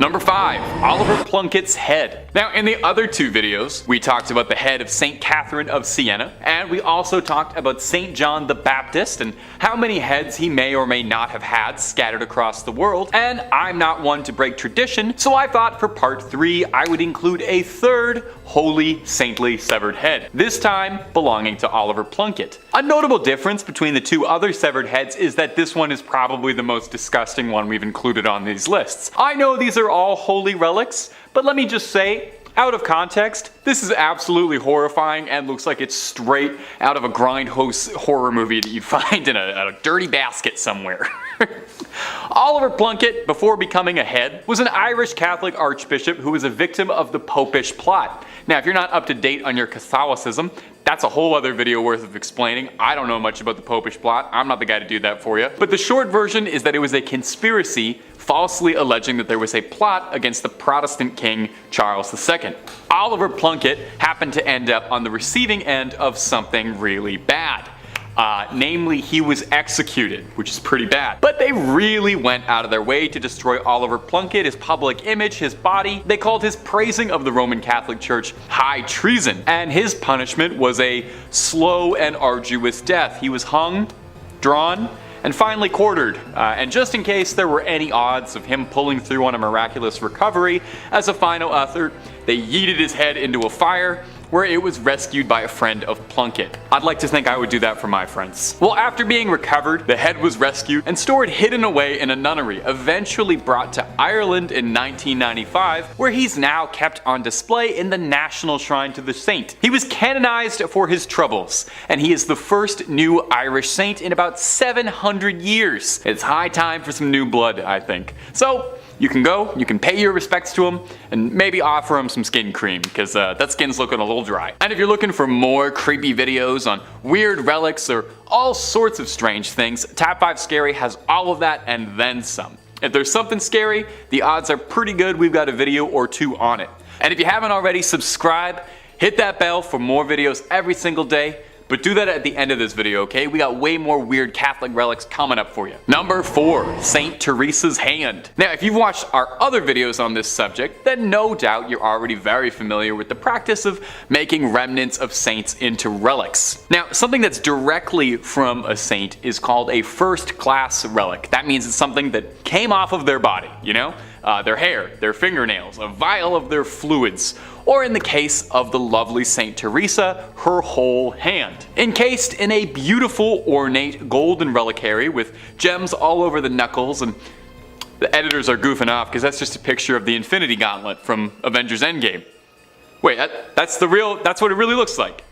Number 5. Oliver Plunkett's head. Now, in the other 2 videos, we talked about the head of St. Catherine of Siena, and we also talked about St. John the Baptist and how many heads he may or may not have had scattered across the world. And I'm not one to break tradition, so I thought for part 3 I would include a 3rd holy saintly severed head, this time belonging to Oliver Plunkett. A notable difference between the 2 other severed heads is that this one is probably the most disgusting one we've included on these lists. I know these are all holy relics, but let me just say, out of context, this is absolutely horrifying and looks like it's straight out of a grindhouse horror movie that you'd find in a dirty basket somewhere. Oliver Plunkett, before becoming a head, was an Irish Catholic archbishop who was a victim of the Popish plot. Now, if you're not up to date on your Catholicism, that's a whole other video worth of explaining. I don't know much about the Popish plot. I'm not the guy to do that for you. But the short version is that it was a conspiracy falsely alleging that there was a plot against the Protestant king Charles II. Oliver Plunkett happened to end up on the receiving end of something really bad. Namely, he was executed, which is pretty bad. But they really went out of their way to destroy Oliver Plunkett, his public image, his body. They called his praising of the Roman Catholic Church high treason, and his punishment was a slow and arduous death. He was hung, drawn, and finally quartered. And just in case there were any odds of him pulling through on a miraculous recovery, as a final effort, they yeeted his head into a fire, where it was rescued by a friend of Plunkett. I'd like to think I would do that for my friends. Well, after being recovered, the head was rescued and stored hidden away in a nunnery, eventually brought to Ireland in 1995, where he's now kept on display in the National Shrine to the Saint. He was canonized for his troubles, and he is the first new Irish saint in about 700 years. It's high time for some new blood, I think. So, you can go, you can pay your respects to him, and maybe offer him some skin cream, because that skin's looking a little dry. And if you're looking for more creepy videos on weird relics or all sorts of strange things, Top 5 Scary has all of that and then some. If there's something scary, the odds are pretty good we've got a video or 2 on it. And if you haven't already, subscribe, hit that bell for more videos every single day. But do that at the end of this video, okay? We got way more weird Catholic relics coming up for you. Number 4. St. Teresas Hand. Now, if you've watched our other videos on this subject, then no doubt you're already very familiar with the practice of making remnants of saints into relics. Now, something that's directly from a saint is called a first-class relic. That means it's something that came off of their body, you know? Their hair, their fingernails, a vial of their fluids, or in the case of the lovely St. Teresa, her whole hand. Encased in a beautiful, ornate golden reliquary with gems all over the knuckles, and the editors are goofing off because that's just a picture of the Infinity Gauntlet from Avengers Endgame. Wait, that's what it really looks like.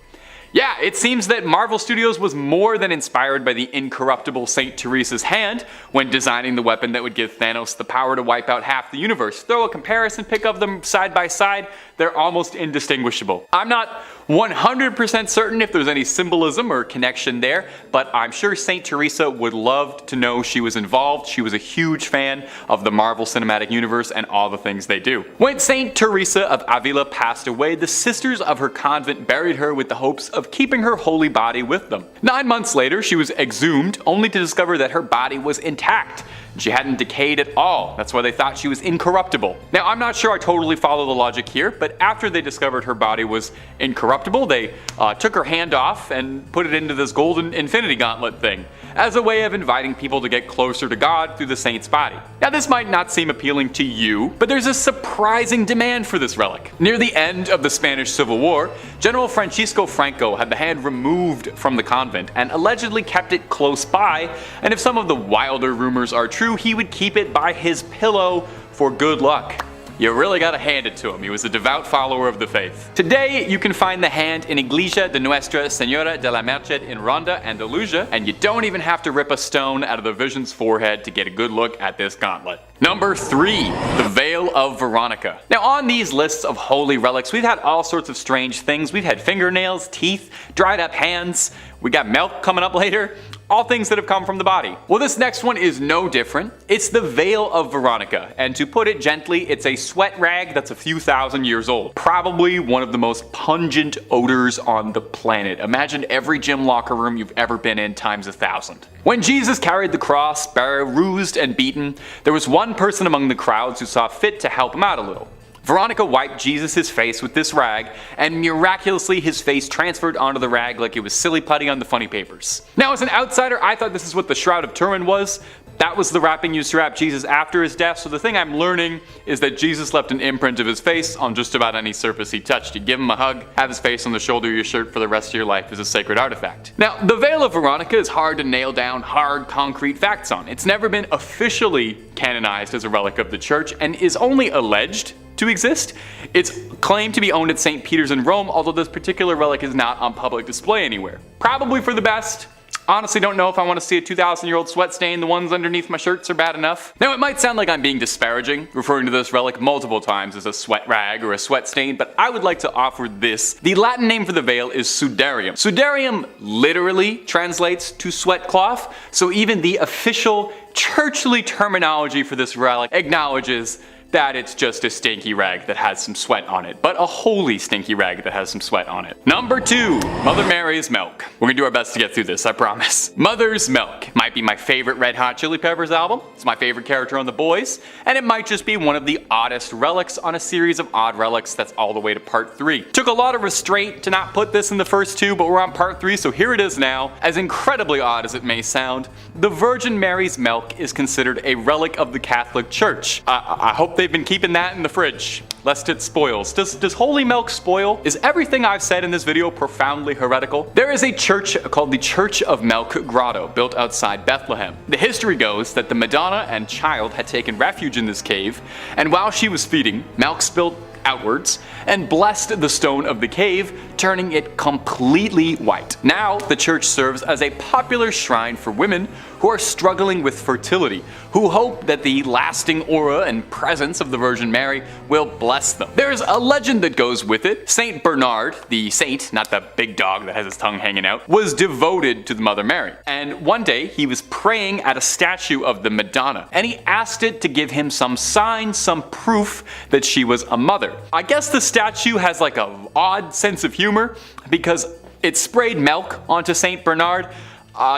Yeah, it seems that Marvel Studios was more than inspired by the incorruptible St. Teresa's hand when designing the weapon that would give Thanos the power to wipe out half the universe. Throw a comparison pic of them side by side, they're almost indistinguishable. I'm not 100% certain if there's any symbolism or connection there, but I'm sure St. Teresa would love to know she was involved. She was a huge fan of the Marvel Cinematic Universe and all the things they do. When St. Teresa of Avila passed away, the sisters of her convent buried her with the hopes of keeping her holy body with them. 9 months later, she was exhumed, only to discover that her body was intact. She hadn't decayed at all. That's why they thought she was incorruptible. Now, I'm not sure I totally follow the logic here, but after they discovered her body was incorruptible, they took her hand off and put it into this golden Infinity Gauntlet thing, as a way of inviting people to get closer to God through the saint's body. Now, this might not seem appealing to you, but there's a surprising demand for this relic. Near the end of the Spanish Civil War, General Francisco Franco had the hand removed from the convent and allegedly kept it close by, and if some of the wilder rumors are true, he would keep it by his pillow for good luck. You really gotta hand it to him. He was a devout follower of the faith. Today, you can find the hand in Iglesia de Nuestra Señora de la Merced in Ronda, Andalusia, and you don't even have to rip a stone out of the Vision's forehead to get a good look at this gauntlet. Number 3. The Veil of Veronica. Now, on these lists of holy relics, we've had all sorts of strange things. We've had fingernails, teeth, dried up hands, we got milk coming up later. all things that have come from the body. Well, this next one is no different. It's the veil of Veronica, and to put it gently, it's a sweat rag that's a few thousand years old. Probably one of the most pungent odors on the planet. Imagine every gym locker room you've ever been in times 1,000. When Jesus carried the cross, bruised and beaten, there was one person among the crowds who saw fit to help him out a little. Veronica wiped Jesus' face with this rag, and miraculously his face transferred onto the rag like it was silly putty on the funny papers. Now, as an outsider, I thought this is what the Shroud of Turin was. That was the wrapping used to wrap Jesus after his death, so the thing I'm learning is that Jesus left an imprint of his face on just about any surface he touched. You give him a hug, have his face on the shoulder of your shirt for the rest of your life as a sacred artifact. Now, the veil of Veronica is hard to nail down hard, concrete facts on. It's never been officially canonized as a relic of the church, and is only alleged to exist. It's claimed to be owned at St. Peter's in Rome, although this particular relic is not on public display anywhere. Probably for the best. Honestly don't know if I want to see a 2,000-year-old sweat stain. The ones underneath my shirts are bad enough. Now, it might sound like I'm being disparaging, referring to this relic multiple times as a sweat rag or a sweat stain, but I would like to offer this. The Latin name for the veil is sudarium. Sudarium literally translates to sweat cloth, so even the official churchly terminology for this relic acknowledges that it's just a stinky rag that has some sweat on it, but a holy stinky rag that has some sweat on it. Number 2, Mother Mary's milk. We're gonna do our best to get through this, I promise. Mother's Milk might be my favorite Red Hot Chili Peppers album, it's my favorite character on The Boys, and it might just be one of the oddest relics on a series of odd relics that's all the way to part 3. Took a lot of restraint to not put this in the first 2, but we're on part 3, so here it is now. As incredibly odd as it may sound, the Virgin Mary's milk is considered a relic of the Catholic Church. I hope they've been keeping that in the fridge, lest it spoils. Does holy milk spoil? Is everything I've said in this video profoundly heretical? There is a church called the Church of Milk Grotto, built outside Bethlehem. The history goes that the Madonna and Child had taken refuge in this cave, and while she was feeding, milk spilled outwards and blessed the stone of the cave, turning it completely white. Now, the church serves as a popular shrine for women who are struggling with fertility, who hope that the lasting aura and presence of the Virgin Mary will bless them. There's a legend that goes with it. Saint Bernard, the saint, not the big dog that has his tongue hanging out, was devoted to the Mother Mary. And one day, he was praying at a statue of the Madonna, and he asked it to give him some sign, some proof that she was a mother. I guess the statue has like an odd sense of humor because it sprayed milk onto Saint Bernard.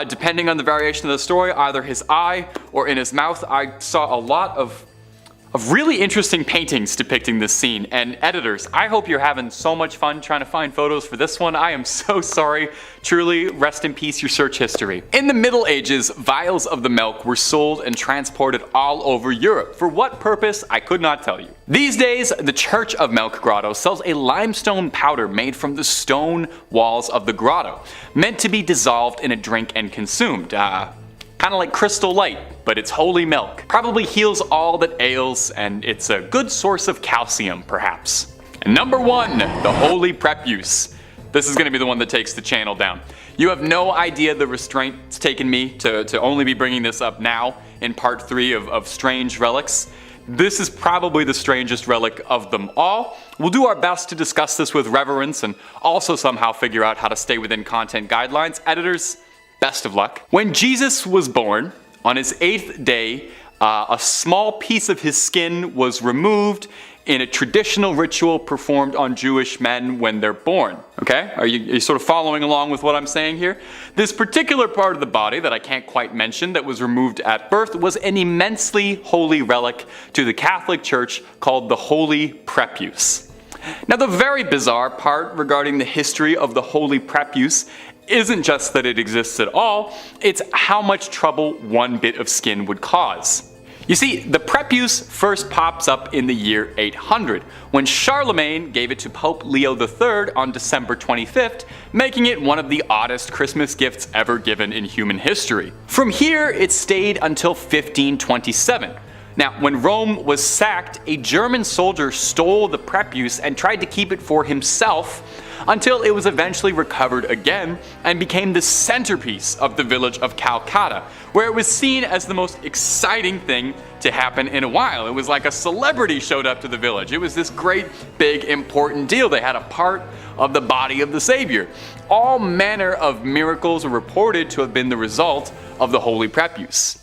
Depending on the variation of the story, either his eye or in his mouth. I saw a lot of really interesting paintings depicting this scene, and editors, I hope you're having so much fun trying to find photos for this one. I am so sorry. Truly, rest in peace your search history. In the Middle Ages, vials of the milk were sold and transported all over Europe. For what purpose, I could not tell you. These days, the Church of Milk Grotto sells a limestone powder made from the stone walls of the grotto, meant to be dissolved in a drink and consumed. Kind of like Crystal Light, but it's holy milk. Probably heals all that ails, and it's a good source of calcium, perhaps. And number 1, the Holy Preuse. This is going to be the one that takes the channel down. You have no idea the restraint it's taken me to only be bringing this up now in part 3 of strange relics. This is probably the strangest relic of them all. We'll do our best to discuss this with reverence and also somehow figure out how to stay within content guidelines. Editors, best of luck. When Jesus was born, on his 8th day, a small piece of his skin was removed in a traditional ritual performed on Jewish men when they're born. Okay? Are you sort of following along with what I'm saying here? This particular part of the body that I can't quite mention that was removed at birth was an immensely holy relic to the Catholic Church called the Holy Preuse. Now, the very bizarre part regarding the history of the Holy Preuse isn't just that it exists at all, it's how much trouble one bit of skin would cause. You see, the prepuce first pops up in the year 800, when Charlemagne gave it to Pope Leo III on December 25th, making it one of the oddest Christmas gifts ever given in human history. From here, it stayed until 1527. Now, when Rome was sacked, a German soldier stole the prepuce and tried to keep it for himself until it was eventually recovered again and became the centerpiece of the village of Calcutta, where it was seen as the most exciting thing to happen in a while. It was like a celebrity showed up to the village. It was this great, big, important deal. They had a part of the body of the Savior. All manner of miracles are reported to have been the result of the Holy Preuse.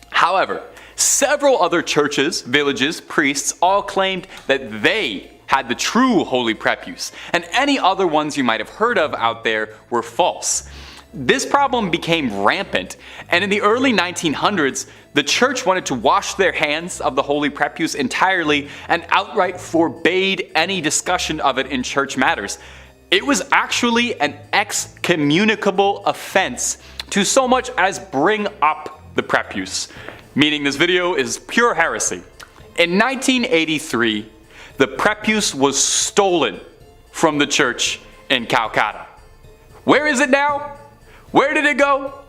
However, several other churches, villages, priests all claimed that they had the true Holy Preuse, and any other ones you might have heard of out there were false. This problem became rampant, and in the early 1900s, the church wanted to wash their hands of the Holy Preuse entirely and outright forbade any discussion of it in church matters. It was actually an excommunicable offense to so much as bring up the Preuse, meaning this video is pure heresy. In 1983, the Preuse was stolen from the church in Calcutta. Where is it now? Where did it go?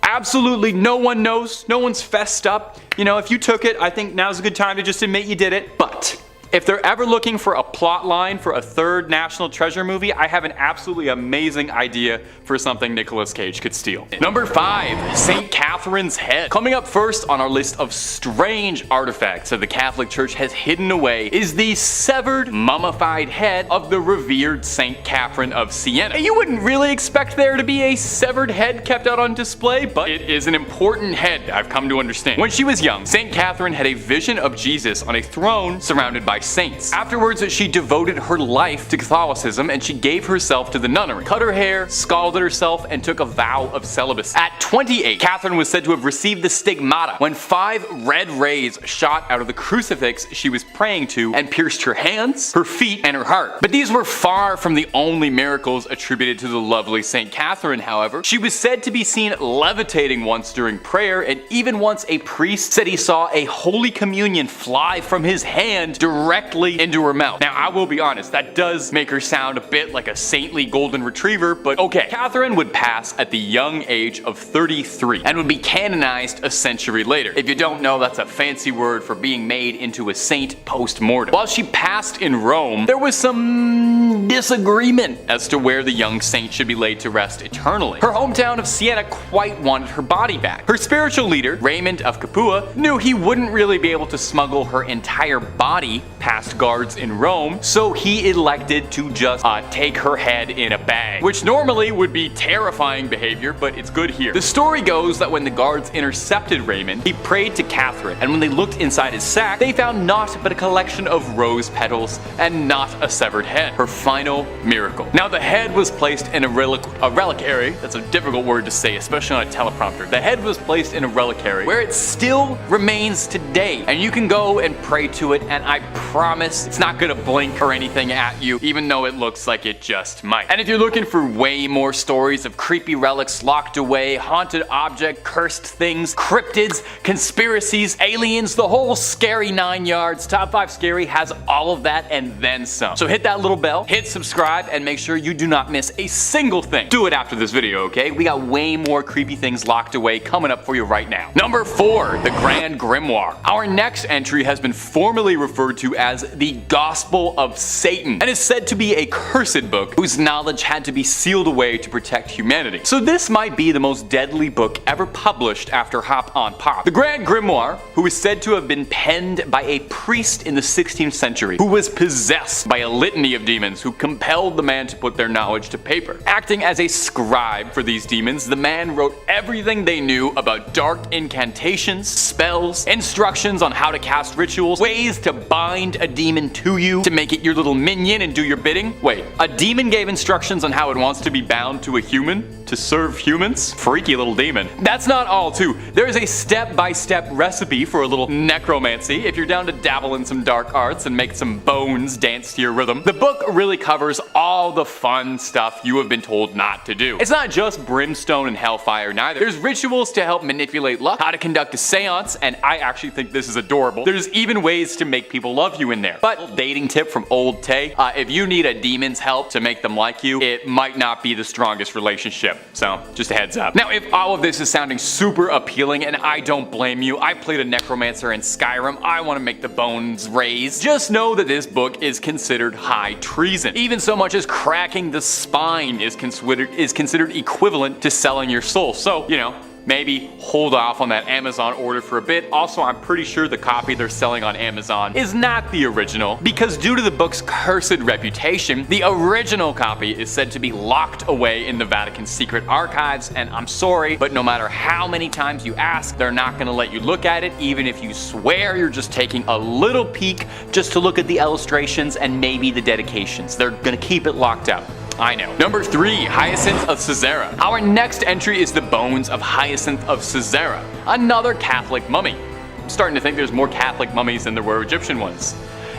Absolutely no one knows. No one's fessed up. You know, if you took it, I think now's a good time to just admit you did it. But if they're ever looking for a plot line for a third National Treasure movie, I have an absolutely amazing idea for something Nicolas Cage could steal. Number 5. St. Catherine's head. Coming up first on our list of strange artifacts that the Catholic Church has hidden away is the severed, mummified head of the revered St. Catherine of Siena. You wouldn't really expect there to be a severed head kept out on display, but it is an important head, I've come to understand. When she was young, St. Catherine had a vision of Jesus on a throne surrounded by saints. Afterwards, she devoted her life to Catholicism and she gave herself to the nunnery, cut her hair, scalded herself, and took a vow of celibacy. At 28, Catherine was said to have received the stigmata when 5 red rays shot out of the crucifix she was praying to and pierced her hands, her feet, and her heart. But these were far from the only miracles attributed to the lovely St. Catherine, however. She was said to be seen levitating once during prayer, and even once a priest said he saw a Holy Communion fly from his hand directly into her mouth. Now, I will be honest, that does make her sound a bit like a saintly golden retriever, but okay. Catherine would pass at the young age of 33 and would be canonized a century later. If you don't know, that's a fancy word for being made into a saint post-mortem. While she passed in Rome, there was some disagreement as to where the young saint should be laid to rest eternally. Her hometown of Siena quite wanted her body back. Her spiritual leader, Raymond of Capua, knew he wouldn't really be able to smuggle her entire body past guards in Rome, so he elected to just take her head in a bag, which normally would be terrifying behavior, but it's good here. The story goes that when the guards intercepted Raymond, he prayed to Catherine, and when they looked inside his sack, they found naught but a collection of rose petals and not a severed head. Her final miracle. Now, the head was placed in a reliquary. That's a difficult word to say, especially on a teleprompter. The head was placed in a reliquary where it still remains today, and you can go and pray to it, and I promise it's not gonna blink or anything at you, even though it looks like it just might. And if you're looking for way more stories of creepy relics locked away, haunted object, cursed things, cryptids, conspiracies, aliens, the whole scary 9 yards, Top 5 Scary has all of that and then some. So hit that little bell, hit subscribe, and make sure you do not miss a single thing. Do it after this video, okay? We got way more creepy things locked away coming up for you right now. Number 4, the Grand Grimoire. Our next entry has been formally referred to as the Gospel of Satan, and is said to be a cursed book whose knowledge had to be sealed away to protect humanity. So this might be the most deadly book ever published after Hop on Pop. The Grand Grimoire, who is said to have been penned by a priest in the 16th century, who was possessed by a litany of demons who compelled the man to put their knowledge to paper. Acting as a scribe for these demons, the man wrote everything they knew about dark incantations, spells, instructions on how to cast rituals, ways to bind a demon to you to make it your little minion and do your bidding. Wait, a demon gave instructions on how it wants to be bound to a human to serve humans? Freaky little demon. That's not all too. There's a step-by-step recipe for a little necromancy if you're down to dabble in some dark arts and make some bones dance to your rhythm. The book really covers all the fun stuff you have been told not to do. It's not just brimstone and hellfire neither. There's rituals to help manipulate luck, how to conduct a seance, and I actually think this is adorable. There's even ways to make people love love you in there. But dating tip from old Tay, if you need a demon's help to make them like you, it might not be the strongest relationship. So just a heads up. Now, if all of this is sounding super appealing, and I don't blame you, I played a necromancer in Skyrim, I want to make the bones raise. Just know that this book is considered high treason. Even so much as cracking the spine is considered equivalent to selling your soul. So, you know, maybe hold off on that Amazon order for a bit. Also, I'm pretty sure the copy they're selling on Amazon is not the original, because due to the book's cursed reputation, the original copy is said to be locked away in the Vatican's secret archives, and I'm sorry, but no matter how many times you ask, they're not gonna let you look at it, even if you swear you're just taking a little peek just to look at the illustrations and maybe the dedications. They're gonna keep it locked up. I know. Number 3, Hyacinth of Caesarea. Our next entry is the Bones of Hyacinth of Caesarea, another Catholic mummy. I'm starting to think there's more Catholic mummies than there were Egyptian ones.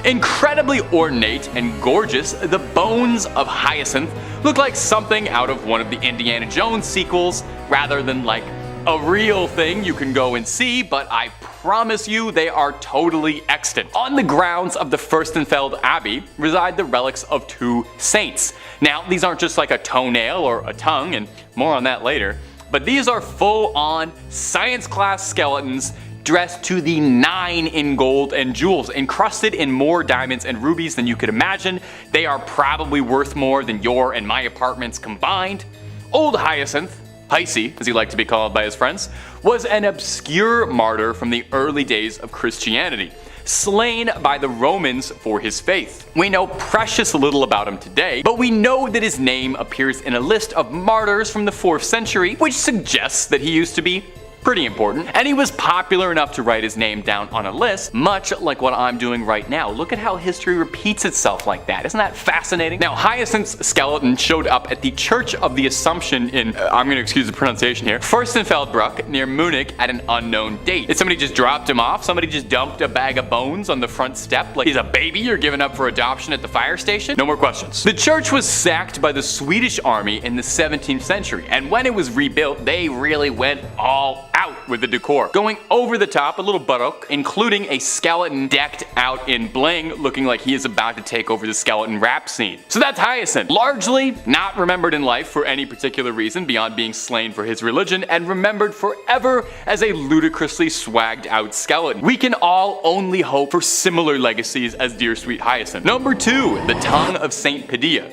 Incredibly ornate and gorgeous, the Bones of Hyacinth look like something out of one of the Indiana Jones sequels, rather than like a real thing you can go and see, but I promise you they are totally extant. On the grounds of the Furstenfeld Abbey reside the relics of 2 saints. Now, these aren't just like a toenail or a tongue, and more on that later, but these are full-on science class skeletons dressed to the 9 in gold and jewels, encrusted in more diamonds and rubies than you could imagine. They are probably worth more than your and my apartments combined. Old Hyacinth, Hisey, as he liked to be called by his friends, was an obscure martyr from the early days of Christianity, slain by the Romans for his faith. We know precious little about him today, but we know that his name appears in a list of martyrs from the 4th century, which suggests that he used to be pretty important, and he was popular enough to write his name down on a list, much like what I'm doing right now. Look at how history repeats itself like that. Isn't that fascinating? Now, Hyacinth's skeleton showed up at the Church of the Assumption in, I'm going to excuse the pronunciation here, Furstenfeldbruck near Munich at an unknown date. Did somebody just dropped him off? Somebody just dumped a bag of bones on the front step like he's a baby you're giving up for adoption at the fire station? No more questions. The church was sacked by the Swedish army in the 17th century, and when it was rebuilt, they really went all out with the decor, going over the top, a little baroque, including a skeleton decked out in bling, looking like he is about to take over the skeleton rap scene. So that's Hyacinth, largely not remembered in life for any particular reason beyond being slain for his religion, and remembered forever as a ludicrously swagged out skeleton. We can all only hope for similar legacies as dear sweet Hyacinth. Number 2, the tongue of Saint Padilla.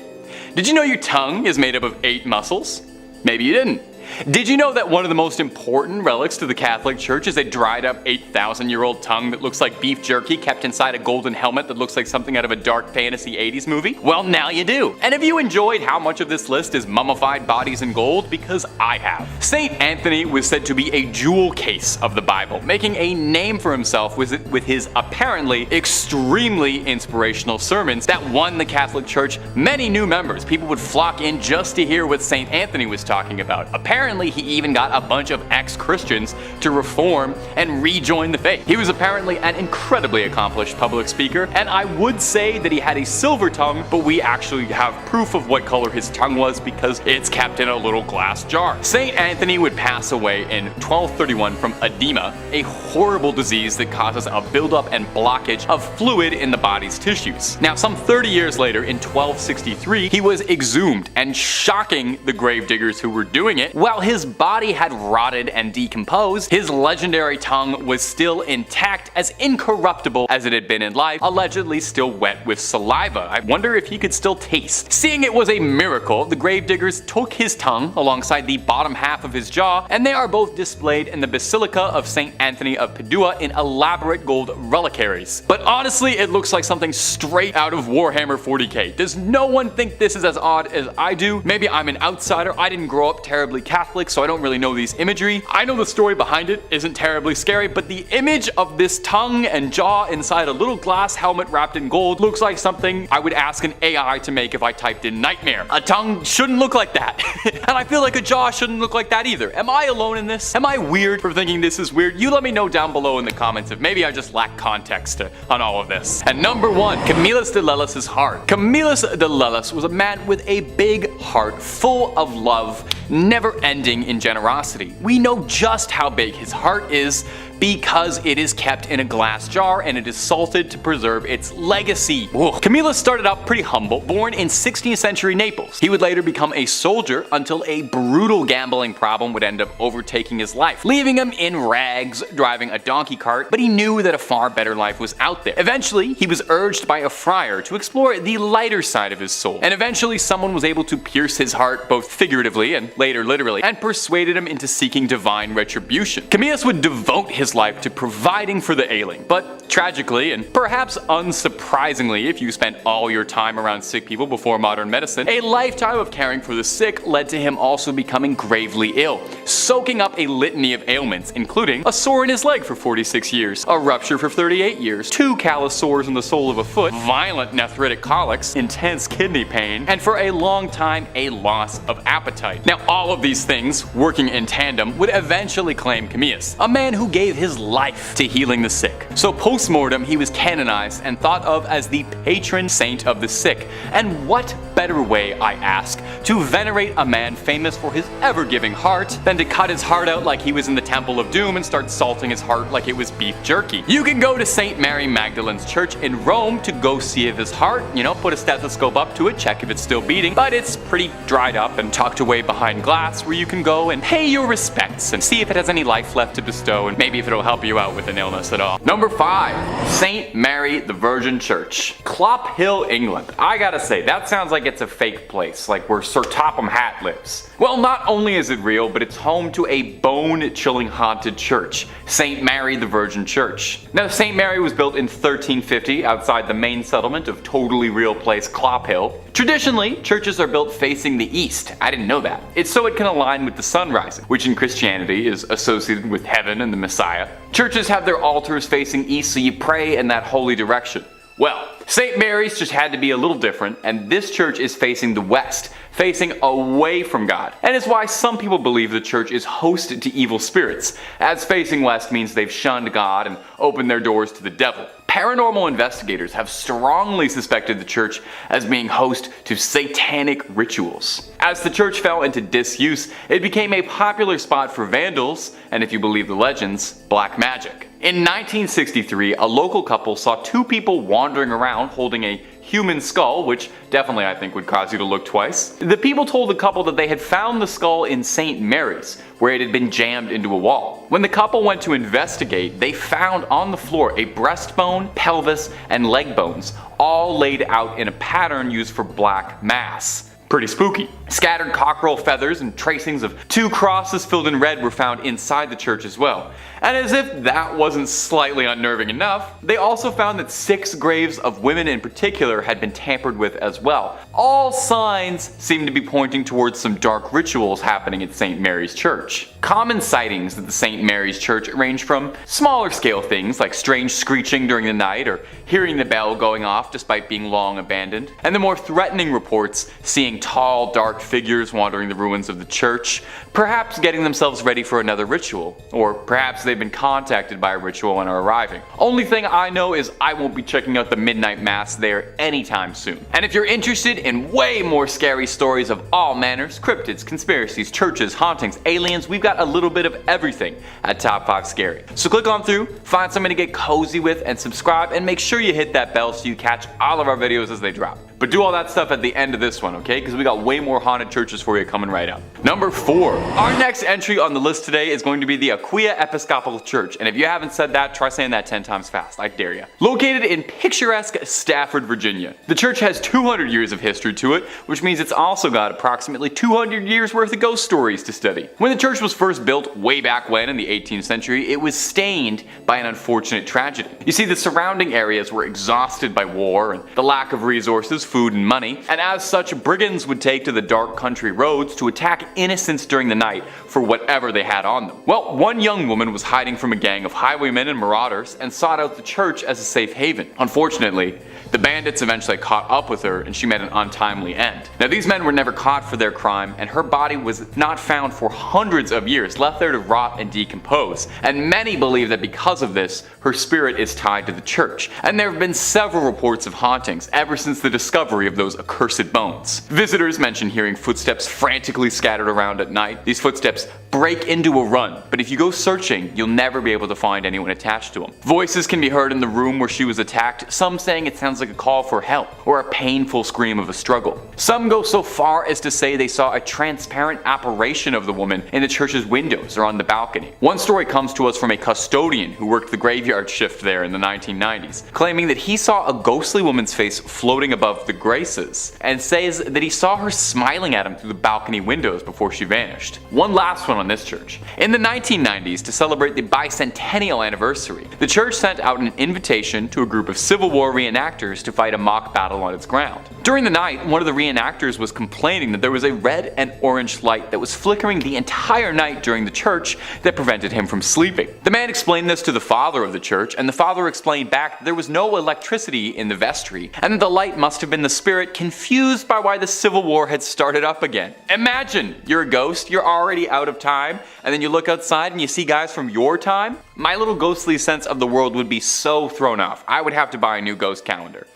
Did you know your tongue is made up of 8 muscles? Maybe you didn't. Did you know that one of the most important relics to the Catholic Church is a dried up 8,000-year-old tongue that looks like beef jerky kept inside a golden helmet that looks like something out of a dark fantasy 80s movie? Well, now you do. And have you enjoyed how much of this list is mummified bodies in gold? Because I have. St. Anthony was said to be a jewel case of the Bible, making a name for himself with his apparently extremely inspirational sermons that won the Catholic Church many new members. People would flock in just to hear what St. Anthony was talking about. Apparently, he even got a bunch of ex-Christians to reform and rejoin the faith. He was apparently an incredibly accomplished public speaker, and I would say that he had a silver tongue, but we actually have proof of what color his tongue was because it's kept in a little glass jar. St. Anthony would pass away in 1231 from edema, a horrible disease that causes a buildup and blockage of fluid in the body's tissues. Now, some 30 years later, in 1263, he was exhumed, and shocking the gravediggers who were doing it, while his body had rotted and decomposed, his legendary tongue was still intact, as incorruptible as it had been in life, allegedly still wet with saliva. I wonder if he could still taste. Seeing it was a miracle, the gravediggers took his tongue alongside the bottom half of his jaw, and they are both displayed in the Basilica of St. Anthony of Padua in elaborate gold reliquaries. But honestly, it looks like something straight out of Warhammer 40k. Does no one think this is as odd as I do? Maybe I'm an outsider. I didn't grow up terribly Catholic, so I don't really know these imagery. I know the story behind it isn't terribly scary, but the image of this tongue and jaw inside a little glass helmet wrapped in gold looks like something I would ask an AI to make if I typed in nightmare. A tongue shouldn't look like that. And I feel like a jaw shouldn't look like that either. Am I alone in this? Am I weird for thinking this is weird? You let me know down below in the comments if maybe I just lack context on all of this. And number 1, Camillus de Lellis' heart. Camillus de Lellis was a man with a big heart full of love, never ending in generosity. We know just how big his heart is because it is kept in a glass jar and it is salted to preserve its legacy. Camillus started out pretty humble, born in 16th century Naples. He would later become a soldier until a brutal gambling problem would end up overtaking his life, leaving him in rags, driving a donkey cart, but he knew that a far better life was out there. Eventually, he was urged by a friar to explore the lighter side of his soul, and eventually someone was able to pierce his heart both figuratively and later literally, and persuaded him into seeking divine retribution. Camillus would devote his life to providing for the ailing, but tragically, and perhaps unsurprisingly if you spent all your time around sick people before modern medicine, a lifetime of caring for the sick led to him also becoming gravely ill, soaking up a litany of ailments, including a sore in his leg for 46 years, a rupture for 38 years, 2 callous sores in the sole of a foot, violent nephritic colics, intense kidney pain, and for a long time a loss of appetite. Now all of these things, working in tandem, would eventually claim Camillus, a man who gave his life to healing the sick. So post-mortem he was canonized and thought of as the patron saint of the sick. And what better way, I ask, to venerate a man famous for his ever-giving heart than to cut his heart out like he was in the Temple of Doom and start salting his heart like it was beef jerky. You can go to St. Mary Magdalene's Church in Rome to go see if his heart, put a stethoscope up to it, check if it's still beating, but it's pretty dried up and tucked away behind glass where you can go and pay your respects and see if it has any life left to bestow and maybe if it'll help you out with an illness at all. Number 5. St. Mary the Virgin Church. Clop Hill, England. I gotta say, that sounds like it's a fake place, like where Sir Topham Hatt lives. Well, not only is it real, but it's home to a bone-chilling haunted church, St. Mary the Virgin Church. Now, St. Mary was built in 1350 outside the main settlement of totally real place Clop Hill. Traditionally, churches are built facing the east. I didn't know that. It's so it can align with the sun rising, which in Christianity is associated with heaven and the Messiah. Churches have their altars facing east so you pray in that holy direction. Well, St. Mary's just had to be a little different, and this church is facing the west, facing away from God. And it's why some people believe the church is hosted to evil spirits, as facing west means they've shunned God and opened their doors to the devil. Paranormal investigators have strongly suspected the church as being host to satanic rituals. As the church fell into disuse, it became a popular spot for vandals, and if you believe the legends, black magic. In 1963, a local couple saw 2 people wandering around holding a human skull, which definitely I think would cause you to look twice. The people told the couple that they had found the skull in St. Mary's, where it had been jammed into a wall. When the couple went to investigate, they found on the floor a breastbone, pelvis, and leg bones, all laid out in a pattern used for black mass. Pretty spooky. Scattered cockerel feathers and tracings of 2 crosses filled in red were found inside the church as well. And as if that wasn't slightly unnerving enough, they also found that 6 graves of women in particular had been tampered with as well. All signs seem to be pointing towards some dark rituals happening at St. Mary's Church. Common sightings at the St. Mary's Church range from smaller scale things like strange screeching during the night or hearing the bell going off despite being long abandoned, and the more threatening reports seeing tall, dark figures wandering the ruins of the church, perhaps getting themselves ready for another ritual, or perhaps they've been contacted by a ritual and are arriving. Only thing I know is I won't be checking out the midnight mass there anytime soon. And if you're interested in way more scary stories of all manners, cryptids, conspiracies, churches, hauntings, aliens, we've got a little bit of everything at Top 5 Scary. So click on through, find something to get cozy with, and subscribe, and make sure you hit that bell so you catch all of our videos as they drop. But do all that stuff at the end of this one, okay? Because we got way more haunted churches for you coming right up. Number 4. Our next entry on the list today is going to be the Aquia Episcopal Church. And if you haven't said that, try saying that 10 times fast. I dare you. Located in picturesque Stafford, Virginia. The church has 200 years of history to it, which means it's also got approximately 200 years worth of ghost stories to study. When the church was first built way back when in the 18th century, it was stained by an unfortunate tragedy. You see, the surrounding areas were exhausted by war and the lack of resources, food, and money, and as such, brigands would take to the dark country roads to attack innocents during the night for whatever they had on them. Well, one young woman was hiding from a gang of highwaymen and marauders and sought out the church as a safe haven. Unfortunately, the bandits eventually caught up with her and she met an untimely end. Now, these men were never caught for their crime, and her body was not found for hundreds of years, left there to rot and decompose. And many believe that because of this, her spirit is tied to the church. And there have been several reports of hauntings ever since the discovery discovery of those accursed bones. Visitors mention hearing footsteps frantically scattered around at night. These footsteps break into a run, but if you go searching, you'll never be able to find anyone attached to them. Voices can be heard in the room where she was attacked, some saying it sounds like a call for help or a painful scream of a struggle. Some go so far as to say they saw a transparent apparition of the woman in the church's windows or on the balcony. One story comes to us from a custodian who worked the graveyard shift there in the 1990s, claiming that he saw a ghostly woman's face floating above the graces, and says that he saw her smiling at him through the balcony windows before she vanished. One last one on this church. In the 1990s, to celebrate the bicentennial anniversary, the church sent out an invitation to a group of Civil War reenactors to fight a mock battle on its ground. During the night, one of the reenactors was complaining that there was a red and orange light that was flickering the entire night during the church that prevented him from sleeping. The man explained this to the father of the church, and the father explained back that there was no electricity in the vestry, and that the light must have been the spirit confused by why the Civil War had started up again. Imagine, you're a ghost, you're already out of time, and then you look outside and you see guys from your time? My little ghostly sense of the world would be so thrown off. I would have to buy a new ghost calendar.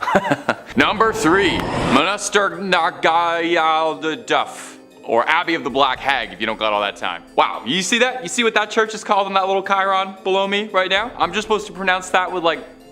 Number 3. Monaster Nagayal de Duff. Or Abbey of the Black Hag if you don't got all that time. Wow, you see that? You see what that church is called in that little chyron below me right now? I'm just supposed to pronounce that with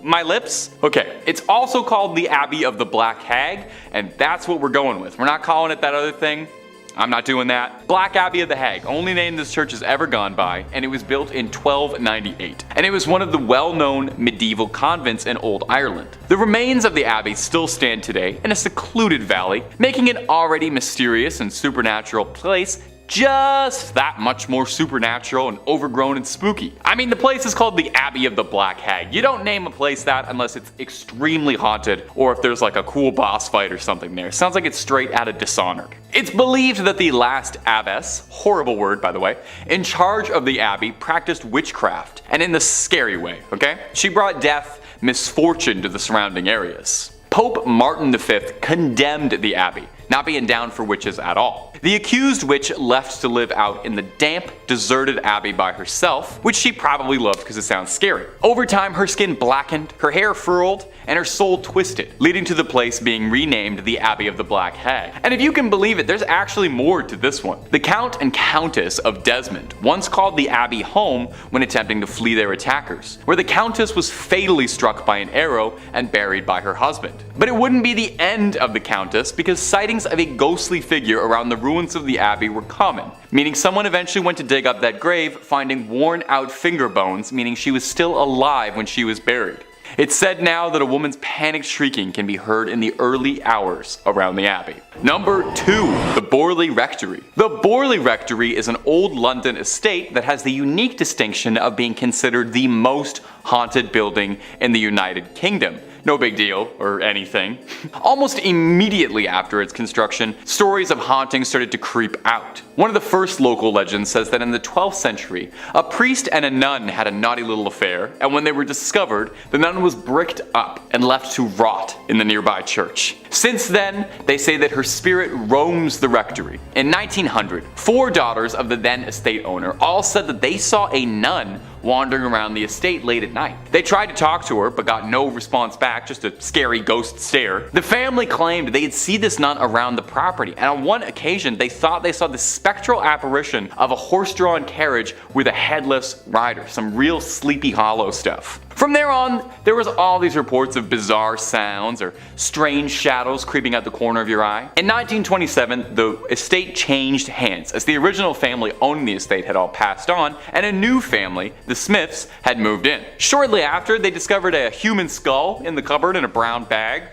my lips? Okay, it's also called the Abbey of the Black Hag, and that's what we're going with. We're not calling it that other thing. I'm not doing that. Black Abbey of the Hag, only name this church has ever gone by, and it was built in 1298. And it was one of the well-known medieval convents in Old Ireland. The remains of the abbey still stand today in a secluded valley, making it already mysterious and supernatural place just that much more supernatural and overgrown and spooky. I mean, the place is called the Abbey of the Black Hag. You don't name a place that unless it's extremely haunted or if there's like a cool boss fight or something there. Sounds like it's straight out of Dishonored. It's believed that the last abbess, horrible word by the way, in charge of the abbey practiced witchcraft, and in the scary way, okay? She brought death, misfortune to the surrounding areas. Pope Martin V condemned the abbey, not being down for witches at all. The accused witch left to live out in the damp, deserted abbey by herself, which she probably loved because it sounds scary. Over time, her skin blackened, her hair furled, and her soul twisted, leading to the place being renamed the Abbey of the Black Hag. And if you can believe it, there's actually more to this one. The Count and Countess of Desmond once called the abbey home when attempting to flee their attackers, where the Countess was fatally struck by an arrow and buried by her husband. But it wouldn't be the end of the Countess, because sightings of a ghostly figure around the ruins of the abbey were common, meaning someone eventually went to dig up that grave, finding worn out finger bones, meaning she was still alive when she was buried. It's said now that a woman's panicked shrieking can be heard in the early hours around the abbey. Number 2. The Borley Rectory. The Borley Rectory is an old London estate that has the unique distinction of being considered the most haunted building in the United Kingdom. No big deal, or anything. Almost immediately after its construction, stories of hauntings started to creep out. One of the first local legends says that in the 12th century, a priest and a nun had a naughty little affair, and when they were discovered, the nun was bricked up and left to rot in the nearby church. Since then, they say that her spirit roams the rectory. In 1900, 4 daughters of the then estate owner all said that they saw a nun wandering around the estate late at night. They tried to talk to her, but got no response back, just a scary ghost stare. The family claimed they'd see this nun around the property, and on one occasion they thought they saw the spectral apparition of a horse-drawn carriage with a headless rider, some real Sleepy Hollow stuff. From there on, there was all these reports of bizarre sounds or strange shadows creeping out the corner of your eye. In 1927, the estate changed hands as the original family owning the estate had all passed on, and a new family, the Smiths, had moved in. Shortly after, they discovered a human skull in the cupboard in a brown bag.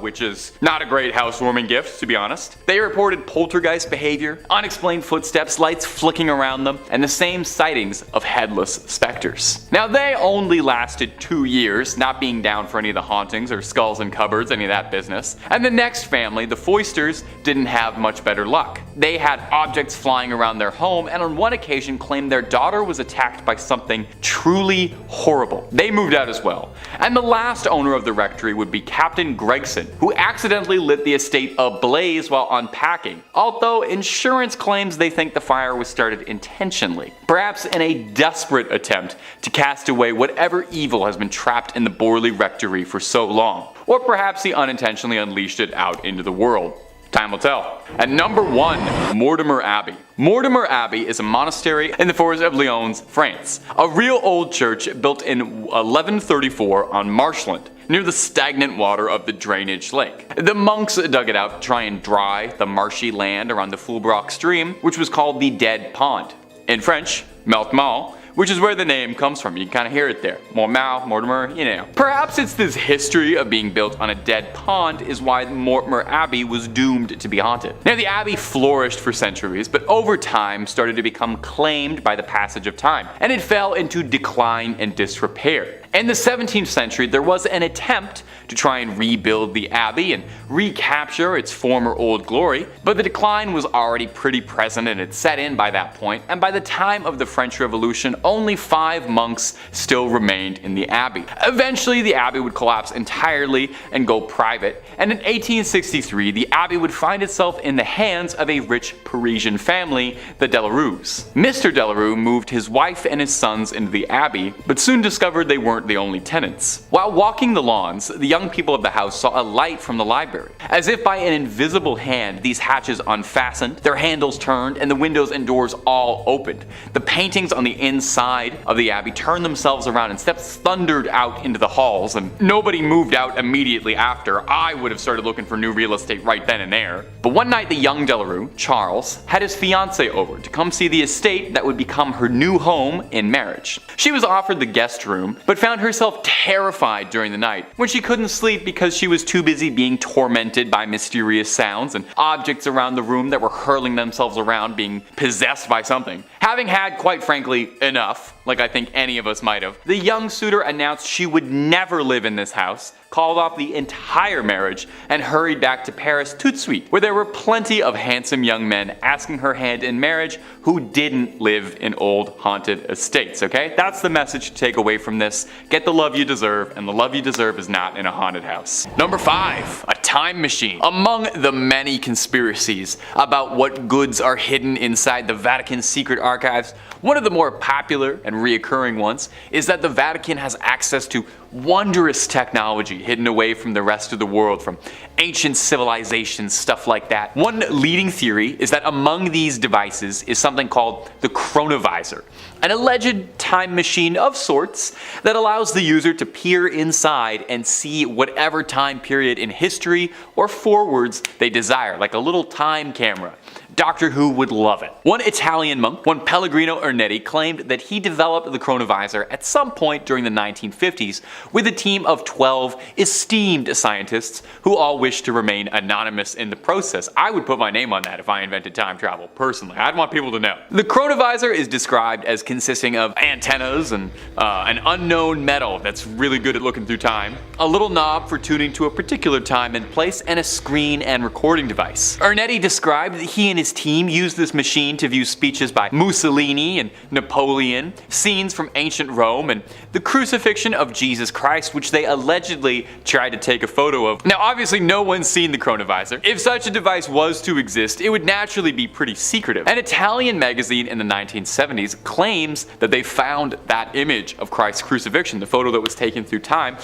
Which is not a great housewarming gift, to be honest. They reported poltergeist behavior, unexplained footsteps, lights flicking around them, and the same sightings of headless specters. Now, they only lasted 2 years, not being down for any of the hauntings or skulls in cupboards, any of that business. And the next family, the Foysters, didn't have much better luck. They had objects flying around their home, and on one occasion claimed their daughter was attacked by something truly horrible. They moved out as well. And the last owner of the rectory would be Captain Gregson, who accidentally lit the estate ablaze while unpacking, although insurance claims they think the fire was started intentionally, perhaps in a desperate attempt to cast away whatever evil has been trapped in the Borley Rectory for so long, or perhaps he unintentionally unleashed it out into the world. Time will tell. At number 1, Mortimer Abbey. Mortimer Abbey is a monastery in the forest of Lyons, France. A real old church built in 1134 on marshland, near the stagnant water of the drainage lake. The monks dug it out to try and dry the marshy land around the Fulbrock stream, which was called the Dead Pond. In French, Meltmal, which is where the name comes from. You can kind of hear it there. Mortimer, you know. Perhaps it's this history of being built on a dead pond is why Mortimer Abbey was doomed to be haunted. Now, the abbey flourished for centuries, but over time started to become claimed by the passage of time, and it fell into decline and disrepair. In the 17th century, there was an attempt to try and rebuild the abbey and recapture its former old glory, but the decline was already pretty present and had set in by that point, and by the time of the French Revolution, only 5 monks still remained in the abbey. Eventually, the abbey would collapse entirely and go private, and in 1863, the abbey would find itself in the hands of a rich Parisian family, the Delarues. Mr. Delarue moved his wife and his sons into the abbey, but soon discovered they weren't the only tenants. While walking the lawns, the young people of the house saw a light from the library. As if by an invisible hand, these hatches unfastened, their handles turned, and the windows and doors all opened. The paintings on the inside of the abbey turned themselves around and steps thundered out into the halls, and nobody moved out immediately after. I would have started looking for new real estate right then and there. But one night, the young Delarue, Charles, had his fiancée over to come see the estate that would become her new home in marriage. She was offered the guest room, but found herself terrified during the night when she couldn't sleep because she was too busy being tormented by mysterious sounds and objects around the room that were hurling themselves around, being possessed by something. Having had, quite frankly, enough, like I think any of us might have, the young suitor announced she would never live in this house, called off the entire marriage, and hurried back to Paris tout de suite, where there were plenty of handsome young men asking her hand in marriage who didn't live in old haunted estates, okay? That's the message to take away from this. Get the love you deserve, and the love you deserve is not in a haunted house. Number 5, a time machine. Among the many conspiracies about what goods are hidden inside the Vatican's secret archives, one of the more popular and reoccurring ones is that the Vatican has access to wondrous technology hidden away from the rest of the world, from ancient civilizations, stuff like that. One leading theory is that among these devices is something called the chronovisor, an alleged time machine of sorts that allows the user to peer inside and see whatever time period in history or forwards they desire, like a little time camera. Doctor Who would love it. One Italian monk, one Pellegrino Ernetti, claimed that he developed the chronovisor at some point during the 1950s with a team of 12 esteemed scientists who all wished to remain anonymous in the process. I would put my name on that if I invented time travel, personally. I'd want people to know. The chronovisor is described as consisting of antennas and an unknown metal that's really good at looking through time, a little knob for tuning to a particular time and place, and a screen and recording device. Ernetti described that he and his team used this machine to view speeches by Mussolini and Napoleon, scenes from ancient Rome, and the crucifixion of Jesus Christ, which they allegedly tried to take a photo of. Now, obviously no one's seen the chronovisor. If such a device was to exist, it would naturally be pretty secretive. An Italian magazine in the 1970s claims that they found that image of Christ's crucifixion, the photo that was taken through time,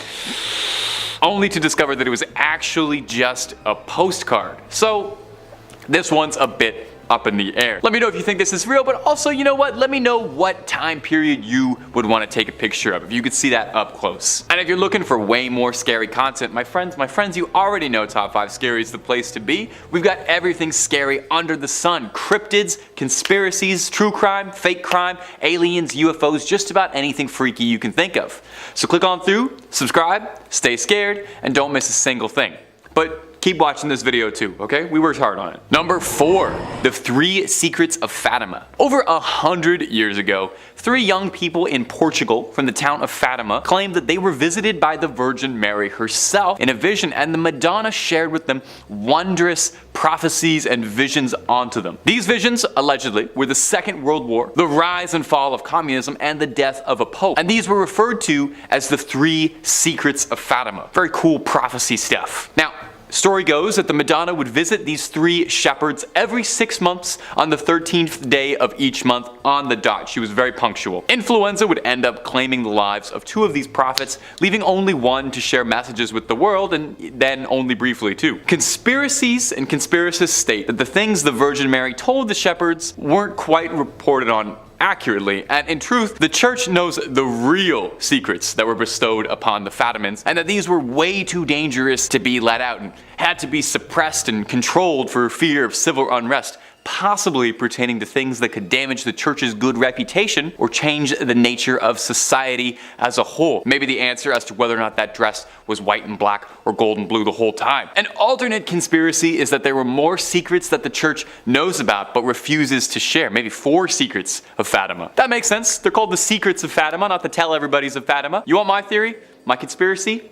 only to discover that it was actually just a postcard. So this one's a bit up in the air. Let me know if you think this is real, but also, you know what? Let me know what time period you would want to take a picture of, if you could see that up close. And if you're looking for way more scary content, my friends, you already know Top 5 Scary is the place to be. We've got everything scary under the sun. Cryptids, conspiracies, true crime, fake crime, aliens, UFOs, just about anything freaky you can think of. So click on through, subscribe, stay scared, and don't miss a single thing. But keep watching this video too, okay? We worked hard on it. Number 4, the 3 secrets of Fatima. Over 100 years ago, 3 young people in Portugal from the town of Fatima claimed that they were visited by the Virgin Mary herself in a vision, and the Madonna shared with them wondrous prophecies and visions onto them. These visions, allegedly, were the Second World War, the rise and fall of communism, and the death of a pope. And these were referred to as the 3 secrets of Fatima. Very cool prophecy stuff. Now, story goes that the Madonna would visit these 3 shepherds every 6 months on the 13th day of each month on the dot. She was very punctual. Influenza would end up claiming the lives of 2 of these prophets, leaving only one to share messages with the world, and then only briefly too. Conspiracies and conspiracists state that the things the Virgin Mary told the shepherds weren't quite reported on accurately, and in truth, the church knows the real secrets that were bestowed upon the Fatimans, and that these were way too dangerous to be let out and had to be suppressed and controlled for fear of civil unrest, possibly pertaining to things that could damage the church's good reputation or change the nature of society as a whole. Maybe the answer as to whether or not that dress was white and black or gold and blue the whole time. An alternate conspiracy is that there were more secrets that the church knows about but refuses to share. Maybe 4 secrets of Fatima. That makes sense. They're called the secrets of Fatima, not the tell everybody's of Fatima. You want my theory? My conspiracy?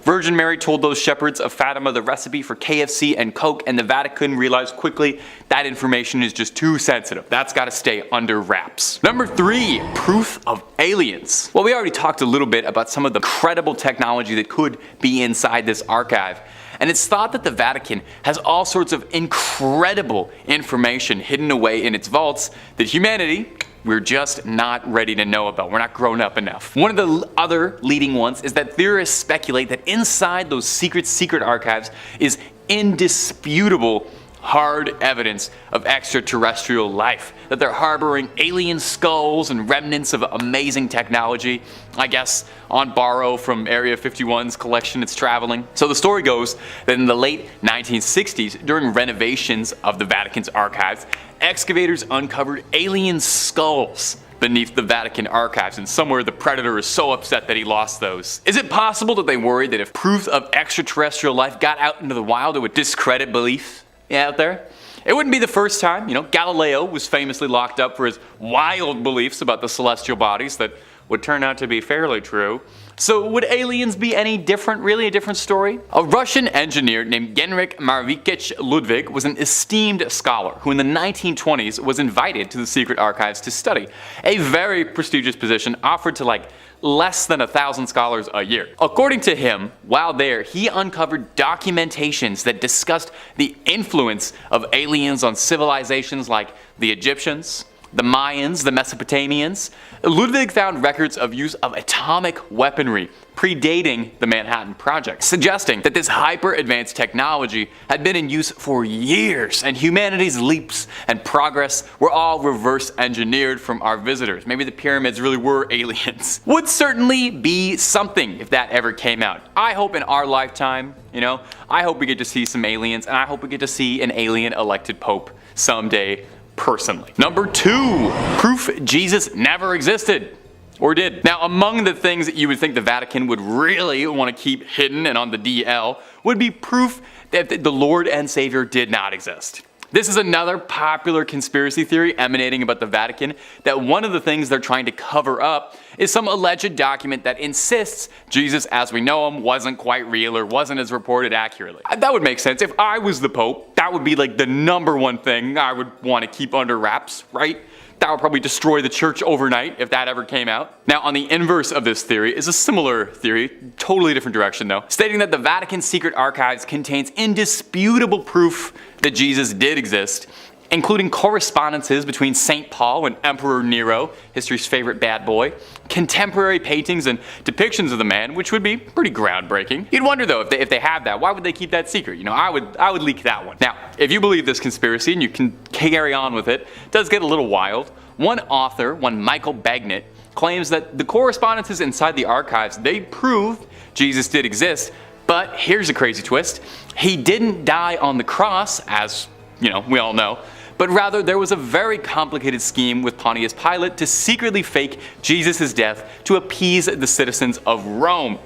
Virgin Mary told those shepherds of Fatima the recipe for KFC and Coke, and the Vatican realized quickly that information is just too sensitive. That's got to stay under wraps. Number 3, proof of aliens. Well, we already talked a little bit about some of the incredible technology that could be inside this archive. And it's thought that the Vatican has all sorts of incredible information hidden away in its vaults that humanity, we're just not ready to know about. We're not grown up enough. One of the other leading ones is that theorists speculate that inside those secret archives is indisputable hard evidence of extraterrestrial life, that they're harboring alien skulls and remnants of amazing technology, I guess on borrow from Area 51's collection it's traveling. So the story goes that in the late 1960s, during renovations of the Vatican's archives, excavators uncovered alien skulls beneath the Vatican archives, and somewhere the Predator is so upset that he lost those. Is it possible that they worried that if proof of extraterrestrial life got out into the wild, it would discredit belief out there? It wouldn't be the first time. Galileo was famously locked up for his wild beliefs about the celestial bodies that would turn out to be fairly true. So would aliens be any different? Really a different story? A Russian engineer named Genrikh Marvikich Ludwig was an esteemed scholar who in the 1920s was invited to the secret archives to study. A very prestigious position offered to less than 1,000 scholars a year. According to him, while there, he uncovered documentations that discussed the influence of aliens on civilizations like the Egyptians, the Mayans, the Mesopotamians. Ludwig found records of use of atomic weaponry predating the Manhattan Project, suggesting that this hyper-advanced technology had been in use for years, and humanity's leaps and progress were all reverse engineered from our visitors. Maybe the pyramids really were aliens. Would certainly be something if that ever came out. I hope in our lifetime, I hope we get to see some aliens, and I hope we get to see an alien elected pope someday personally. Number 2, proof Jesus never existed. Or did. Now, among the things that you would think the Vatican would really want to keep hidden and on the DL would be proof that the Lord and Savior did not exist. This is another popular conspiracy theory emanating about the Vatican, that one of the things they're trying to cover up is some alleged document that insists Jesus as we know him wasn't quite real or wasn't as reported accurately. That would make sense. If I was the Pope, that would be the #1 thing I would want to keep under wraps, right? That would probably destroy the church overnight if that ever came out. Now, on the inverse of this theory is a similar theory, totally different direction though, stating that the Vatican's secret archives contains indisputable proof that Jesus did exist, including correspondences between St. Paul and Emperor Nero, history's favorite bad boy, contemporary paintings and depictions of the man, which would be pretty groundbreaking. You'd wonder though, if they have that, why would they keep that secret? I would leak that one. Now, if you believe this conspiracy and you can carry on with it, it does get a little wild. One author, one Michael Bagnet, claims that the correspondences inside the archives, they prove Jesus did exist, but here's a crazy twist. He didn't die on the cross, as we all know, but rather there was a very complicated scheme with Pontius Pilate to secretly fake Jesus' death to appease the citizens of Rome.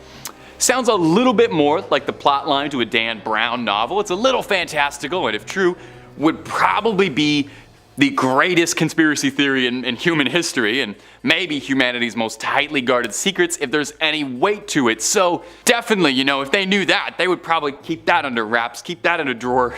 sounds a little bit more like the plotline to a Dan Brown novel. It's a little fantastical, and if true, would probably be the greatest conspiracy theory in human history, and maybe humanity's most tightly guarded secrets if there's any weight to it. So definitely, if they knew that, they would probably keep that under wraps, keep that in a drawer,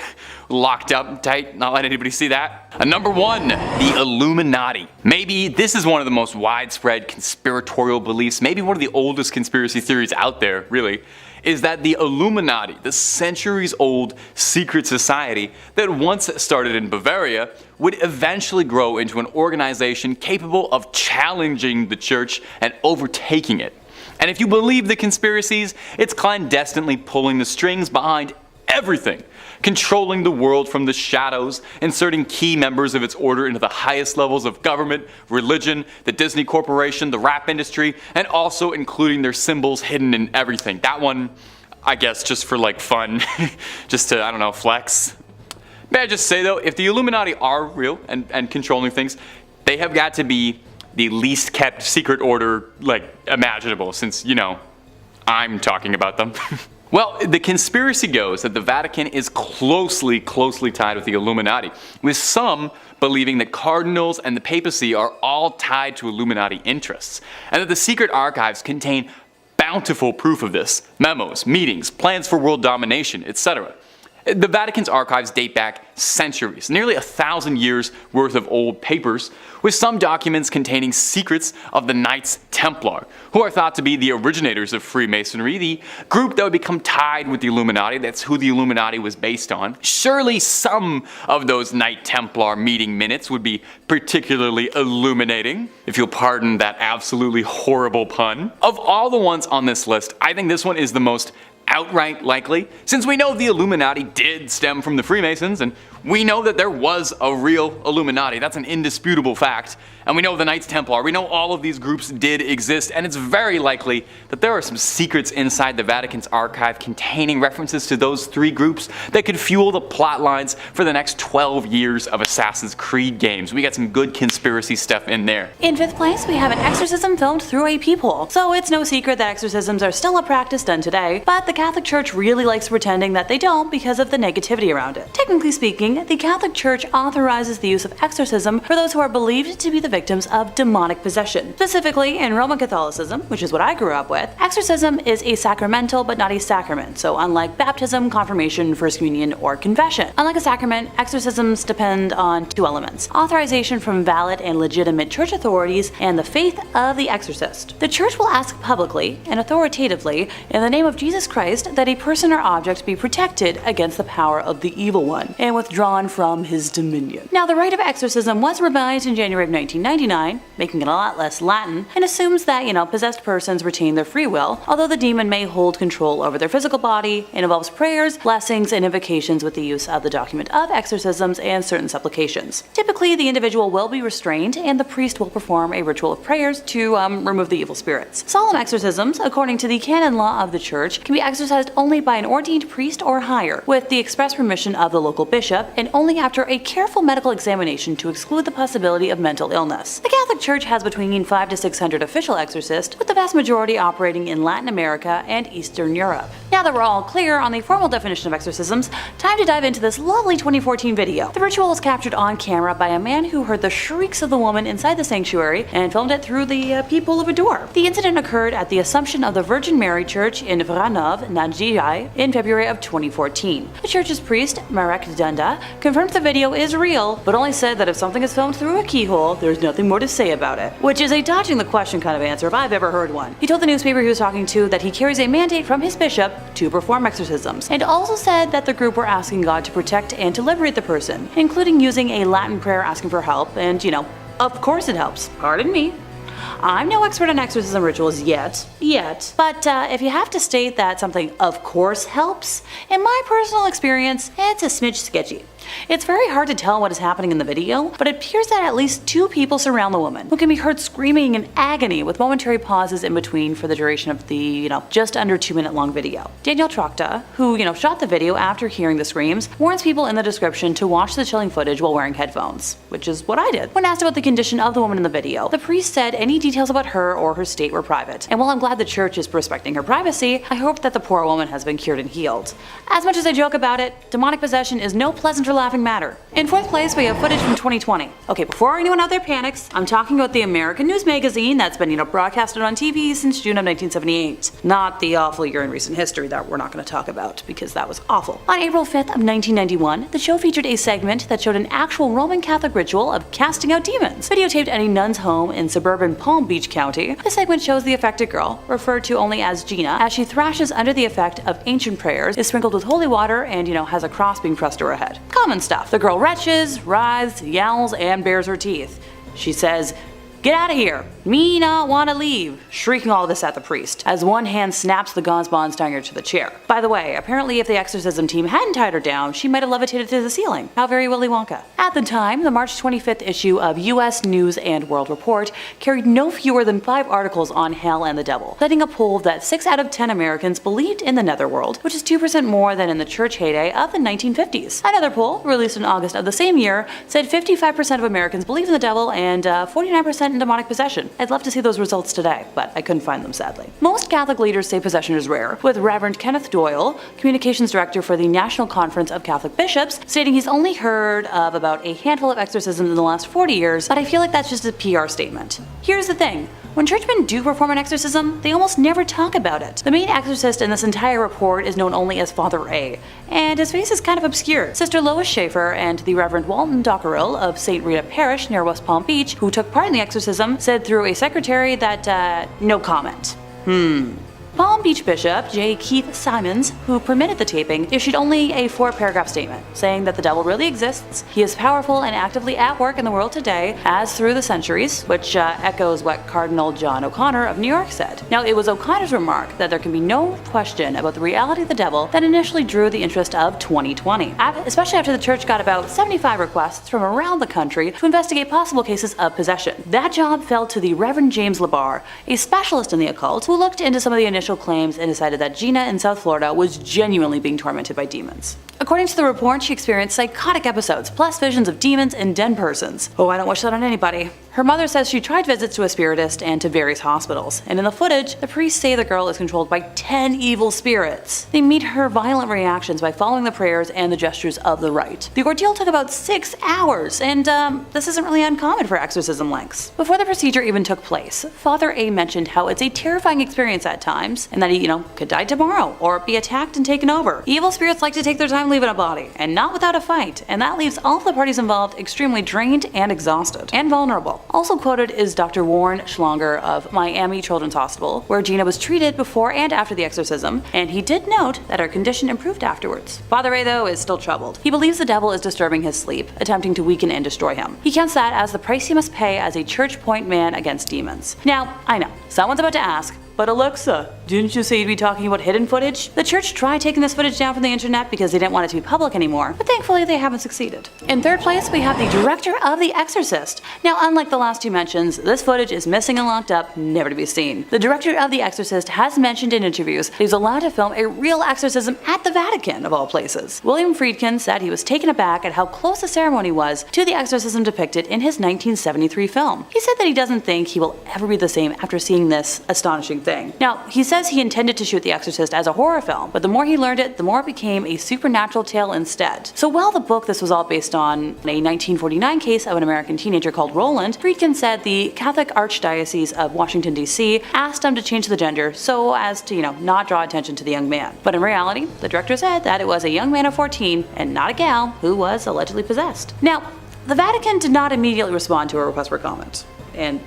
locked up tight, not let anybody see that. Number 1, the Illuminati. Maybe this is one of the most widespread conspiratorial beliefs, maybe one of the oldest conspiracy theories out there, really, is that the Illuminati, the centuries-old secret society that once started in Bavaria, would eventually grow into an organization capable of challenging the church and overtaking it. And if you believe the conspiracies, it's clandestinely pulling the strings behind everything, controlling the world from the shadows, inserting key members of its order into the highest levels of government, religion, the Disney Corporation, the rap industry, and also including their symbols hidden in everything. That one, I guess, just for fun, just to, I don't know, flex. May I just say though, if the Illuminati are real and controlling things, they have got to be the least kept secret order, imaginable, since, I'm talking about them. Well, the conspiracy goes that the Vatican is closely tied with the Illuminati, with some believing that cardinals and the papacy are all tied to Illuminati interests, and that the secret archives contain bountiful proof of this: memos, meetings, plans for world domination, etc. The Vatican's archives date back centuries, nearly 1,000 years worth of old papers, with some documents containing secrets of the Knights Templar, who are thought to be the originators of Freemasonry, the group that would become tied with the Illuminati. That's who the Illuminati was based on. Surely some of those Knight Templar meeting minutes would be particularly illuminating, if you'll pardon that absolutely horrible pun. Of all the ones on this list, I think this one is the most outright likely, since we know the Illuminati did stem from the Freemasons, and we know that there was a real Illuminati. That's an indisputable fact. And we know the Knights Templar, we know all of these groups did exist, and it's very likely that there are some secrets inside the Vatican's archive containing references to those 3 groups that could fuel the plot lines for the next 12 years of Assassin's Creed games. We got some good conspiracy stuff in there. In 5th place, we have an exorcism filmed through a peephole. So it's no secret that exorcisms are still a practice done today, but the Catholic Church really likes pretending that they don't because of the negativity around it. Technically speaking, the Catholic Church authorizes the use of exorcism for those who are believed to be the victims of demonic possession. Specifically, in Roman Catholicism, which is what I grew up with, exorcism is a sacramental but not a sacrament, so unlike baptism, confirmation, first communion, or confession. Unlike a sacrament, exorcisms depend on 2 elements: authorization from valid and legitimate church authorities and the faith of the exorcist. The church will ask publicly and authoritatively in the name of Jesus Christ that a person or object be protected against the power of the evil one and withdrawn from his dominion. Now, the rite of exorcism was revised in January of 1999, making it a lot less Latin, and assumes that, possessed persons retain their free will, although the demon may hold control over their physical body. It involves prayers, blessings, and invocations with the use of the document of exorcisms and certain supplications. Typically, the individual will be restrained, and the priest will perform a ritual of prayers to remove the evil spirits. Solemn exorcisms, according to the canon law of the church, can be exercised only by an ordained priest or higher, with the express permission of the local bishop, and only after a careful medical examination to exclude the possibility of mental illness. The Catholic Church has between 500 to 600 official exorcists, with the vast majority operating in Latin America and Eastern Europe. Now that we're all clear on the formal definition of exorcisms, time to dive into this lovely 2014 video. The ritual was captured on camera by a man who heard the shrieks of the woman inside the sanctuary and filmed it through the peephole of a door. The incident occurred at the Assumption of the Virgin Mary Church in Vranov, Najijai, in February of 2014. The church's priest, Marek Dunda, confirmed the video is real, but only said that if something is filmed through a keyhole, there's nothing more to say about it. Which is a dodging the question kind of answer if I've ever heard one. He told the newspaper he was talking to that he carries a mandate from his bishop to perform exorcisms, and also said that the group were asking God to protect and to liberate the person, including using a Latin prayer asking for help, and of course it helps. Pardon me. I'm no expert on exorcism rituals yet, but if you have to state that something of course helps, in my personal experience, it's a smidge sketchy. It's very hard to tell what is happening in the video, but it appears that at least 2 people surround the woman, who can be heard screaming in agony with momentary pauses in between for the duration of the, just under 2-minute long video. Daniel Trocta, who, shot the video after hearing the screams, warns people in the description to watch the chilling footage while wearing headphones, which is what I did. When asked about the condition of the woman in the video, the priest said any details about her or her state were private, and while I'm glad the church is respecting her privacy, I hope that the poor woman has been cured and healed. As much as I joke about it, demonic possession is no pleasant or laughing matter. In 4th place, we have footage from 2020. Okay, before anyone out there panics, I'm talking about the American news magazine that's been, broadcasted on TV since June of 1978. Not the awful year in recent history that we're not going to talk about, because that was awful. On April 5th of 1991, the show featured a segment that showed an actual Roman Catholic ritual of casting out demons, videotaped at a nun's home in suburban Palm Beach County. The segment shows the affected girl, referred to only as Gina, as she thrashes under the effect of ancient prayers, is sprinkled with holy water, and, has a cross being pressed to her head. Common stuff. The girl retches, writhes, yowls, and bares her teeth. She says, "Get out of here! Me not wanna leave!" shrieking all this at the priest, as one hand snaps the gauze bonds tying her to the chair. By the way, apparently if the exorcism team hadn't tied her down, she might have levitated to the ceiling. How very Willy Wonka. At the time, the March 25th issue of US News and World Report carried no fewer than 5 articles on hell and the devil, citing a poll that 6 out of 10 Americans believed in the netherworld, which is 2% more than in the church heyday of the 1950s. Another poll, released in August of the same year, said 55% of Americans believe in the devil and 49% in demonic possession. I'd love to see those results today, but I couldn't find them sadly. Most Catholic leaders say possession is rare, with Reverend Kenneth Doyle, Communications Director for the National Conference of Catholic Bishops, stating he's only heard of about a handful of exorcisms in the last 40 years, but I feel like that's just a PR statement. Here's the thing. When churchmen do perform an exorcism, they almost never talk about it. The main exorcist in this entire report is known only as Father A, and his face is kind of obscure. Sister Lois Schaefer and the Reverend Walton Dockerell of St. Rita Parish near West Palm Beach, who took part in the exorcism, said through a secretary that, no comment. Palm Beach Bishop J. Keith Simons, who permitted the taping, issued only a 4-paragraph statement, saying that the devil really exists, he is powerful and actively at work in the world today, as through the centuries, which echoes what Cardinal John O'Connor of New York said. Now, it was O'Connor's remark that there can be no question about the reality of the devil that initially drew the interest of 2020, especially after the church got about 75 requests from around the country to investigate possible cases of possession. That job fell to the Reverend James Labar, a specialist in the occult, who looked into some of the initial claims and decided that Gina in South Florida was genuinely being tormented by demons. According to the report, she experienced psychotic episodes, plus visions of demons and dead persons. Oh, I don't wish that on anybody. Her mother says she tried visits to a spiritist and to various hospitals, and in the footage, the priests say the girl is controlled by 10 evil spirits. They meet her violent reactions by following the prayers and the gestures of the rite. The ordeal took about 6 hours, and this isn't really uncommon for exorcism lengths. Before the procedure even took place, Father A mentioned how it's a terrifying experience at times, and that he, could die tomorrow, or be attacked and taken over. Evil spirits like to take their time leaving a body, and not without a fight, and that leaves all of the parties involved extremely drained and exhausted, and vulnerable. Also quoted is Dr. Warren Schlanger of Miami Children's Hospital, where Gina was treated before and after the exorcism, and he did note that her condition improved afterwards. Father A, though, is still troubled. He believes the devil is disturbing his sleep, attempting to weaken and destroy him. He counts that as the price he must pay as a church point man against demons. Now, I know, someone's about to ask, but Alexa, didn't you say you'd be talking about hidden footage? The church tried taking this footage down from the internet because they didn't want it to be public anymore, but thankfully they haven't succeeded. In 3rd place, we have the director of The Exorcist. Now, unlike the last 2 mentions, this footage is missing and locked up, never to be seen. The director of The Exorcist has mentioned in interviews that he was allowed to film a real exorcism at the Vatican, of all places. William Friedkin said he was taken aback at how close the ceremony was to the exorcism depicted in his 1973 film. He said that he doesn't think he will ever be the same after seeing this astonishing thing. Now, he says he intended to shoot The Exorcist as a horror film, but the more he learned it, the more it became a supernatural tale instead. So while the book this was all based on a 1949 case of an American teenager called Roland, Friedkin said the Catholic Archdiocese of Washington, D.C. asked him to change the gender so as to, not draw attention to the young man. But in reality, the director said that it was a young man of 14 and not a gal who was allegedly possessed. Now, the Vatican did not immediately respond to a request for comment, and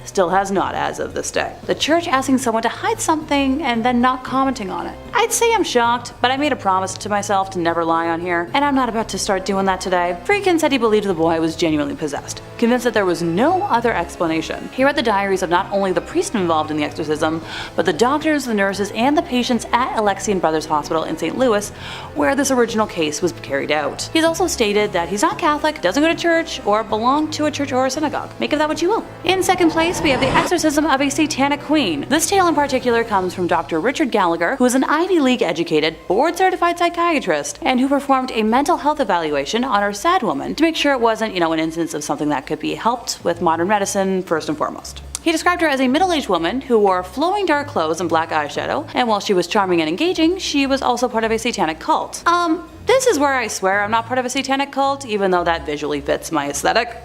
still has not as of this day. The church asking someone to hide something and then not commenting on it. I'd say I'm shocked, but I made a promise to myself to never lie on here, and I'm not about to start doing that today. Friedkin said he believed the boy was genuinely possessed, convinced that there was no other explanation. He read the diaries of not only the priest involved in the exorcism, but the doctors, the nurses, and the patients at Alexian Brothers Hospital in St. Louis, where this original case was carried out. He's also stated that he's not Catholic, doesn't go to church, or belong to a church or a synagogue. Make of that what you will. In second place, we have the exorcism of a satanic queen. This tale in particular comes from Dr. Richard Gallagher, who is an Ivy League educated, board-certified psychiatrist, and who performed a mental health evaluation on our sad woman to make sure it wasn't, an instance of something that could be helped with modern medicine first and foremost. He described her as a middle-aged woman who wore flowing dark clothes and black eyeshadow, and while she was charming and engaging, she was also part of a satanic cult. This is where I swear I'm not part of a satanic cult, even though that visually fits my aesthetic.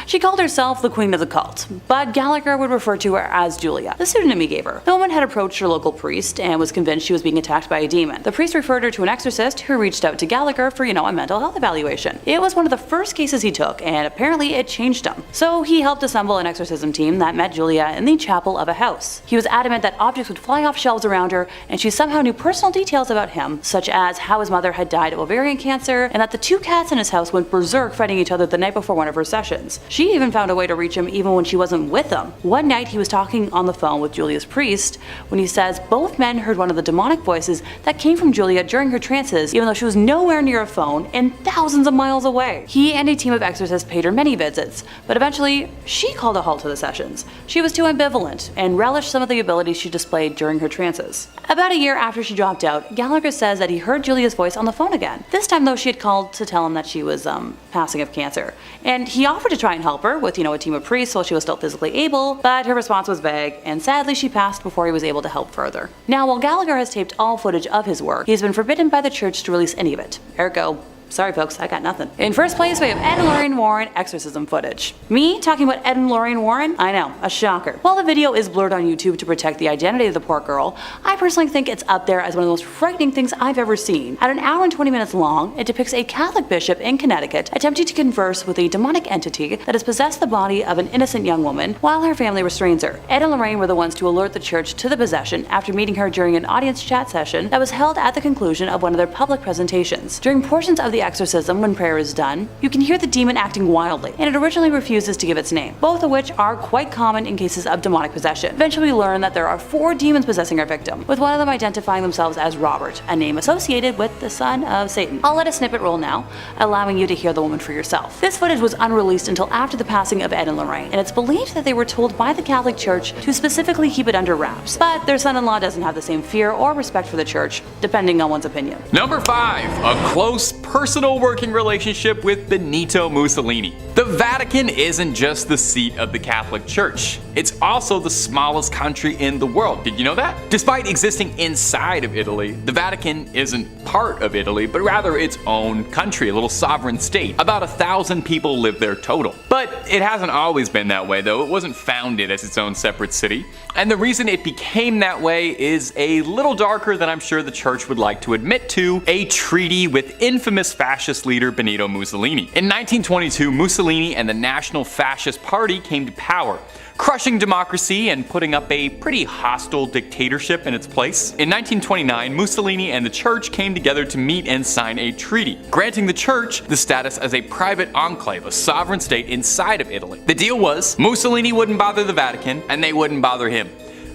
She called herself the queen of the cult, but Gallagher would refer to her as Julia, the pseudonym he gave her. The woman had approached her local priest and was convinced she was being attacked by a demon. The priest referred her to an exorcist who reached out to Gallagher for, a mental health evaluation. It was one of the first cases he took, and apparently it changed him. So he helped assemble an exorcism team that met Julia in the chapel of a house. He was adamant that objects would fly off shelves around her, and she somehow knew personal details about him, such as how his mother had died of ovarian cancer, and that the two cats in his house went berserk fighting each other the night before one of her sessions. She even found a way to reach him even when she wasn't with him. One night he was talking on the phone with Julia's priest when he says both men heard one of the demonic voices that came from Julia during her trances, even though she was nowhere near a phone and thousands of miles away. He and a team of exorcists paid her many visits, but eventually she called a halt to the sessions. She was too ambivalent and relished some of the abilities she displayed during her trances. About a year after she dropped out, Gallagher says that he heard Julia's voice on the phone again. This time though, she had called to tell him that she was passing of cancer, and he offered to try and help her with a team of priests while she was still physically able, but her response was vague, and sadly she passed before he was able to help further. Now, while Gallagher has taped all footage of his work, he has been forbidden by the church to release any of it. Ergo, sorry folks, I got nothing. In first place, we have Ed and Lorraine Warren exorcism footage. Me talking about Ed and Lorraine Warren? I know, a shocker. While the video is blurred on YouTube to protect the identity of the poor girl, I personally think it's up there as one of the most frightening things I've ever seen. At an hour and 20 minutes long, it depicts a Catholic bishop in Connecticut attempting to converse with a demonic entity that has possessed the body of an innocent young woman while her family restrains her. Ed and Lorraine were the ones to alert the church to the possession after meeting her during an audience chat session that was held at the conclusion of one of their public presentations. During portions of the exorcism, when prayer is done, you can hear the demon acting wildly, and it originally refuses to give its name, both of which are quite common in cases of demonic possession. Eventually we learn that there are 4 demons possessing our victim, with one of them identifying themselves as Robert, a name associated with the son of Satan. I'll let a snippet roll now, allowing you to hear the woman for yourself. This footage was unreleased until after the passing of Ed and Lorraine, and it's believed that they were told by the Catholic Church to specifically keep it under wraps, but their son-in-law doesn't have the same fear or respect for the church, depending on one's opinion. Number 5. A close personal working relationship with Bonito Musolini. The Vatican isn't just the seat of the Catholic Church. It's also the smallest country in the world. Did you know that? Despite existing inside of Italy, the Vatican isn't part of Italy, but rather its own country, a little sovereign state. About 1,000 people live there total. But it hasn't always been that way, though. It wasn't founded as its own separate city. And the reason it became that way is a little darker than I'm sure the church would like to admit to: a treaty with infamous fascist leader Bonito Mussolini. In 1922, Mussolini and the National Fascist Party came to power, crushing democracy and putting up a pretty hostile dictatorship in its place. In 1929, Mussolini and the church came together to meet and sign a treaty, granting the church the status as a private enclave, a sovereign state inside of Italy. The deal was, Mussolini wouldn't bother the Vatican, and they wouldn't bother him.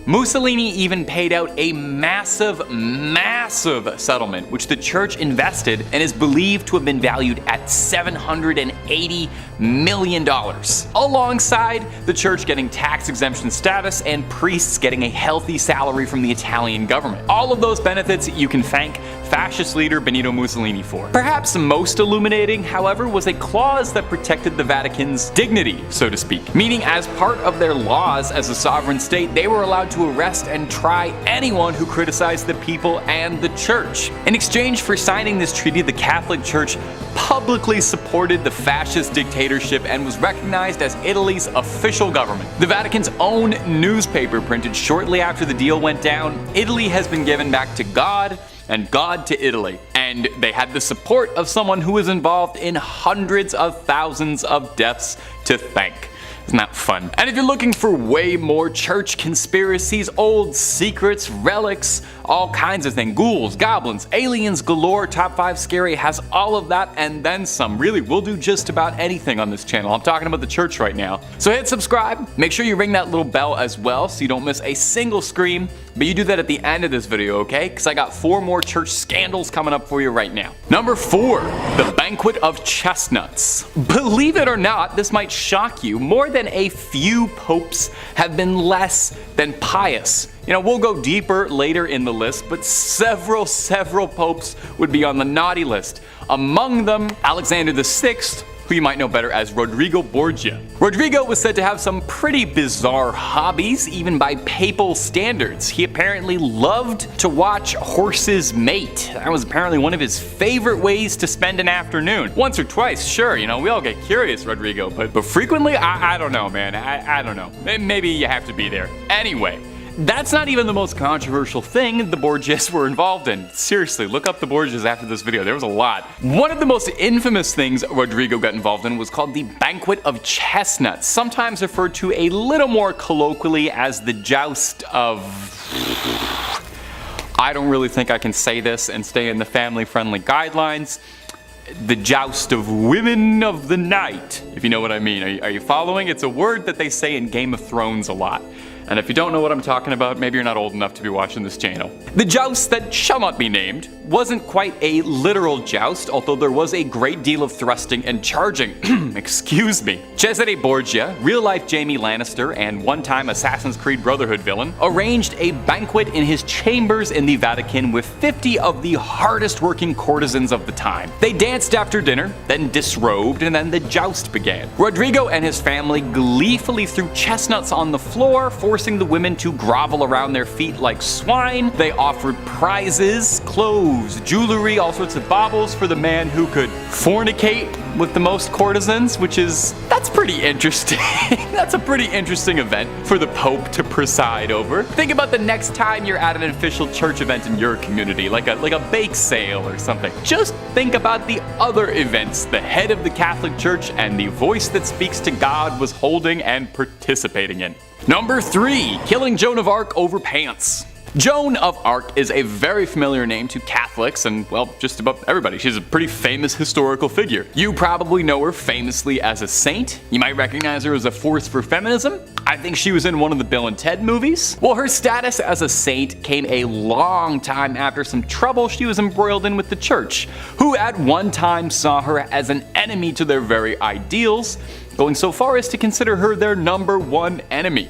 Mussolini even paid out a massive settlement, which the church invested and is believed to have been valued at $780 million, alongside the church getting tax exemption status and priests getting a healthy salary from the Italian government. All of those benefits you can thank fascist leader Benito Mussolini for. Perhaps most illuminating, however, was a clause that protected the Vatican's dignity, so to speak, meaning as part of their laws as a sovereign state, they were allowed to arrest and try anyone who criticized the people and the church. In exchange for signing this treaty, the Catholic Church publicly supported the fascist dictatorship and was recognized as Italy's official government. The Vatican's own newspaper printed shortly after the deal went down, "Italy has been given back to God, and God to Italy." And they had the support of someone who was involved in hundreds of thousands of deaths to thank. Isn't that fun? And if you're looking for way more church conspiracies, old secrets, relics, all kinds of things. Ghouls, goblins, aliens galore. Top 5 Scary has all of that and then some. Really, we'll do just about anything on this channel. I'm talking about the church right now. So hit subscribe. Make sure you ring that little bell as well so you don't miss a single scream. But you do that at the end of this video, okay? Because I got 4 more church scandals coming up for you right now. Number 4, the Banquet of Chestnuts. Believe it or not, this might shock you, more than a few popes have been less than pious. You know, we'll go deeper later in the list, but several popes would be on the naughty list. Among them, Alexander VI, who you might know better as Rodrigo Borgia. Rodrigo was said to have some pretty bizarre hobbies, even by papal standards. He apparently loved to watch horses mate. That was apparently one of his favorite ways to spend an afternoon. Once or twice, sure, you know, we all get curious, Rodrigo, but frequently, I don't know, man. I don't know. Maybe you have to be there. Anyway, that's not even the most controversial thing the Borgias were involved in. Seriously, look up the Borgias after this video, there was a lot. One of the most infamous things Rodrigo got involved in was called the Banquet of Chestnuts, sometimes referred to a little more colloquially as the Joust of... I don't really think I can say this and stay in the family-friendly guidelines. The Joust of Women of the Night, if you know what I mean. Are you following? It's a word that they say in Game of Thrones a lot. And if you don't know what I'm talking about, maybe you're not old enough to be watching this channel. The joust that shall not be named wasn't quite a literal joust, although there was a great deal of thrusting and charging. Excuse me. Cesare Borgia, real-life Jaime Lannister and one-time Assassin's Creed Brotherhood villain, arranged a banquet in his chambers in the Vatican with 50 of the hardest-working courtesans of the time. They danced after dinner, then disrobed, and then the joust began. Rodrigo and his family gleefully threw chestnuts on the floor, forcing the women to grovel around their feet like swine. They offered prizes, clothes, jewelry, all sorts of baubles for the man who could fornicate with the most courtesans, that's pretty interesting. That's a pretty interesting event for the Pope to preside over. Think about the next time you're at an official church event in your community, like a bake sale or something. Just think about the other events the head of the Catholic Church and the voice that speaks to God was holding and participating in. Number 3, killing Joan of Arc over pants. Joan of Arc is a very familiar name to Catholics and, well, just about everybody. She's a pretty famous historical figure. You probably know her famously as a saint. You might recognize her as a force for feminism. I think she was in one of the Bill and Ted movies. Well, her status as a saint came a long time after some trouble she was embroiled in with the church, who at one time saw her as an enemy to their very ideals, going so far as to consider her their #1 enemy.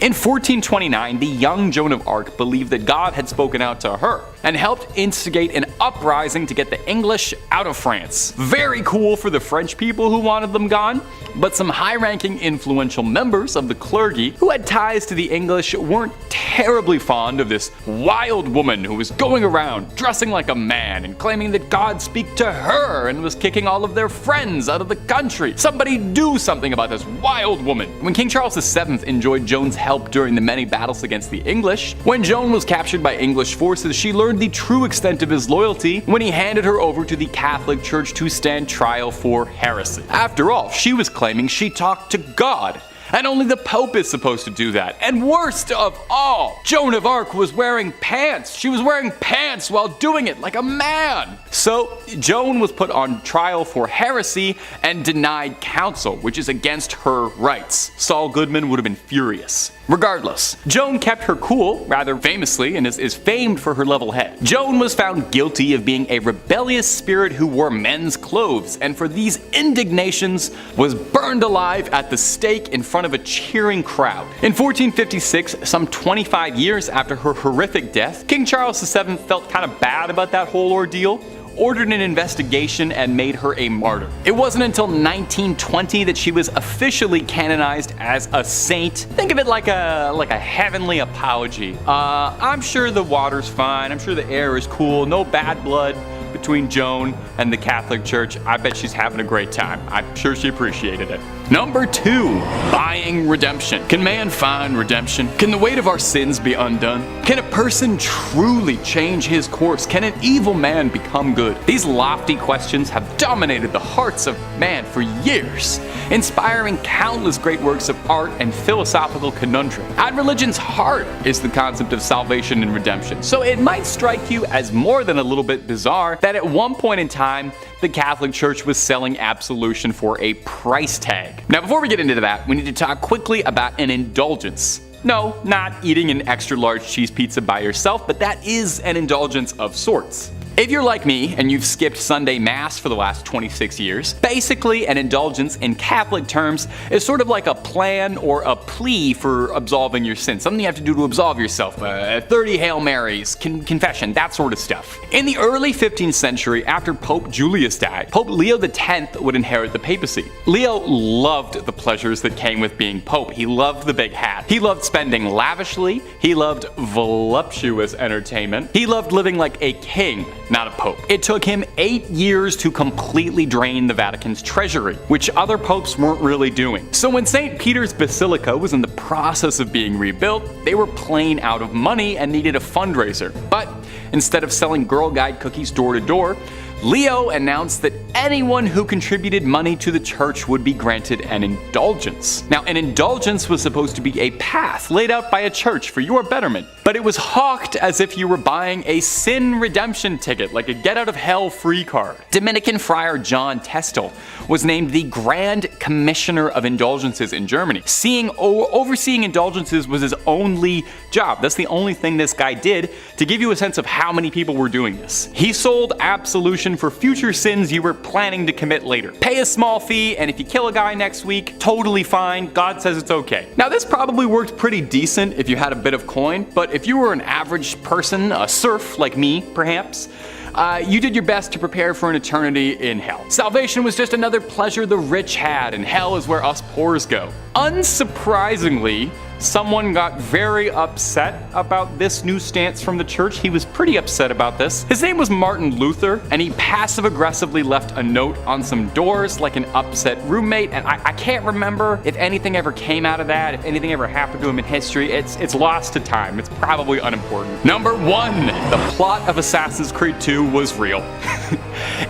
In 1429, the young Joan of Arc believed that God had spoken out to her and helped instigate an uprising to get the English out of France. Very cool for the French people who wanted them gone, but some high-ranking influential members of the clergy who had ties to the English weren't terribly fond of this wild woman who was going around dressing like a man and claiming that God spoke to her and was kicking all of their friends out of the country. Somebody do something about this wild woman. When King Charles VII enjoyed Joan's help during the many battles against the English, when Joan was captured by English forces, she learned the true extent of his loyalty when he handed her over to the Catholic Church to stand trial for heresy. After all, she was claiming she talked to God, and only the Pope is supposed to do that. And worst of all, Joan of Arc was wearing pants. She was wearing pants while doing it like a man. So Joan was put on trial for heresy and denied counsel, which is against her rights. Saul Goodman would have been furious. Regardless, Joan kept her cool, rather famously, and is famed for her level head. Joan was found guilty of being a rebellious spirit who wore men's clothes, and for these indignations was burned alive at the stake in front of a cheering crowd. In 1456, some 25 years after her horrific death, King Charles VII felt kind of bad about that whole ordeal, ordered an investigation and made her a martyr. It wasn't until 1920 that she was officially canonized as a saint. Think of it like a heavenly apology. I'm sure the water's fine, I'm sure the air is cool, no bad blood between Joan and the Catholic Church. I bet she's having a great time. I'm sure she appreciated it. Number 2. Buying redemption. Can man find redemption? Can the weight of our sins be undone? Can a person truly change his course? Can an evil man become good? These lofty questions have dominated the hearts of man for years, inspiring countless great works of art and philosophical conundrum. At religion's heart is the concept of salvation and redemption, so it might strike you as more than a little bit bizarre that at one point in time, the Catholic Church was selling absolution for a price tag. Now, before we get into that, we need to talk quickly about an indulgence. No, not eating an extra large cheese pizza by yourself, but that is an indulgence of sorts. If you're like me and you've skipped Sunday Mass for the last 26 years, basically an indulgence in Catholic terms is sort of like a plan or a plea for absolving your sins. Something you have to do to absolve yourself. 30 Hail Marys, confession, that sort of stuff. In the early 15th century, after Pope Julius died, Pope Leo X would inherit the papacy. Leo loved the pleasures that came with being Pope. He loved the big hat. He loved spending lavishly. He loved voluptuous entertainment. He loved living like a king, not a pope. It took him 8 years to completely drain the Vatican's treasury, which other popes weren't really doing. So when St. Peter's Basilica was in the process of being rebuilt, they were plain out of money and needed a fundraiser. But instead of selling Girl Guide cookies door to door, Leo announced that anyone who contributed money to the church would be granted an indulgence. Now, an indulgence was supposed to be a path laid out by a church for your betterment, but it was hawked as if you were buying a sin redemption ticket, like a get-out-of-hell free card. Dominican friar John Testel was named the Grand Commissioner of Indulgences in Germany. Overseeing indulgences was his only job. That's the only thing this guy did to give you a sense of how many people were doing this. He sold absolution for future sins you were planning to commit later. Pay a small fee, and if you kill a guy next week, totally fine. God says it's okay. Now, this probably worked pretty decent if you had a bit of coin, but if you were an average person, a serf like me, perhaps, you did your best to prepare for an eternity in hell. Salvation was just another pleasure the rich had, and hell is where us poors go. Unsurprisingly, someone got very upset about this new stance from the church. He was pretty upset about this. His name was Martin Luther, and he passive-aggressively left a note on some doors like an upset roommate, and I can't remember if anything ever came out of that, if anything ever happened to him in history. It's lost to time. It's probably unimportant. Number 1. The plot of Assassin's Creed 2 was real.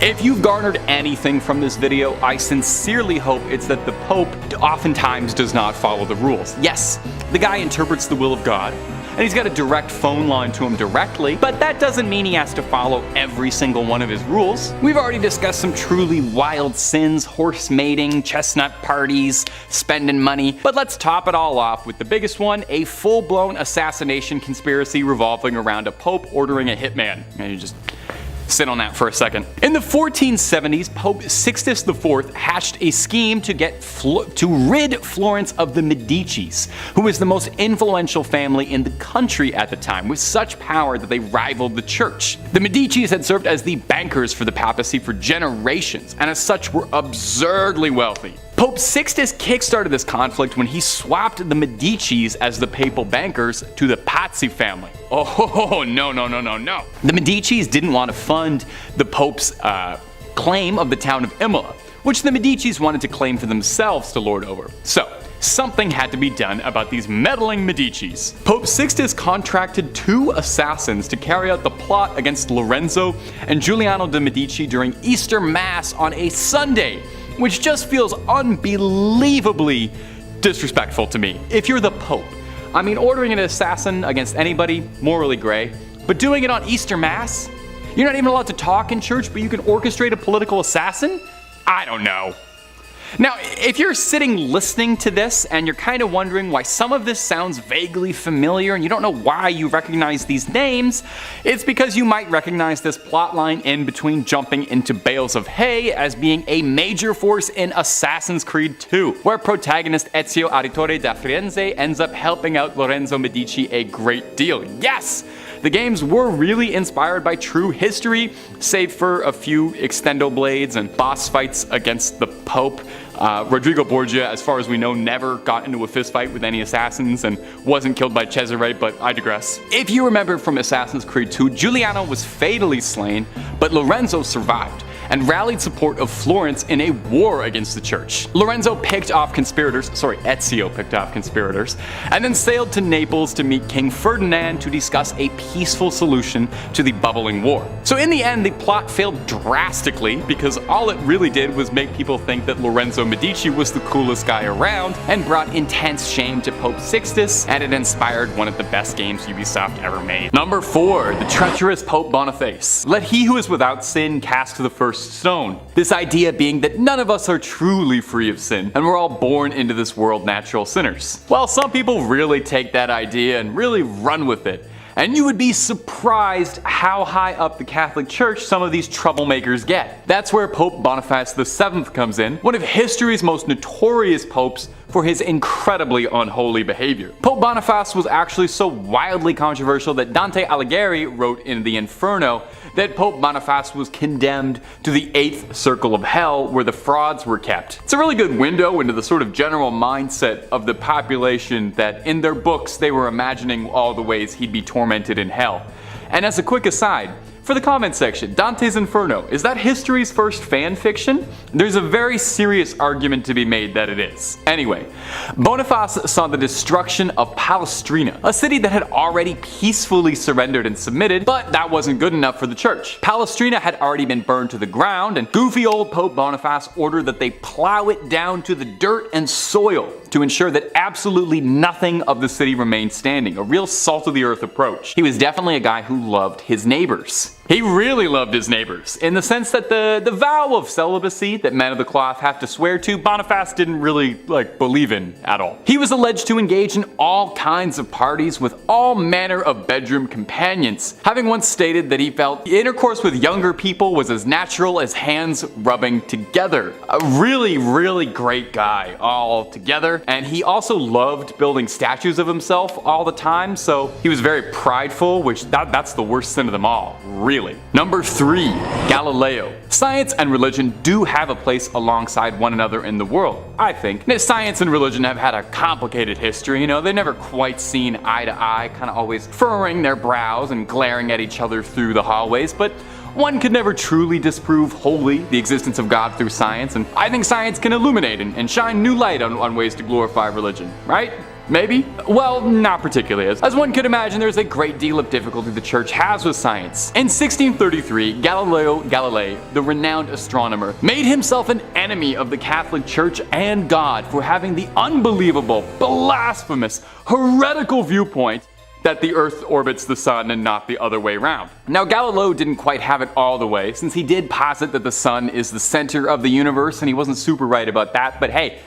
If you've garnered anything from this video, I sincerely hope it's that the Pope oftentimes does not follow the rules. Yes, the guy interprets the will of God, and he's got a direct phone line to him directly, but that doesn't mean he has to follow every single one of his rules. We've already discussed some truly wild sins, horse mating, chestnut parties, spending money, but let's top it all off with the biggest one, a full-blown assassination conspiracy revolving around a pope ordering a hitman. And you just sit on that for a second. In the 1470s, Pope Sixtus IV hatched a scheme to rid Florence of the Medicis, who was the most influential family in the country at the time, with such power that they rivaled the church. The Medicis had served as the bankers for the papacy for generations, and as such were absurdly wealthy. Pope Sixtus kickstarted this conflict when he swapped the Medicis as the papal bankers to the Pazzi family. Oh, no. The Medicis didn't want to fund the Pope's claim of the town of Imola, which the Medicis wanted to claim for themselves to lord over. So, something had to be done about these meddling Medicis. Pope Sixtus contracted 2 assassins to carry out the plot against Lorenzo and Giuliano de' Medici during Easter Mass on a Sunday, which just feels unbelievably disrespectful to me. If you're the Pope, I mean, ordering an assassin against anybody, morally gray, but doing it on Easter Mass? You're not even allowed to talk in church, but you can orchestrate a political assassin? I don't know. Now, if you're sitting listening to this and you're kind of wondering why some of this sounds vaguely familiar and you don't know why you recognize these names, it's because you might recognize this plotline in between jumping into bales of hay as being a major force in Assassin's Creed 2, where protagonist Ezio Auditore da Firenze ends up helping out Lorenzo Medici a great deal. Yes! The games were really inspired by true history, save for a few extendo blades and boss fights against the Pope. Rodrigo Borgia, as far as we know, never got into a fistfight with any assassins and wasn't killed by Cesare, but I digress. If you remember from Assassin's Creed 2, Giuliano was fatally slain, but Lorenzo survived. and rallied support of Florence in a war against the church. Ezio picked off conspirators, and then sailed to Naples to meet King Ferdinand to discuss a peaceful solution to the bubbling war. So in the end, the plot failed drastically because all it really did was make people think that Lorenzo Medici was the coolest guy around and brought intense shame to Pope Sixtus, and it inspired one of the best games Ubisoft ever made. Number 4. The treacherous Pope Boniface. Let he who is without sin cast the first stone. This idea being that none of us are truly free of sin, and we're all born into this world natural sinners. Well, some people really take that idea and really run with it. And you would be surprised how high up the Catholic Church some of these troublemakers get. That's where Pope Boniface VII comes in, one of history's most notorious popes for his incredibly unholy behavior. Pope Boniface was actually so wildly controversial that Dante Alighieri wrote in the Inferno that Pope Boniface was condemned to the 8th circle of hell where the frauds were kept. It's a really good window into the sort of general mindset of the population that in their books they were imagining all the ways he'd be tormented in hell. And as a quick aside, for the comment section, Dante's Inferno, is that history's first fan fiction? There's a very serious argument to be made that it is. Anyway, Boniface saw the destruction of Palestrina, a city that had already peacefully surrendered and submitted, but that wasn't good enough for the church. Palestrina had already been burned to the ground, and goofy old Pope Boniface ordered that they plow it down to the dirt and soil to ensure that absolutely nothing of the city remained standing, a real salt-of-the-earth approach. He was definitely a guy who loved his neighbors. He really loved his neighbors, in the sense that the vow of celibacy that men of the cloth have to swear to, Boniface didn't really, believe in at all. He was alleged to engage in all kinds of parties with all manner of bedroom companions, having once stated that he felt intercourse with younger people was as natural as hands rubbing together. A really, really great guy all together, and he also loved building statues of himself all the time, so he was very prideful, which that's the worst sin of them all, really. Number 3. Galileo. Science and religion do have a place alongside one another in the world, I think. Now, science and religion have had a complicated history, they've never quite seen eye to eye, kind of always furrowing their brows and glaring at each other through the hallways, but one could never truly disprove wholly the existence of God through science, and I think science can illuminate and shine new light on ways to glorify religion, right? Maybe? Well, not particularly. As one could imagine, there's a great deal of difficulty the church has with science. In 1633, Galileo Galilei, the renowned astronomer, made himself an enemy of the Catholic Church and God for having the unbelievable, blasphemous, heretical viewpoint that the Earth orbits the Sun and not the other way around. Now, Galileo didn't quite have it all the way, since he did posit that the Sun is the center of the universe, and he wasn't super right about that, but hey,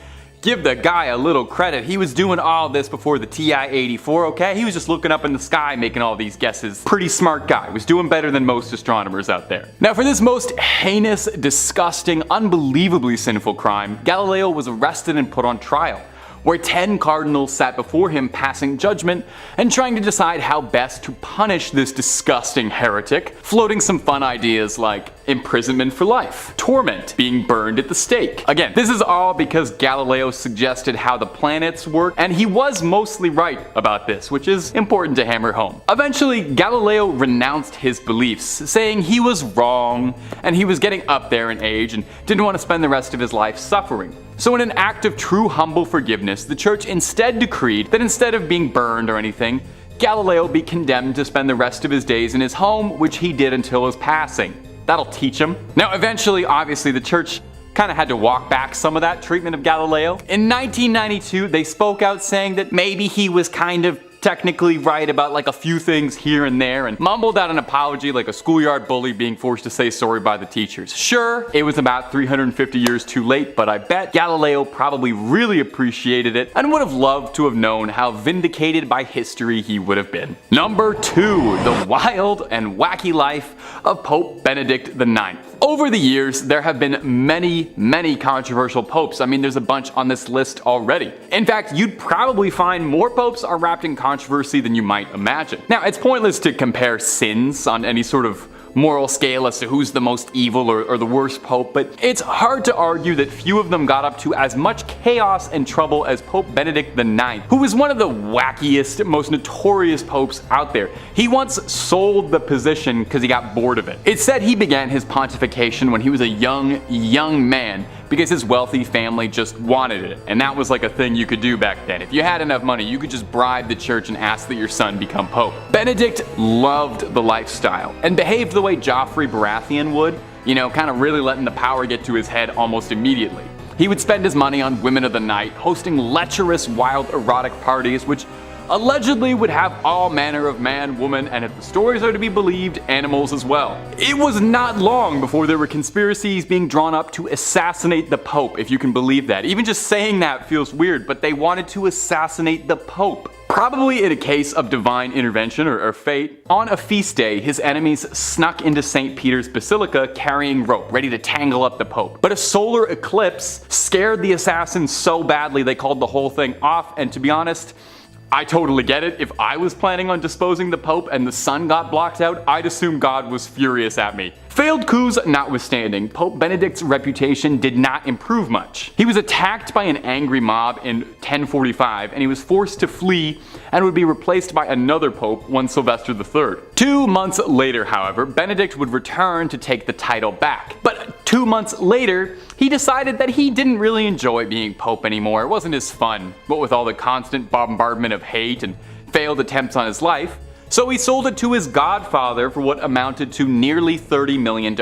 give the guy a little credit. He was doing all this before the TI-84, okay? He was just looking up in the sky making all these guesses. Pretty smart guy. Was doing better than most astronomers out there. Now, for this most heinous, disgusting, unbelievably sinful crime, Galileo was arrested and put on trial, where 10 cardinals sat before him passing judgment and trying to decide how best to punish this disgusting heretic, floating some fun ideas like imprisonment for life, torment, being burned at the stake. Again, this is all because Galileo suggested how the planets work, and he was mostly right about this, which is important to hammer home. Eventually, Galileo renounced his beliefs, saying he was wrong and he was getting up there in age and didn't want to spend the rest of his life suffering. So in an act of true humble forgiveness, the church instead decreed that instead of being burned or anything, Galileo be condemned to spend the rest of his days in his home, which he did until his passing. That'll teach him. Now eventually, obviously, the church kind of had to walk back some of that treatment of Galileo. In 1992, they spoke out saying that maybe he was kind of technically right about a few things here and there, and mumbled out an apology like a schoolyard bully being forced to say sorry by the teachers. Sure, it was about 350 years too late, but I bet Galileo probably really appreciated it and would have loved to have known how vindicated by history he would have been. Number 2. The wild and wacky life of Pope Benedict IX. Over the years, there have been many controversial popes. I mean, there's a bunch on this list already. In fact, you'd probably find more popes are wrapped in controversy than you might imagine. Now, it's pointless to compare sins on any sort of moral scale as to who's the most evil or the worst pope, but it's hard to argue that few of them got up to as much chaos and trouble as Pope Benedict IX, who was one of the wackiest, most notorious popes out there. He once sold the position because he got bored of it. It's said he began his pontification when he was a young man because his wealthy family just wanted it, and that was like a thing you could do back then. If you had enough money, you could just bribe the church and ask that your son become pope. Benedict loved the lifestyle and behaved the way Joffrey Baratheon would, you know, kind of really letting the power get to his head almost immediately. He would spend his money on women of the night, hosting lecherous, wild, erotic parties, which allegedly would have all manner of man, woman, and if the stories are to be believed, animals as well. It was not long before there were conspiracies being drawn up to assassinate the Pope, if you can believe that. Even just saying that feels weird, but they wanted to assassinate the Pope. Probably in a case of divine intervention or fate, on a feast day, his enemies snuck into St. Peter's Basilica carrying rope, ready to tangle up the Pope. But a solar eclipse scared the assassins so badly they called the whole thing off, and to be honest, I totally get it. If I was planning on disposing the Pope and the sun got blocked out, I'd assume God was furious at me. Failed coups notwithstanding, Pope Benedict's reputation did not improve much. He was attacked by an angry mob in 1045 and he was forced to flee and would be replaced by another pope, one Sylvester III. 2 months later, however, Benedict would return to take the title back. But 2 months later, he decided that he didn't really enjoy being pope anymore. It wasn't as fun, what with all the constant bombardment of hate and failed attempts on his life. So he sold it to his godfather for what amounted to nearly $30 million.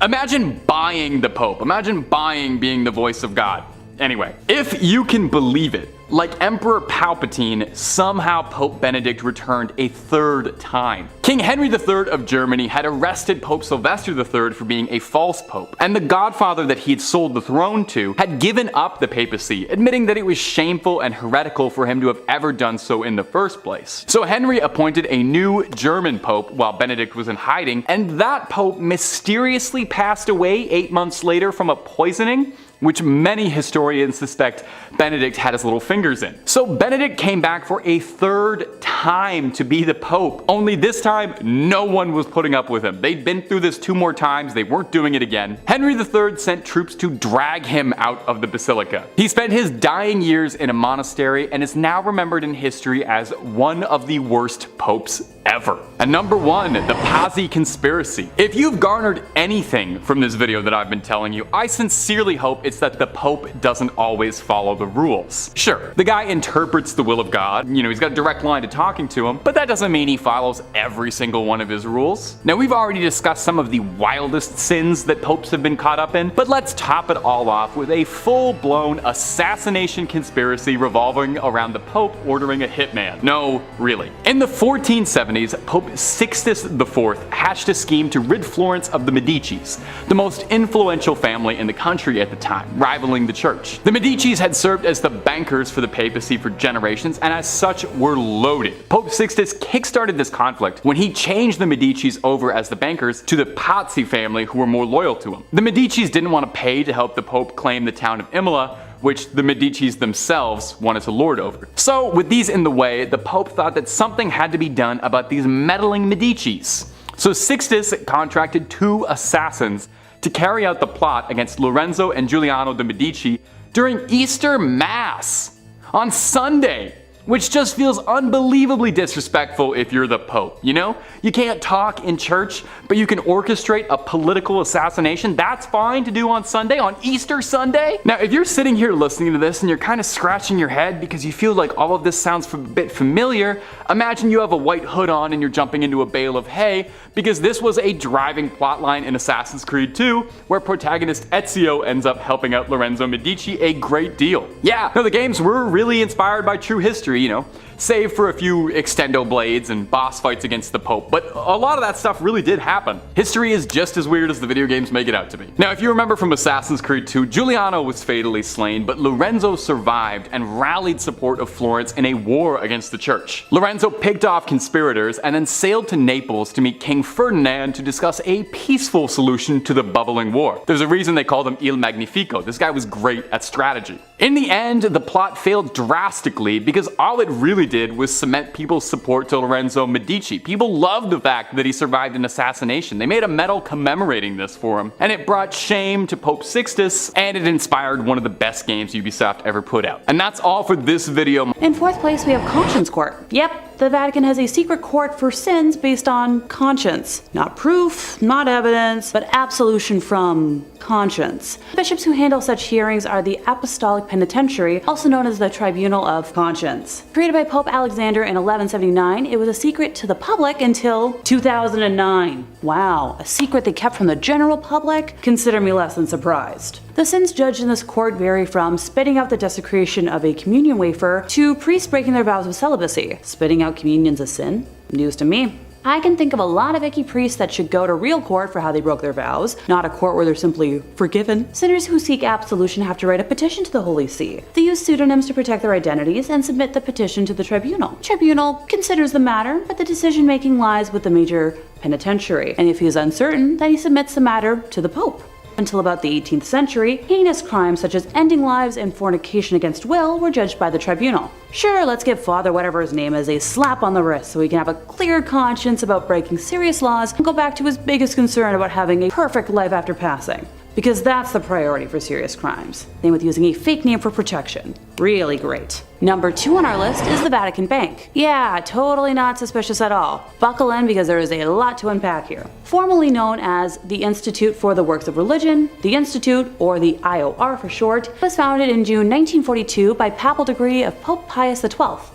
Imagine buying the Pope. Imagine buying being the voice of God. Anyway, if you can believe it, like Emperor Palpatine, somehow Pope Benedict returned a third time. King Henry III of Germany had arrested Pope Sylvester III for being a false pope, and the godfather that he had sold the throne to had given up the papacy, admitting that it was shameful and heretical for him to have ever done so in the first place. So Henry appointed a new German pope while Benedict was in hiding, and that pope mysteriously passed away 8 months later from a poisoning, which many historians suspect Benedict had his little fingers in. So Benedict came back for a third time to be the Pope, only this time no one was putting up with him. They'd been through this 2 more times, they weren't doing it again. Henry III sent troops to drag him out of the basilica. He spent his dying years in a monastery and is now remembered in history as one of the worst popes ever. And number 1, the Pazzi conspiracy. If you've garnered anything from this video that I've been telling you, I sincerely hope it's that the Pope doesn't always follow the rules. Sure, the guy interprets the will of God, you know, he's got a direct line to talking to him, but that doesn't mean he follows every single one of his rules. Now, we've already discussed some of the wildest sins that popes have been caught up in, but let's top it all off with a full-blown assassination conspiracy revolving around the Pope ordering a hitman. No, really. In the 1470s, Pope Sixtus IV hatched a scheme to rid Florence of the Medicis, the most influential family in the country at the time, rivaling the church. The Medicis had served as the bankers for the papacy for generations, and as such were loaded. Pope Sixtus kickstarted this conflict when he changed the Medicis over as the bankers to the Pazzi family, who were more loyal to him. The Medicis didn't want to pay to help the Pope claim the town of Imola, which the Medicis themselves wanted to lord over. So with these in the way, the Pope thought that something had to be done about these meddling Medicis. So Sixtus contracted 2 assassins to carry out the plot against Lorenzo and Giuliano de' Medici during Easter Mass on Sunday, which just feels unbelievably disrespectful if you're the Pope, you know? You can't talk in church, but you can orchestrate a political assassination. That's fine to do on Sunday, on Easter Sunday? Now, if you're sitting here listening to this and you're kind of scratching your head because you feel like all of this sounds a bit familiar, imagine you have a white hood on and you're jumping into a bale of hay, because this was a driving plotline in Assassin's Creed 2, where protagonist Ezio ends up helping out Lorenzo Medici a great deal. Yeah, no, the games were really inspired by true history, you know, save for a few extendo blades and boss fights against the Pope, but a lot of that stuff really did happen. History is just as weird as the video games make it out to be. Now, if you remember from Assassin's Creed 2, Giuliano was fatally slain, but Lorenzo survived and rallied support of Florence in a war against the church. Lorenzo picked off conspirators and then sailed to Naples to meet King Ferdinand to discuss a peaceful solution to the bubbling war. There's a reason they called him Il Magnifico. This guy was great at strategy. In the end, the plot failed drastically because all it really did was cement people's support to Lorenzo Medici. People loved the fact that he survived an assassination. They made a medal commemorating this for him, and it brought shame to Pope Sixtus, and it inspired one of the best games Ubisoft ever put out. And that's all for this video. In fourth place, we have Conscience Court. Yep, the Vatican has a secret court for sins based on conscience. Not proof, not evidence, but absolution from conscience. Bishops who handle such hearings are the Apostolic Penitentiary, also known as the Tribunal of Conscience. Created by Pope Alexander in 1179, it was a secret to the public until 2009. Wow, a secret they kept from the general public? Consider me less than surprised. The sins judged in this court vary from spitting out the desecration of a communion wafer to priests breaking their vows of celibacy. Spitting out communion's a sin? News to me. I can think of a lot of icky priests that should go to real court for how they broke their vows, not a court where they're simply forgiven. Sinners who seek absolution have to write a petition to the Holy See. They use pseudonyms to protect their identities and submit the petition to the tribunal. The tribunal considers the matter, but the decision-making lies with the major penitentiary, and if he is uncertain, then he submits the matter to the Pope. Until about the 18th century, heinous crimes such as ending lives and fornication against will were judged by the tribunal. Sure, let's give Father whatever his name is a slap on the wrist so he can have a clear conscience about breaking serious laws and go back to his biggest concern about having a perfect life after passing. Because that's the priority for serious crimes. Same with using a fake name for protection. Really great. Number 2 on our list is the Vatican Bank. Yeah, totally not suspicious at all. Buckle in because there is a lot to unpack here. Formerly known as the Institute for the Works of Religion, the Institute, or the IOR for short, was founded in June 1942 by papal decree of Pope Pius XII.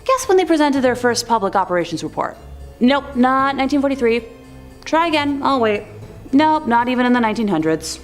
Guess when they presented their first public operations report? Nope, not 1943. Try again, I'll wait. Nope, not even in the 1900s.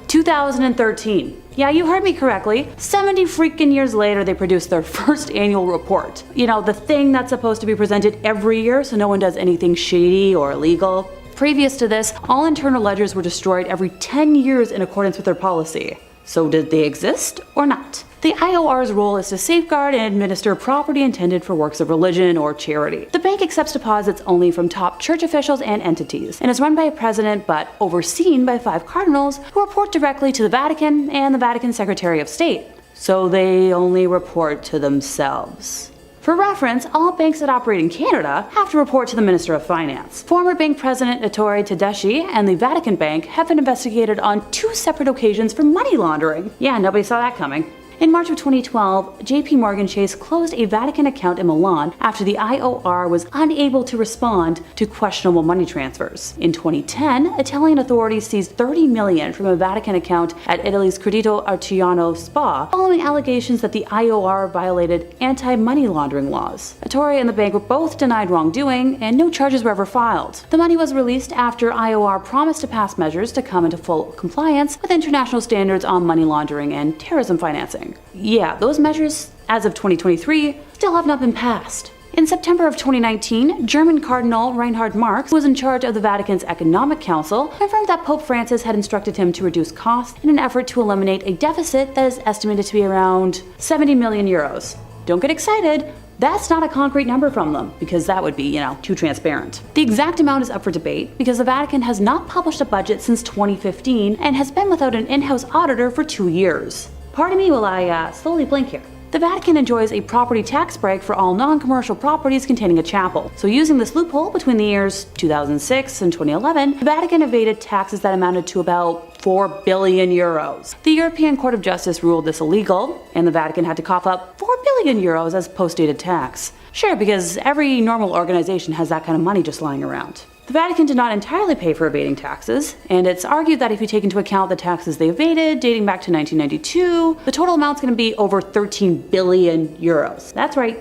2013. Yeah, you heard me correctly. 70 freaking years later, they produced their first annual report. You know, the thing that's supposed to be presented every year so no one does anything shady or illegal. Previous to this, all internal ledgers were destroyed every 10 years in accordance with their policy. So did they exist or not? The IOR's role is to safeguard and administer property intended for works of religion or charity. The bank accepts deposits only from top church officials and entities, and is run by a president but overseen by 5 cardinals who report directly to the Vatican and the Vatican Secretary of State. So they only report to themselves. For reference, all banks that operate in Canada have to report to the Minister of Finance. Former bank president Ettore Tedeschi and the Vatican Bank have been investigated on 2 separate occasions for money laundering. Yeah, nobody saw that coming. In March of 2012, JP Morgan Chase closed a Vatican account in Milan after the IOR was unable to respond to questionable money transfers. In 2010, Italian authorities seized $30 million from a Vatican account at Italy's Credito Artigiano Spa following allegations that the IOR violated anti-money laundering laws. Ettore and the bank were both denied wrongdoing, and no charges were ever filed. The money was released after IOR promised to pass measures to come into full compliance with international standards on money laundering and terrorism financing. Yeah, those measures, as of 2023, still have not been passed. In September of 2019, German Cardinal Reinhard Marx, who was in charge of the Vatican's Economic Council, confirmed that Pope Francis had instructed him to reduce costs in an effort to eliminate a deficit that is estimated to be around 70 million euros. Don't get excited. That's not a concrete number from them, because that would be, too transparent. The exact amount is up for debate because the Vatican has not published a budget since 2015 and has been without an in-house auditor for 2 years. Pardon me while I slowly blink here. The Vatican enjoys a property tax break for all non-commercial properties containing a chapel. So using this loophole between the years 2006 and 2011, the Vatican evaded taxes that amounted to about 4 billion euros. The European Court of Justice ruled this illegal, and the Vatican had to cough up 4 billion euros as post-dated tax. Sure, because every normal organization has that kind of money just lying around. The Vatican did not entirely pay for evading taxes, and it's argued that if you take into account the taxes they evaded dating back to 1992, the total amount's going to be over 13 billion euros. That's right,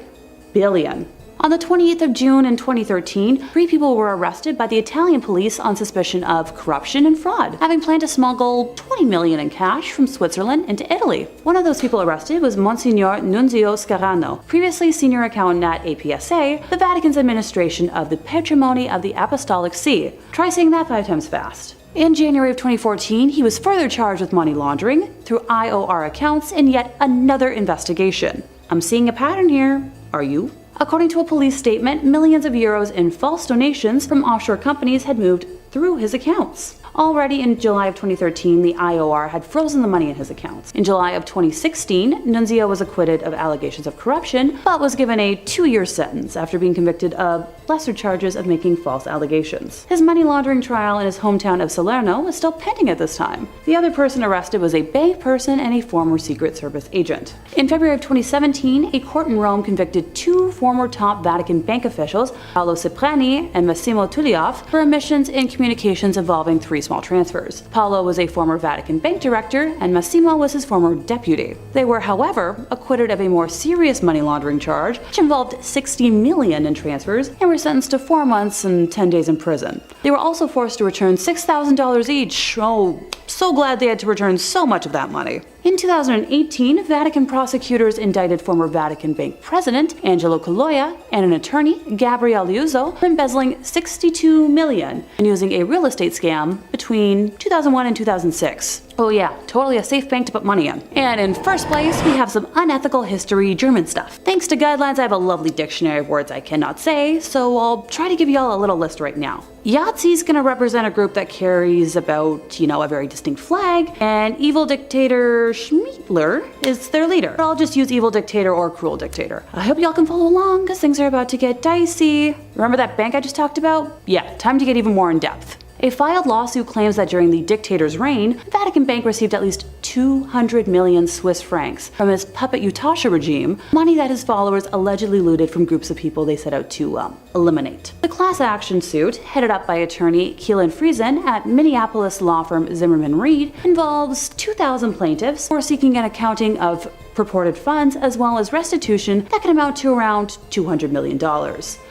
billion. On the 28th of June in 2013, 3 people were arrested by the Italian police on suspicion of corruption and fraud, having planned to smuggle 20 million in cash from Switzerland into Italy. One of those people arrested was Monsignor Nunzio Scarano, previously senior accountant at APSA, the Vatican's administration of the Patrimony of the Apostolic See. Try saying that 5 times fast. In January of 2014, he was further charged with money laundering through IOR accounts in yet another investigation. I'm seeing a pattern here. Are you? According to a police statement, millions of euros in false donations from offshore companies had moved through his accounts. Already in July of 2013, the IOR had frozen the money in his accounts. In July of 2016, Nunzio was acquitted of allegations of corruption, but was given a 2-year sentence after being convicted of lesser charges of making false allegations. His money laundering trial in his hometown of Salerno was still pending at this time. The other person arrested was a bank person and a former Secret Service agent. In February of 2017, a court in Rome convicted 2 former top Vatican bank officials, Paolo Cipriani and Massimo Tullioff, for omissions in communications involving 3 small transfers. Paolo was a former Vatican bank director, and Massimo was his former deputy. They were, however, acquitted of a more serious money laundering charge, which involved $60 million in transfers, and were sentenced to 4 months and 10 days in prison. They were also forced to return $6,000 each. Oh, so glad they had to return so much of that money. In 2018, Vatican prosecutors indicted former Vatican Bank president Angelo Caloia and an attorney, Gabriele Liuzzo, for embezzling $62 million and using a real estate scam between 2001 and 2006. Oh yeah, totally a safe bank to put money in. And in first place, we have some unethical history German stuff. Thanks to guidelines, I have a lovely dictionary of words I cannot say, so I'll try to give y'all a little list right now. Yahtzee gonna represent a group that carries about, a very distinct flag, and evil dictator Schmiedler is their leader. But I'll just use evil dictator or cruel dictator. I hope y'all can follow along, because things are about to get dicey. Remember that bank I just talked about? Yeah, time to get even more in depth. A filed lawsuit claims that during the dictator's reign, Vatican Bank received at least 200 million Swiss francs from his puppet Utasha regime, money that his followers allegedly looted from groups of people they set out to eliminate. The class action suit, headed up by attorney Keelan Friesen at Minneapolis law firm Zimmerman Reed, involves 2,000 plaintiffs who are seeking an accounting of purported funds as well as restitution that can amount to around $200 million.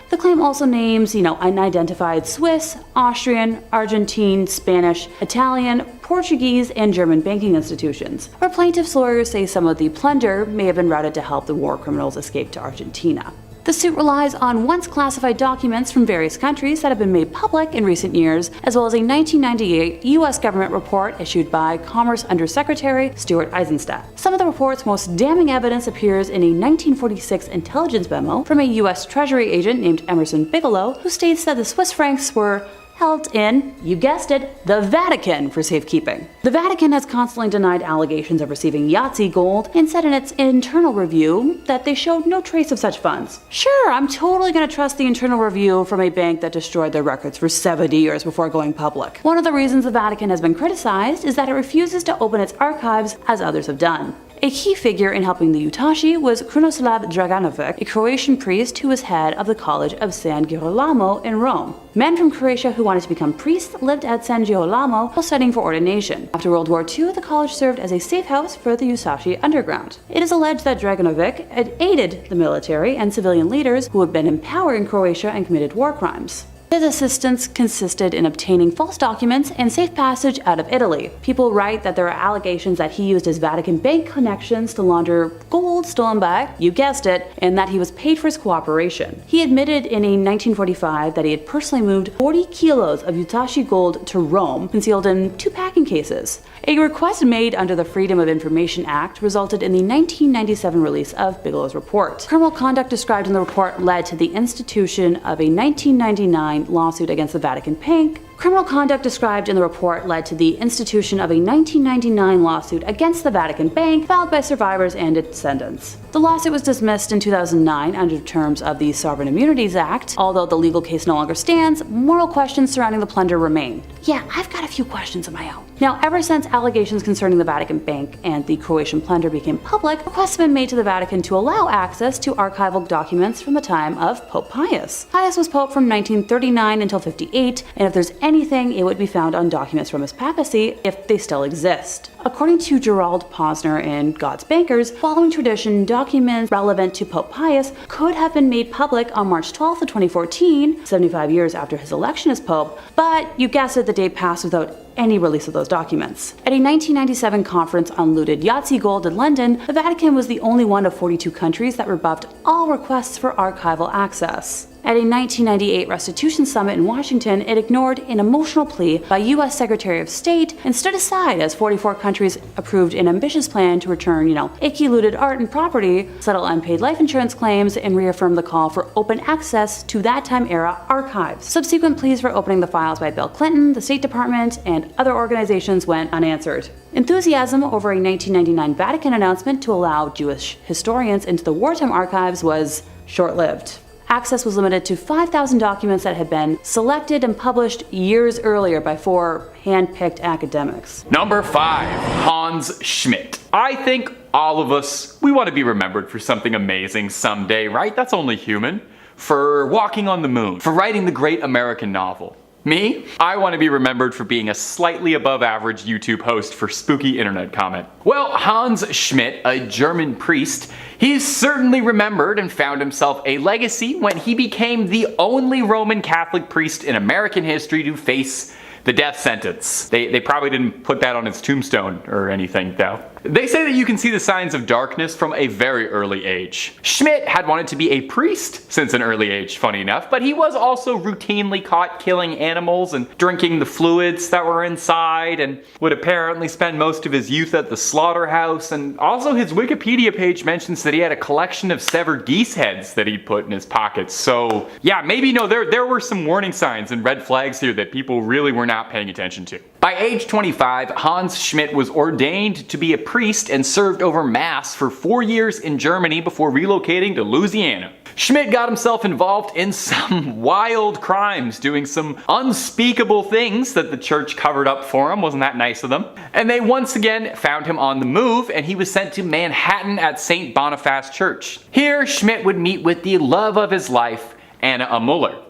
The claim also names, unidentified Swiss, Austrian, Argentine, Spanish, Italian, Portuguese, and German banking institutions, where plaintiffs' lawyers say some of the plunder may have been routed to help the war criminals escape to Argentina. The suit relies on once classified documents from various countries that have been made public in recent years, as well as a 1998 US government report issued by Commerce Undersecretary Stuart Eizenstat. Some of the report's most damning evidence appears in a 1946 intelligence memo from a US Treasury agent named Emerson Bigelow, who states that the Swiss francs were held in, you guessed it, the Vatican for safekeeping. The Vatican has constantly denied allegations of receiving Yahtzee gold and said in its internal review that they showed no trace of such funds. Sure, I'm totally gonna trust the internal review from a bank that destroyed their records for 70 years before going public. One of the reasons the Vatican has been criticized is that it refuses to open its archives as others have done. A key figure in helping the Utashi was Krunoslav Draganovic, a Croatian priest who was head of the College of San Girolamo in Rome. Men from Croatia who wanted to become priests lived at San Girolamo while studying for ordination. After World War II, the college served as a safe house for the Usashi underground. It is alleged that Draganovic had aided the military and civilian leaders who had been in power in Croatia and committed war crimes. His assistance consisted in obtaining false documents and safe passage out of Italy. People write that there are allegations that he used his Vatican Bank connections to launder gold stolen by, you guessed it, and that he was paid for his cooperation. He admitted in a 1945 that he had personally moved 40 kilos of Utashi gold to Rome, concealed in 2 packing cases. A request made under the Freedom of Information Act resulted in the 1997 release of Bigelow's report. Criminal conduct described in the report led to the institution of a 1999 lawsuit against the Vatican Bank. Criminal conduct described in the report led to the institution of a 1999 lawsuit against the Vatican Bank filed by survivors and descendants. The lawsuit was dismissed in 2009 under terms of the Sovereign Immunities Act. Although the legal case no longer stands, moral questions surrounding the plunder remain. Yeah, I've got a few questions of my own. Now, ever since allegations concerning the Vatican Bank and the Croatian plunder became public, requests have been made to the Vatican to allow access to archival documents from the time of Pope Pius. Pius was Pope from 1939 until 58, and if there's anything, it would be found on documents from his papacy if they still exist. According to Gerald Posner in God's Bankers, following tradition, documents relevant to Pope Pius could have been made public on March 12th of 2014, 75 years after his election as Pope, but you guessed it, the date passed without any release of those documents. At a 1997 conference on looted Yahtzee gold in London, the Vatican was the only one of 42 countries that rebuffed all requests for archival access. At a 1998 restitution summit in Washington, it ignored an emotional plea by U.S. Secretary of State and stood aside as 44 countries approved an ambitious plan to return, icky looted art and property, settle unpaid life insurance claims, and reaffirm the call for open access to that time era archives. Subsequent pleas for opening the files by Bill Clinton, the State Department, and other organizations went unanswered. Enthusiasm over a 1999 Vatican announcement to allow Jewish historians into the wartime archives was short-lived. Access was limited to 5,000 documents that had been selected and published years earlier by 4 hand-picked academics. Number 5. Hans Schmidt. I think all of us, we want to be remembered for something amazing someday, right? That's only human. For walking on the moon, for writing the great American novel. Me? I want to be remembered for being a slightly above average YouTube host for spooky internet comment. Well, Hans Schmidt, a German priest, he's certainly remembered and found himself a legacy when he became the only Roman Catholic priest in American history to face the death sentence. They probably didn't put that on his tombstone or anything though. They say that you can see the signs of darkness from a very early age. Schmidt had wanted to be a priest since an early age, funny enough, but he was also routinely caught killing animals and drinking the fluids that were inside, and would apparently spend most of his youth at the slaughterhouse. And also his Wikipedia page mentions that he had a collection of severed geese heads that he'd put in his pockets. So yeah, maybe there were some warning signs and red flags here that people really were not paying attention to. By age 25, Hans Schmidt was ordained to be a priest and served over Mass for 4 years in Germany before relocating to Louisiana. Schmidt got himself involved in some wild crimes, doing some unspeakable things that the church covered up for him. Wasn't that nice of them? And they once again found him on the move, and he was sent to Manhattan at St. Boniface Church. Here, Schmidt would meet with the love of his life, Anna Muller.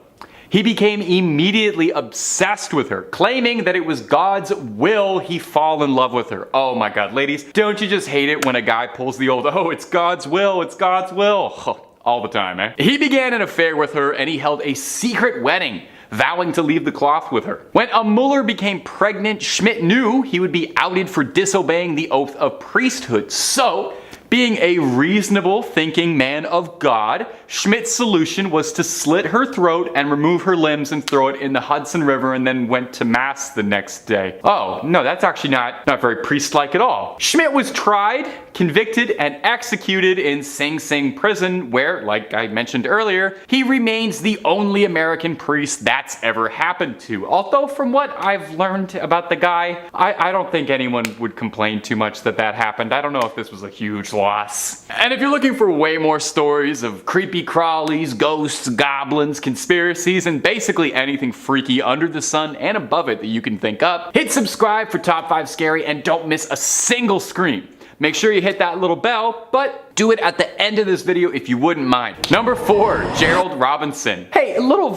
He became immediately obsessed with her, claiming that it was God's will he fall in love with her. Oh my god, ladies, don't you just hate it when a guy pulls the old, oh, it's God's will, it's God's will, all the time, eh? He began an affair with her, and he held a secret wedding, vowing to leave the cloth with her. When a Muller became pregnant, Schmidt knew he would be outed for disobeying the oath of priesthood. So, being a reasonable thinking man of God, Schmidt's solution was to slit her throat and remove her limbs and throw it in the Hudson River, and then went to Mass the next day. Oh, no, that's actually not very priest-like at all. Schmidt was tried, convicted, and executed in Sing Sing prison, where, like I mentioned earlier, he remains the only American priest that's ever happened to. Although from what I've learned about the guy, I don't think anyone would complain too much that happened. I don't know if this was a huge loss. And if you're looking for way more stories of creepy crawlies, ghosts, goblins, conspiracies, and basically anything freaky under the sun and above it that you can think up, hit subscribe for Top 5 Scary and don't miss a single scream. Make sure you hit that little bell, but do it at the end of this video if you wouldn't mind. Number 4, Gerald Robinson. Hey, a little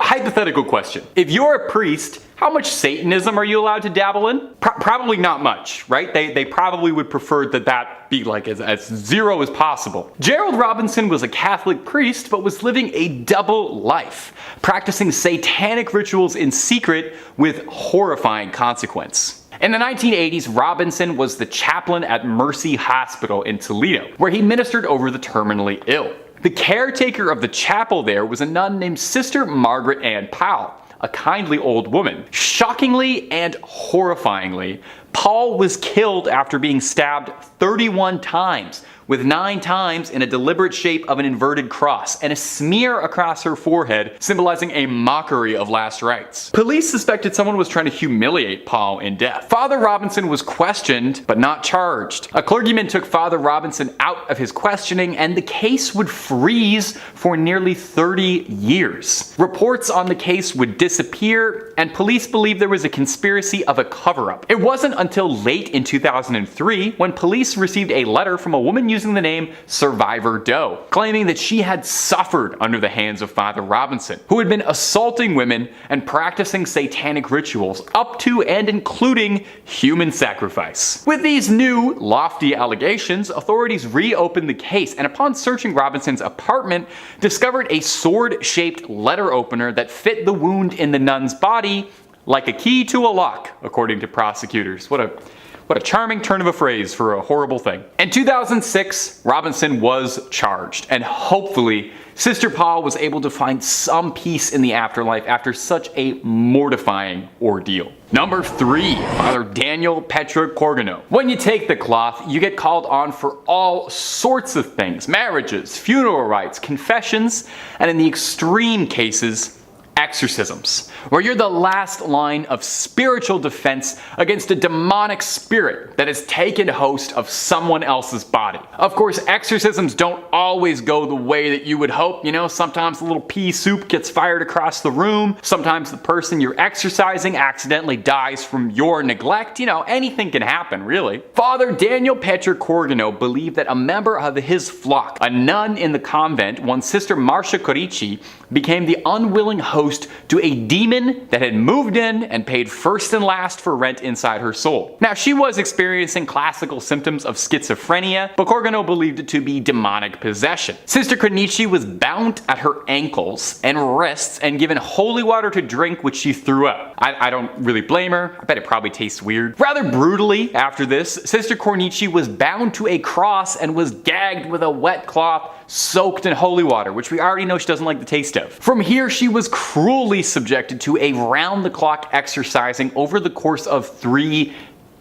hypothetical question. If you're a priest, how much Satanism are you allowed to dabble in? Probably not much, right? They probably would prefer that be like as zero as possible. Gerald Robinson was a Catholic priest, but was living a double life, practicing satanic rituals in secret with horrifying consequence. In the 1980s, Robinson was the chaplain at Mercy Hospital in Toledo, where he ministered over the terminally ill. The caretaker of the chapel there was a nun named Sister Margaret Ann Powell, a kindly old woman. Shockingly and horrifyingly, Paul was killed after being stabbed 31 times, with 9 times in a deliberate shape of an inverted cross, and a smear across her forehead symbolizing a mockery of last rites. Police suspected someone was trying to humiliate Paul in death. Father Robinson was questioned, but not charged. A clergyman took Father Robinson out of his questioning, and the case would freeze for nearly 30 years. Reports on the case would disappear, and police believed there was a conspiracy of a cover-up. It wasn't until late in 2003 when police received a letter from a woman using the name Survivor Doe, claiming that she had suffered under the hands of Father Robinson, who had been assaulting women and practicing satanic rituals up to and including human sacrifice. With these new, lofty allegations, authorities reopened the case, and upon searching Robinson's apartment, discovered a sword-shaped letter opener that fit the wound in the nun's body like a key to a lock, according to prosecutors. What What a charming turn of a phrase for a horrible thing. In 2006, Robinson was charged, and hopefully Sister Paul was able to find some peace in the afterlife after such a mortifying ordeal. Number 3, Father Daniel Petrocorgano. When you take the cloth, you get called on for all sorts of things: marriages, funeral rites, confessions, and in the extreme cases, exorcisms, where you're the last line of spiritual defense against a demonic spirit that has taken host of someone else's body. Of course, exorcisms don't always go the way that you would hope. You know, sometimes a little pea soup gets fired across the room. Sometimes the person you're exorcising accidentally dies from your neglect. You know, anything can happen, really. Father Daniel Petrocorgano believed that a member of his flock, a nun in the convent, one Sister Marcia Corici, became the unwilling host to a demon that had moved in and paid first and last for rent inside her soul. Now, she was experiencing classical symptoms of schizophrenia, but Corgano believed it to be demonic possession. Sister Corici was bound at her ankles and wrists and given holy water to drink, which she threw up. I don't really blame her. I bet it probably tastes weird. Rather brutally, after this, Sister Corici was bound to a cross and was gagged with a wet cloth soaked in holy water, which we already know she doesn't like the taste of. From here, she was cruelly subjected to a round-the-clock exercising over the course of 3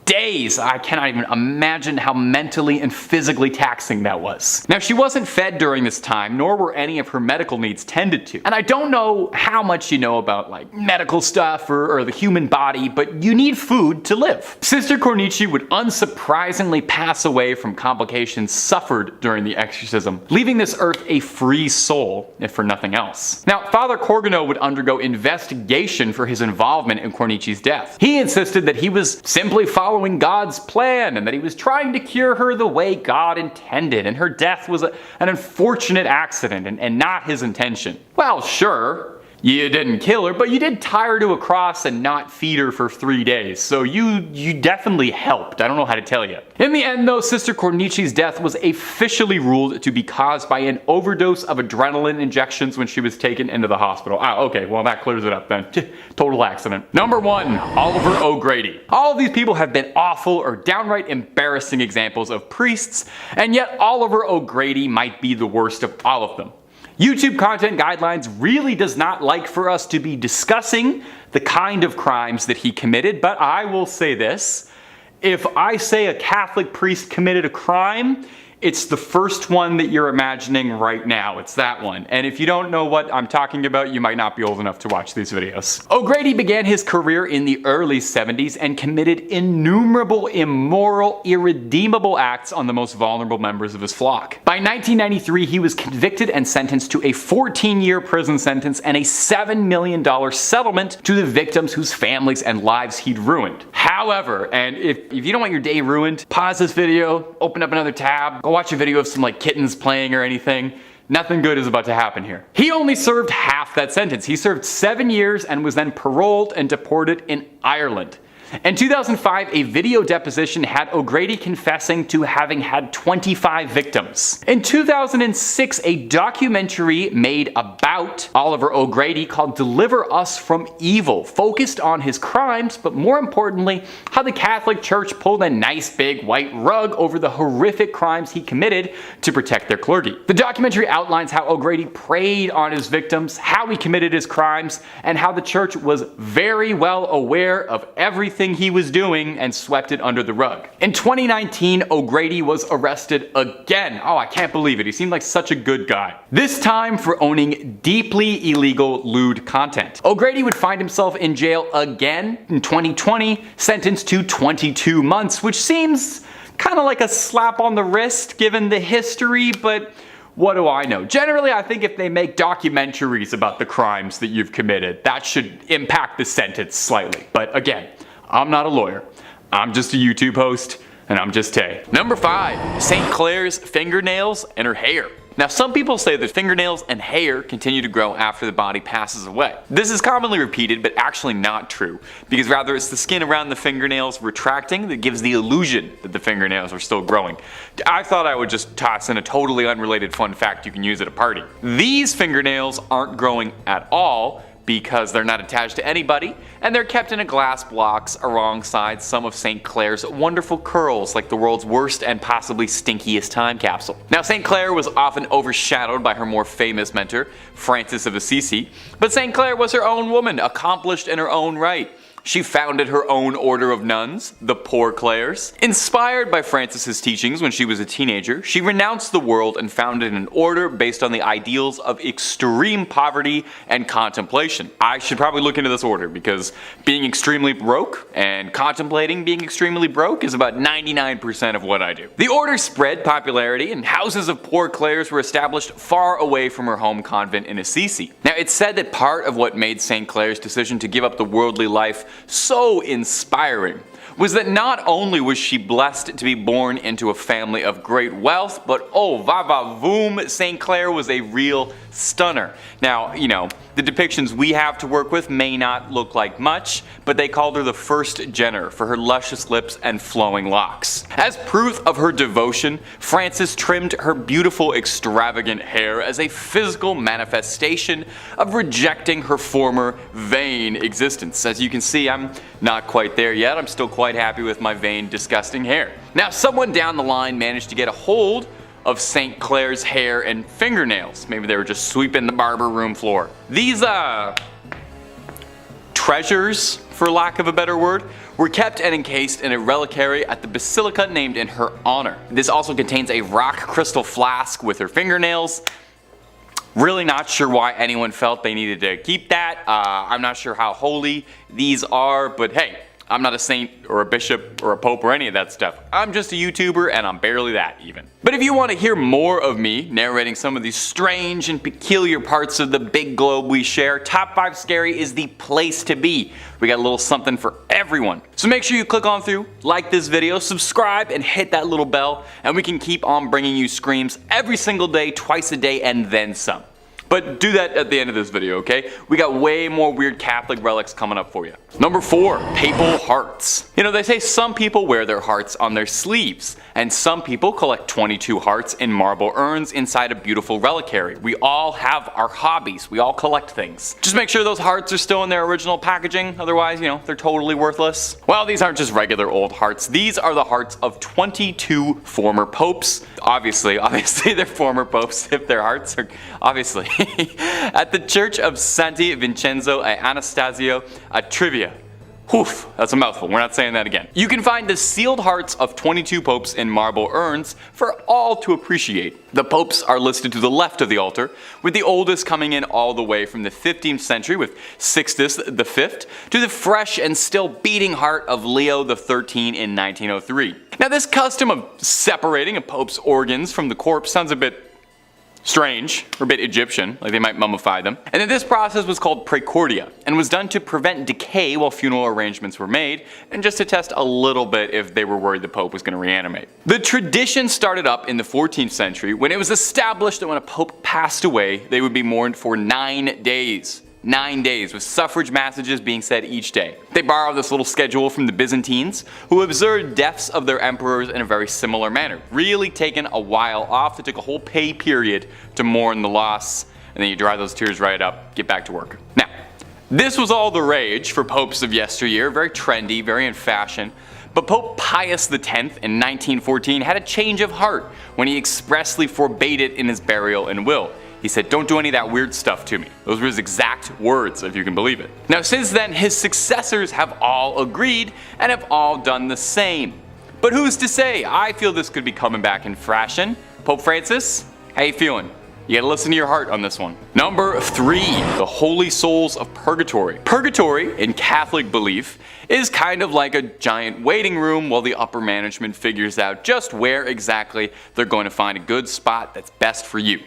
days. I cannot even imagine how mentally and physically taxing that was. Now, she wasn't fed during this time, nor were any of her medical needs tended to. And I don't know how much you know about like medical stuff or the human body, but you need food to live. Sister Corici would unsurprisingly pass away from complications suffered during the exorcism, leaving this earth a free soul, if for nothing else. Now, Father Corgano would undergo investigation for his involvement in Cornici's death. He insisted that he was simply following God's plan and that he was trying to cure her the way God intended, and her death was an unfortunate accident and not his intention. Well, sure, you didn't kill her, but you did tie her to a cross and not feed her for 3 days, so you definitely helped. I don't know how to tell you. In the end, though, Sister Cornici's death was officially ruled to be caused by an overdose of adrenaline injections when she was taken into the hospital. Ah, okay, well that clears it up then. Total accident. Number 1, Oliver O'Grady. All of these people have been awful or downright embarrassing examples of priests, and yet Oliver O'Grady might be the worst of all of them. YouTube content guidelines really does not like for us to be discussing the kind of crimes that he committed, but I will say this: if I say a Catholic priest committed a crime, it's the first one that you're imagining right now. It's that one. And if you don't know what I'm talking about, you might not be old enough to watch these videos. O'Grady began his career in the early 70s and committed innumerable immoral, irredeemable acts on the most vulnerable members of his flock. By 1993, he was convicted and sentenced to a 14-year prison sentence and a $7 million settlement to the victims whose families and lives he'd ruined. However, and if you don't want your day ruined, pause this video, open up another tab, go watch a video of some like kittens playing or anything. Nothing good is about to happen here. He only served half that sentence. He served 7 years and was then paroled and deported in Ireland. In 2005, a video deposition had O'Grady confessing to having had 25 victims. In 2006, a documentary made about Oliver O'Grady called Deliver Us from Evil focused on his crimes, but more importantly, how the Catholic Church pulled a nice big white rug over the horrific crimes he committed to protect their clergy. The documentary outlines how O'Grady preyed on his victims, how he committed his crimes, and how the church was very well aware of everything he was doing and swept it under the rug. In 2019, O'Grady was arrested again. Oh, I can't believe it. He seemed like such a good guy. This time for owning deeply illegal lewd content. O'Grady would find himself in jail again in 2020, sentenced to 22 months, which seems kind of like a slap on the wrist given the history, but what do I know? Generally, I think if they make documentaries about the crimes that you've committed, that should impact the sentence slightly. But again, I'm not a lawyer. I'm just a YouTube host, and I'm just Tay. Number 5, St. Clair's fingernails and her hair. Now, some people say that fingernails and hair continue to grow after the body passes away. This is commonly repeated, but actually not true, because rather it's the skin around the fingernails retracting that gives the illusion that the fingernails are still growing. I thought I would just toss in a totally unrelated fun fact you can use at a party. These fingernails aren't growing at all, because they're not attached to anybody, and they're kept in a glass box alongside some of St. Clair's wonderful curls, like the world's worst and possibly stinkiest time capsule. Now, St. Clair was often overshadowed by her more famous mentor, Francis of Assisi, but St. Clair was her own woman, accomplished in her own right. She founded her own order of nuns, the Poor Clares. Inspired by Francis's teachings when she was a teenager, she renounced the world and founded an order based on the ideals of extreme poverty and contemplation. I should probably look into this order because being extremely broke and contemplating being extremely broke is about 99% of what I do. The order spread popularity and houses of Poor Clares were established far away from her home convent in Assisi. Now, it's said that part of what made St. Clair's decision to give up the worldly life so inspiring was that not only was she blessed to be born into a family of great wealth, but oh va-va-voom, St. Clair was a real stunner. Now, you know, the depictions we have to work with may not look like much, but they called her the first Jenner for her luscious lips and flowing locks. As proof of her devotion, Frances trimmed her beautiful extravagant hair as a physical manifestation of rejecting her former vain existence. As you can see, I'm not quite there yet. I'm still quite happy with my vain, disgusting hair. Now, someone down the line managed to get a hold of St. Clair's hair and fingernails. Maybe they were just sweeping the barber room floor. These treasures, for lack of a better word, were kept and encased in a reliquary at the basilica named in her honor. This also contains a rock crystal flask with her fingernails. Really not sure why anyone felt they needed to keep that. I'm not sure how holy these are, but hey, I'm not a saint or a bishop or a pope or any of that stuff. I'm just a YouTuber and I'm barely that even. But if you want to hear more of me narrating some of these strange and peculiar parts of the big globe we share, Top 5 Scary is the place to be. We got a little something for everyone. So make sure you click on through, like this video, subscribe, and hit that little bell, and we can keep on bringing you screams every single day, twice a day, and then some. But do that at the end of this video, okay? We got way more weird Catholic relics coming up for you. Number 4, papal hearts. You know, they say some people wear their hearts on their sleeves, and some people collect 22 hearts in marble urns inside a beautiful reliquary. We all have our hobbies. We all collect things. Just make sure those hearts are still in their original packaging, otherwise, you know, they're totally worthless. Well, these aren't just regular old hearts. These are the hearts of 22 former popes. Obviously they're former popes if their hearts are, obviously. At the Church of Santi Vincenzo e Anastasio a Trivia. Oof, that's a mouthful, we're not saying that again. You can find the sealed hearts of 22 popes in marble urns for all to appreciate. The popes are listed to the left of the altar, with the oldest coming in all the way from the 15th century with Sixtus V to the fresh and still beating heart of Leo XIII in 1903. Now, this custom of separating a pope's organs from the corpse sounds a bit strange, or a bit Egyptian, like they might mummify them. And then this process was called praecordia, and was done to prevent decay while funeral arrangements were made, and just to test a little bit if they were worried the Pope was going to reanimate. The tradition started up in the 14th century when it was established that when a Pope passed away, they would be mourned for 9 days. 9 days, with suffrage massages being said each day. They borrowed this little schedule from the Byzantines, who observed deaths of their emperors in a very similar manner. Really taken a while off. They took a whole pay period to mourn the loss, and then you dry those tears right up, get back to work. Now, this was all the rage for popes of yesteryear, very trendy, very in fashion. But Pope Pius X in 1914 had a change of heart when he expressly forbade it in his burial and will. He said, "Don't do any of that weird stuff to me." Those were his exact words, if you can believe it. Now, since then, his successors have all agreed and have all done the same. But who's to say? I feel this could be coming back in fashion. Pope Francis, how you feeling? You gotta listen to your heart on this one. Number 3, the Holy Souls of Purgatory. Purgatory, in Catholic belief, is kind of like a giant waiting room while the upper management figures out just where exactly they're going to find a good spot that's best for you.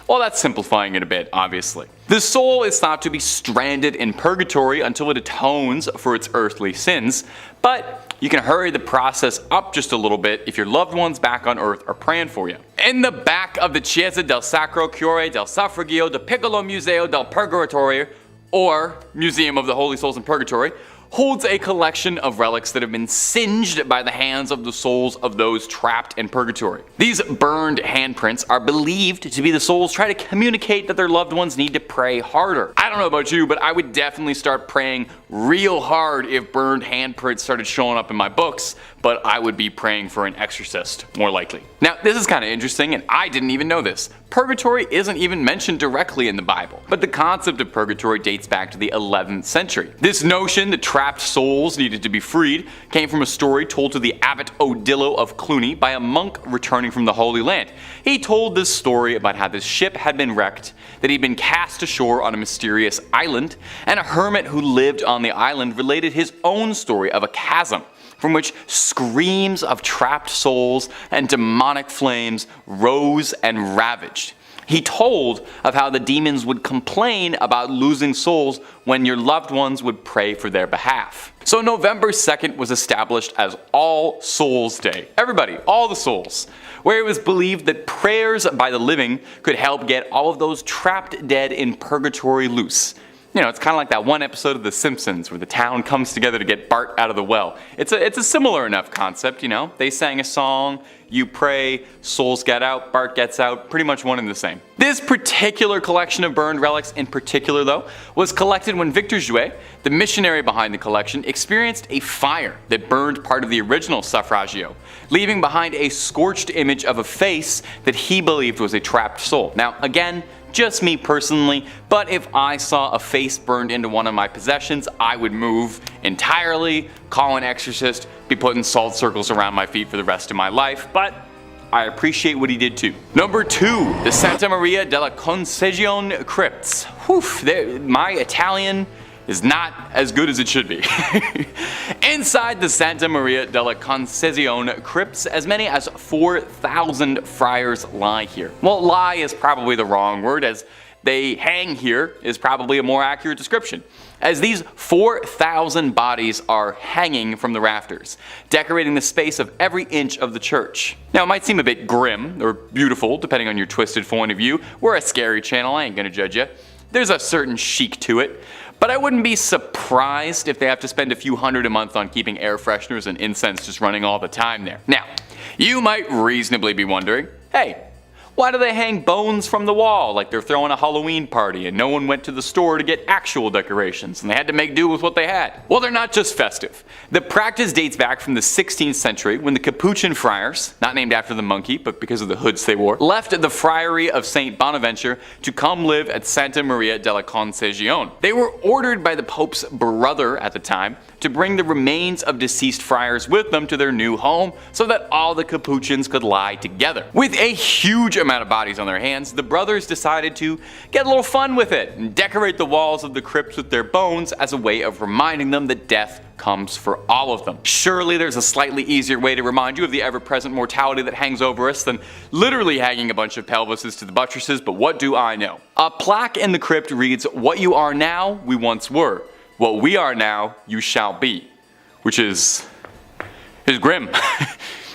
Well, that's simplifying it a bit, obviously. The soul is thought to be stranded in purgatory until it atones for its earthly sins, but you can hurry the process up just a little bit if your loved ones back on earth are praying for you. In the back of the Chiesa del Sacro Cuore del Suffragio del Piccolo Museo del Purgatorio, or Museum of the Holy Souls in Purgatory, holds a collection of relics that have been singed by the hands of the souls of those trapped in purgatory. These burned handprints are believed to be the souls trying to communicate that their loved ones need to pray harder. I don't know about you, but I would definitely start praying real hard if burned handprints started showing up in my books, but I would be praying for an exorcist, more likely. Now, this is kind of interesting, and I didn't even know this. Purgatory isn't even mentioned directly in the Bible, but the concept of purgatory dates back to the 11th century. This notion that trapped souls needed to be freed came from a story told to the Abbot Odilo of Cluny by a monk returning from the Holy Land. He told this story about how this ship had been wrecked, that he'd been cast ashore on a mysterious island, and a hermit who lived on the island related his own story of a chasm from which screams of trapped souls and demonic flames rose and ravaged. He told of how the demons would complain about losing souls when your loved ones would pray for their behalf. So November 2nd was established as All Souls Day. Everybody, all the souls. Where it was believed that prayers by the living could help get all of those trapped dead in purgatory loose. You know, it's kind of like that one episode of The Simpsons where the town comes together to get Bart out of the well. It's a similar enough concept, you know. They sang a song, you pray, souls get out, Bart gets out, pretty much one and the same. This particular collection of burned relics in particular, though, was collected when Victor Jouet, the missionary behind the collection, experienced a fire that burned part of the original suffragio, leaving behind a scorched image of a face that he believed was a trapped soul. Now, again, just me personally, but if I saw a face burned into one of my possessions, I would move entirely, call an exorcist, be putting salt circles around my feet for the rest of my life, but I appreciate what he did too. Number 2, the Santa Maria della Concesione crypts. Whew, my Italian is not as good as it should be. Inside the Santa Maria della Concesione crypts, as many as 4,000 friars lie here. Well, lie is probably the wrong word, as they hang here is probably a more accurate description, as these 4,000 bodies are hanging from the rafters, decorating the space of every inch of the church. Now, it might seem a bit grim or beautiful, depending on your twisted point of view. We're a scary channel, I ain't gonna judge you. There's a certain chic to it. But I wouldn't be surprised if they have to spend a few hundred a month on keeping air fresheners and incense just running all the time there. Now, you might reasonably be wondering, hey, why do they hang bones from the wall like they're throwing a Halloween party and no one went to the store to get actual decorations and they had to make do with what they had? Well, they're not just festive. The practice dates back from the 16th century when the Capuchin friars, not named after the monkey but because of the hoods they wore, left the friary of St. Bonaventure to come live at Santa Maria della Concesione. They were ordered by the Pope's brother at the time to bring the remains of deceased friars with them to their new home so that all the Capuchins could lie together. With a huge amount of bodies on their hands, the brothers decided to get a little fun with it and decorate the walls of the crypts with their bones as a way of reminding them that death comes for all of them. Surely there's a slightly easier way to remind you of the ever-present mortality that hangs over us than literally hanging a bunch of pelvises to the buttresses, but what do I know? A plaque in the crypt reads, "What you are now, we once were. What we are now, you shall be," which is grim.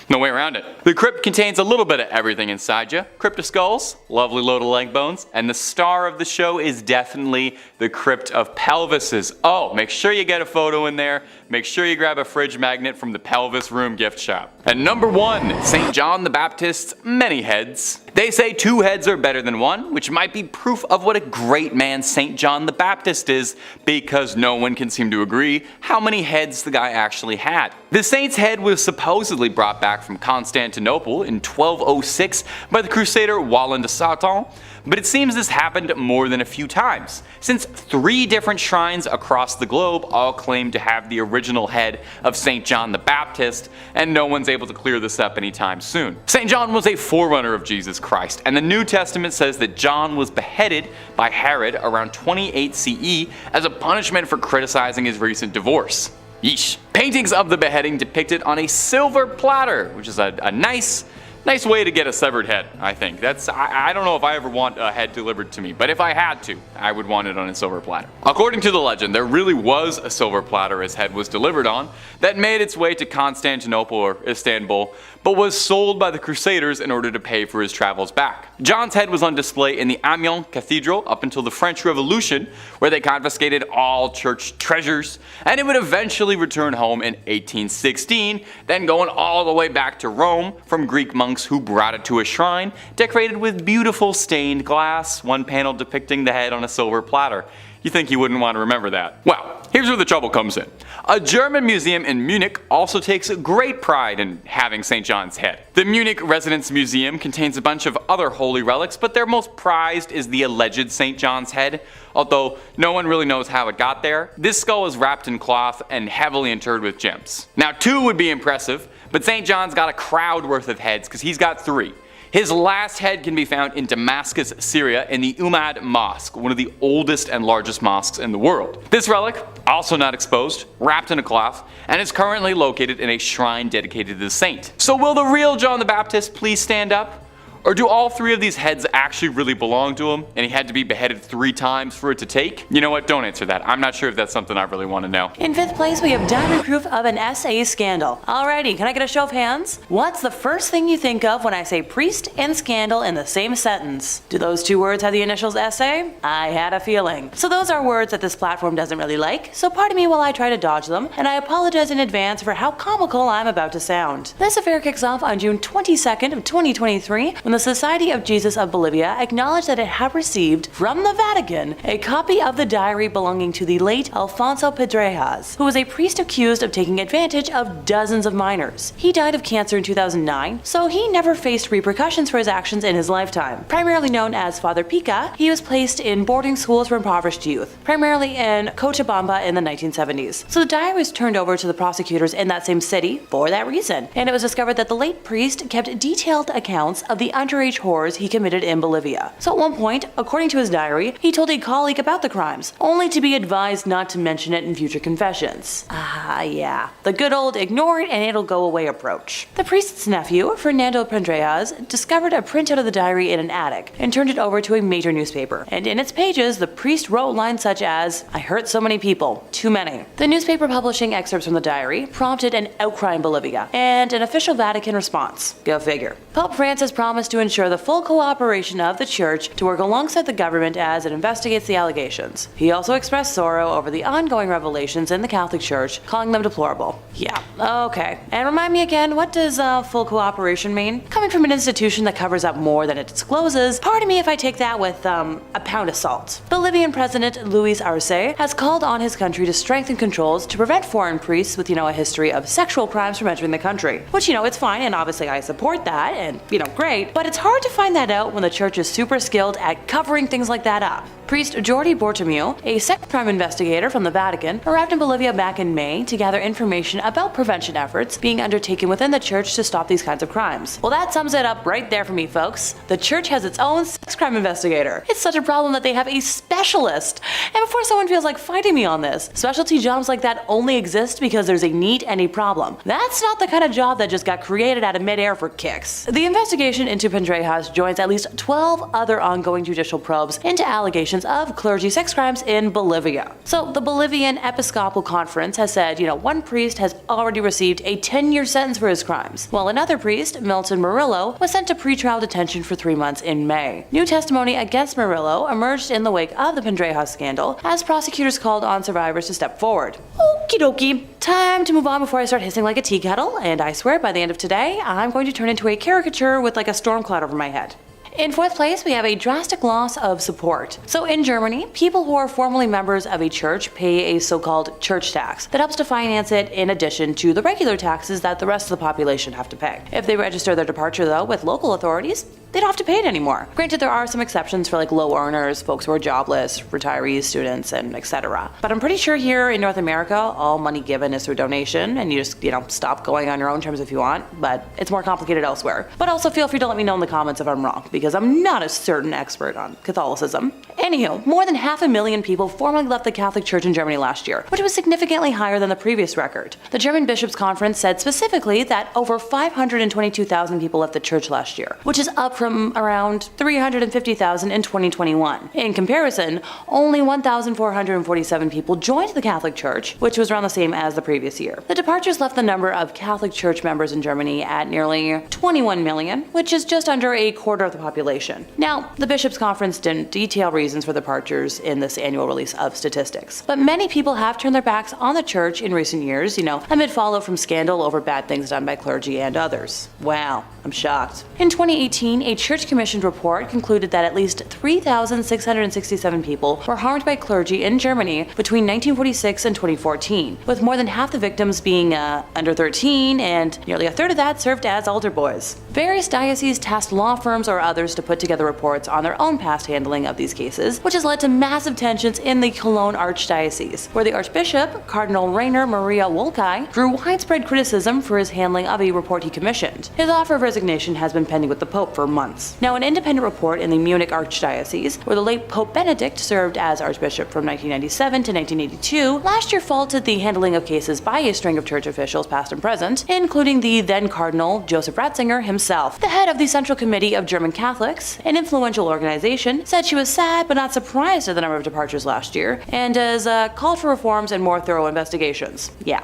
No way around it. The crypt contains a little bit of everything inside you. Crypt of skulls, lovely load of leg bones, and the star of the show is definitely the crypt of pelvises. Oh, make sure you get a photo in there. Make sure you grab a fridge magnet from the Pelvis Room gift shop. And number 1, St. John the Baptist's many heads. They say 2 heads are better than 1, which might be proof of what a great man St. John the Baptist is, because no one can seem to agree how many heads the guy actually had. The saint's head was supposedly brought back from Constantinople in 1206 by the crusader Wallen de Satan, but it seems this happened more than a few times, since 3 different shrines across the globe all claim to have the original head of St. John the Baptist, and no one's able to clear this up anytime soon. St. John was a forerunner of Jesus Christ, and the New Testament says that John was beheaded by Herod around 28 CE as a punishment for criticizing his recent divorce. Yeesh. Paintings of the beheading depicted on a silver platter, which is a nice Nice way to get a severed head, I think. I don't know if I ever want a head delivered to me, but if I had to, I would want it on a silver platter. According to the legend, there really was a silver platter his head was delivered on that made its way to Constantinople or Istanbul, but was sold by the Crusaders in order to pay for his travels back. John's head was on display in the Amiens Cathedral up until the French Revolution, where they confiscated all church treasures, and it would eventually return home in 1816, then going all the way back to Rome from Greek monks who brought it to a shrine decorated with beautiful stained glass, one panel depicting the head on a silver platter. You think you wouldn't want to remember that. Well, here's where the trouble comes in. A German museum in Munich also takes great pride in having St. John's head. The Munich Residence Museum contains a bunch of other holy relics, but their most prized is the alleged St. John's head, although no one really knows how it got there. This skull is wrapped in cloth and heavily interred with gems. Now 2 would be impressive, but St. John's got a crowd worth of heads because he's got 3. His last head can be found in Damascus, Syria in the Umayyad Mosque, one of the oldest and largest mosques in the world. This relic, also not exposed, wrapped in a cloth, and is currently located in a shrine dedicated to the saint. So will the real John the Baptist please stand up? Or do all 3 of these heads actually really belong to him, and he had to be beheaded 3 times for it to take? You know what, don't answer that. I'm not sure if that's something I really want to know. In 5th place, we have diamond proof of an SA scandal. Alrighty, can I get a show of hands? What's the first thing you think of when I say priest and scandal in the same sentence? Do those 2 words have the initials SA? I had a feeling. So those are words that this platform doesn't really like, so pardon me while I try to dodge them, and I apologize in advance for how comical I'm about to sound. This affair kicks off on June 22nd of 2023, when the Society of Jesus of Bolivia acknowledged that it had received from the Vatican a copy of the diary belonging to the late Alfonso Pedrejas, who was a priest accused of taking advantage of dozens of minors. He died of cancer in 2009, so he never faced repercussions for his actions in his lifetime. Primarily known as Father Pica, he was placed in boarding schools for impoverished youth, primarily in Cochabamba in the 1970s. So the diary was turned over to the prosecutors in that same city for that reason, and it was discovered that the late priest kept detailed accounts of the underage horrors he committed in Bolivia. So at one point, according to his diary, he told a colleague about the crimes, only to be advised not to mention it in future confessions. Yeah, the good old ignore it and it'll go away approach. The priest's nephew, Fernando Pedrejas, discovered a printout of the diary in an attic and turned it over to a major newspaper. And in its pages, the priest wrote lines such as, "I hurt so many people, too many." The newspaper publishing excerpts from the diary prompted an outcry in Bolivia and an official Vatican response. Go figure. Pope Francis promised to ensure the full cooperation of the church to work alongside the government as it investigates the allegations. He also expressed sorrow over the ongoing revelations in the Catholic Church, calling them deplorable. Yeah, okay. And remind me again, what does full cooperation mean? Coming from an institution that covers up more than it discloses, pardon me if I take that with a pound of salt. Bolivian President Luis Arce has called on his country to strengthen controls to prevent foreign priests with, a history of sexual crimes from entering the country. Which, it's fine, and obviously I support that, and, great, but it's hard to find that out when the church is super skilled at covering things like that up. Priest Jordi Bortomeu, a sex crime investigator from the Vatican, arrived in Bolivia back in May to gather information about prevention efforts being undertaken within the church to stop these kinds of crimes. Well, that sums it up right there for me, folks. The church has its own sex crime investigator. It's such a problem that they have a specialist. And before someone feels like fighting me on this, specialty jobs like that only exist because there's a need and a problem. That's not the kind of job that just got created out of midair for kicks. The investigation into Pedrejas joins at least 12 other ongoing judicial probes into allegations of clergy sex crimes in Bolivia. So the Bolivian Episcopal Conference has said, one priest has already received a 10-year sentence for his crimes, while another priest, Milton Murillo, was sent to pretrial detention for 3 months in May. New testimony against Murillo emerged in the wake of the Pedrejas scandal as prosecutors called on survivors to step forward. Okie dokie. Time to move on before I start hissing like a tea kettle, and I swear by the end of today, I'm going to turn into a caricature with like a storm cloud over my head. In 4th place, we have a drastic loss of support. So in Germany, people who are formerly members of a church pay a so-called church tax that helps to finance it in addition to the regular taxes that the rest of the population have to pay. If they register their departure though with local authorities, they don't have to pay it anymore. Granted, there are some exceptions for like low earners, folks who are jobless, retirees, students, and etc. But I'm pretty sure here in North America, all money given is through donation, and you just, stop going on your own terms if you want, but it's more complicated elsewhere. But also feel free to let me know in the comments if I'm wrong, because I'm not a certain expert on Catholicism. Anywho, more than 500,000 people formally left the Catholic Church in Germany last year, which was significantly higher than the previous record. The German Bishops' Conference said specifically that over 522,000 people left the church last year, which is up from around 350,000 in 2021. In comparison, only 1,447 people joined the Catholic Church, which was around the same as the previous year. The departures left the number of Catholic Church members in Germany at nearly 21 million, which is just under a quarter of the population. Now, the Bishops' Conference didn't detail reasons for departures in this annual release of statistics, but many people have turned their backs on the church in recent years, amid fallout from scandal over bad things done by clergy and others. Wow, I'm shocked. In 2018, a church-commissioned report concluded that at least 3,667 people were harmed by clergy in Germany between 1946 and 2014, with more than half the victims being under 13, and nearly a third of that served as altar boys. Various dioceses tasked law firms or others to put together reports on their own past handling of these cases, which has led to massive tensions in the Cologne Archdiocese, where the Archbishop, Cardinal Rainer Maria Wolkai, drew widespread criticism for his handling of a report he commissioned. His offer of resignation has been pending with the Pope for months. Now, an independent report in the Munich Archdiocese, where the late Pope Benedict served as Archbishop from 1997 to 1982, last year faulted the handling of cases by a string of church officials past and present, including the then Cardinal Joseph Ratzinger himself. The head of the Central Committee of German Catholics, an influential organization, said she was sad but not surprised at the number of departures last year, and has called for reforms and more thorough investigations. Yeah.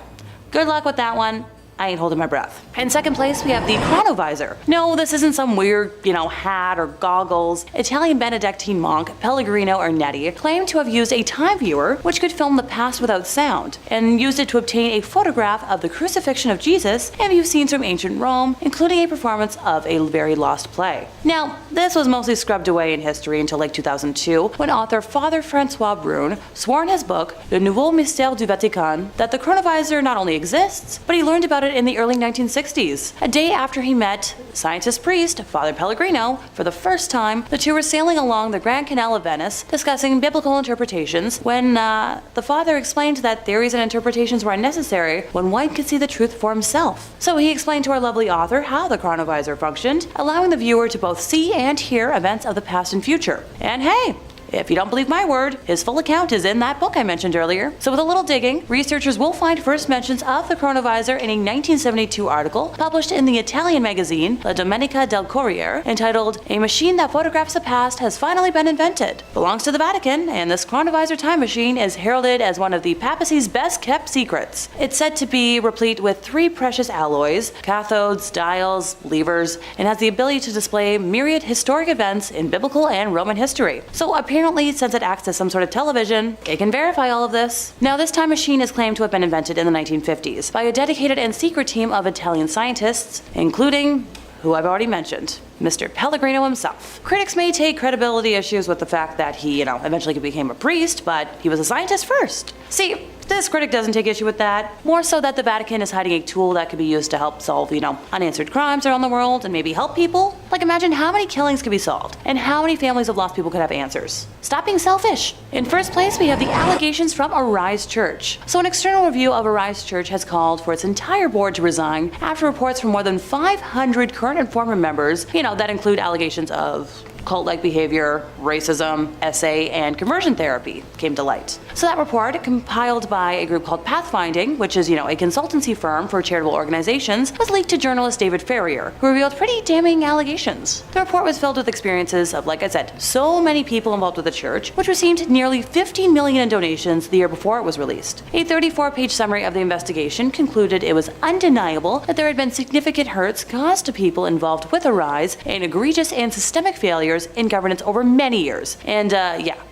Good luck with that one. I ain't holding my breath. In second place, we have the chronovisor. No, this isn't some weird, hat or goggles. Italian Benedictine monk Pellegrino Ernetti claimed to have used a time viewer which could film the past without sound, and used it to obtain a photograph of the crucifixion of Jesus and view scenes from ancient Rome, including a performance of a very lost play. Now, this was mostly scrubbed away in history until like 2002, when author Father Francois Brune swore in his book, Le Nouveau Mystère du Vatican, that the chronovisor not only exists, but he learned about it in the early 1960s. A day after he met scientist priest Father Pellegrino for the first time, the two were sailing along the Grand Canal of Venice discussing biblical interpretations when the father explained that theories and interpretations were unnecessary when one could see the truth for himself. So he explained to our lovely author how the chronovisor functioned, allowing the viewer to both see and hear events of the past and future. And hey, if you don't believe my word, his full account is in that book I mentioned earlier. So with a little digging, researchers will find first mentions of the chronovisor in a 1972 article published in the Italian magazine La Domenica del Corriere, entitled "A Machine That Photographs the Past Has Finally Been Invented." Belongs to the Vatican, and this chronovisor time machine is heralded as one of the papacy's best kept secrets. It's said to be replete with 3 precious alloys, cathodes, dials, levers, and has the ability to display myriad historic events in biblical and Roman history. So apparently, since it acts as some sort of television, it can verify all of this. Now, this time machine is claimed to have been invented in the 1950s by a dedicated and secret team of Italian scientists, including who I've already mentioned, Mr. Pellegrino himself. Critics may take credibility issues with the fact that he, eventually became a priest, but he was a scientist first. See, this critic doesn't take issue with that, more so that the Vatican is hiding a tool that could be used to help solve, unanswered crimes around the world and maybe help people. Like, imagine how many killings could be solved and how many families of lost people could have answers. Stop being selfish. In first place, we have the allegations from Arise Church. So an external review of Arise Church has called for its entire board to resign after reports from more than 500 current and former members, that include allegations of cult-like behavior, racism, essay, and conversion therapy came to light. So that report, compiled by a group called Pathfinding, which is, a consultancy firm for charitable organizations, was leaked to journalist David Ferrier, who revealed pretty damning allegations. The report was filled with experiences of, like I said, so many people involved with the church, which received nearly $15 million in donations the year before it was released. A 34-page summary of the investigation concluded it was undeniable that there had been significant hurts caused to people involved with Arise and egregious and systemic failures in governance over many years. And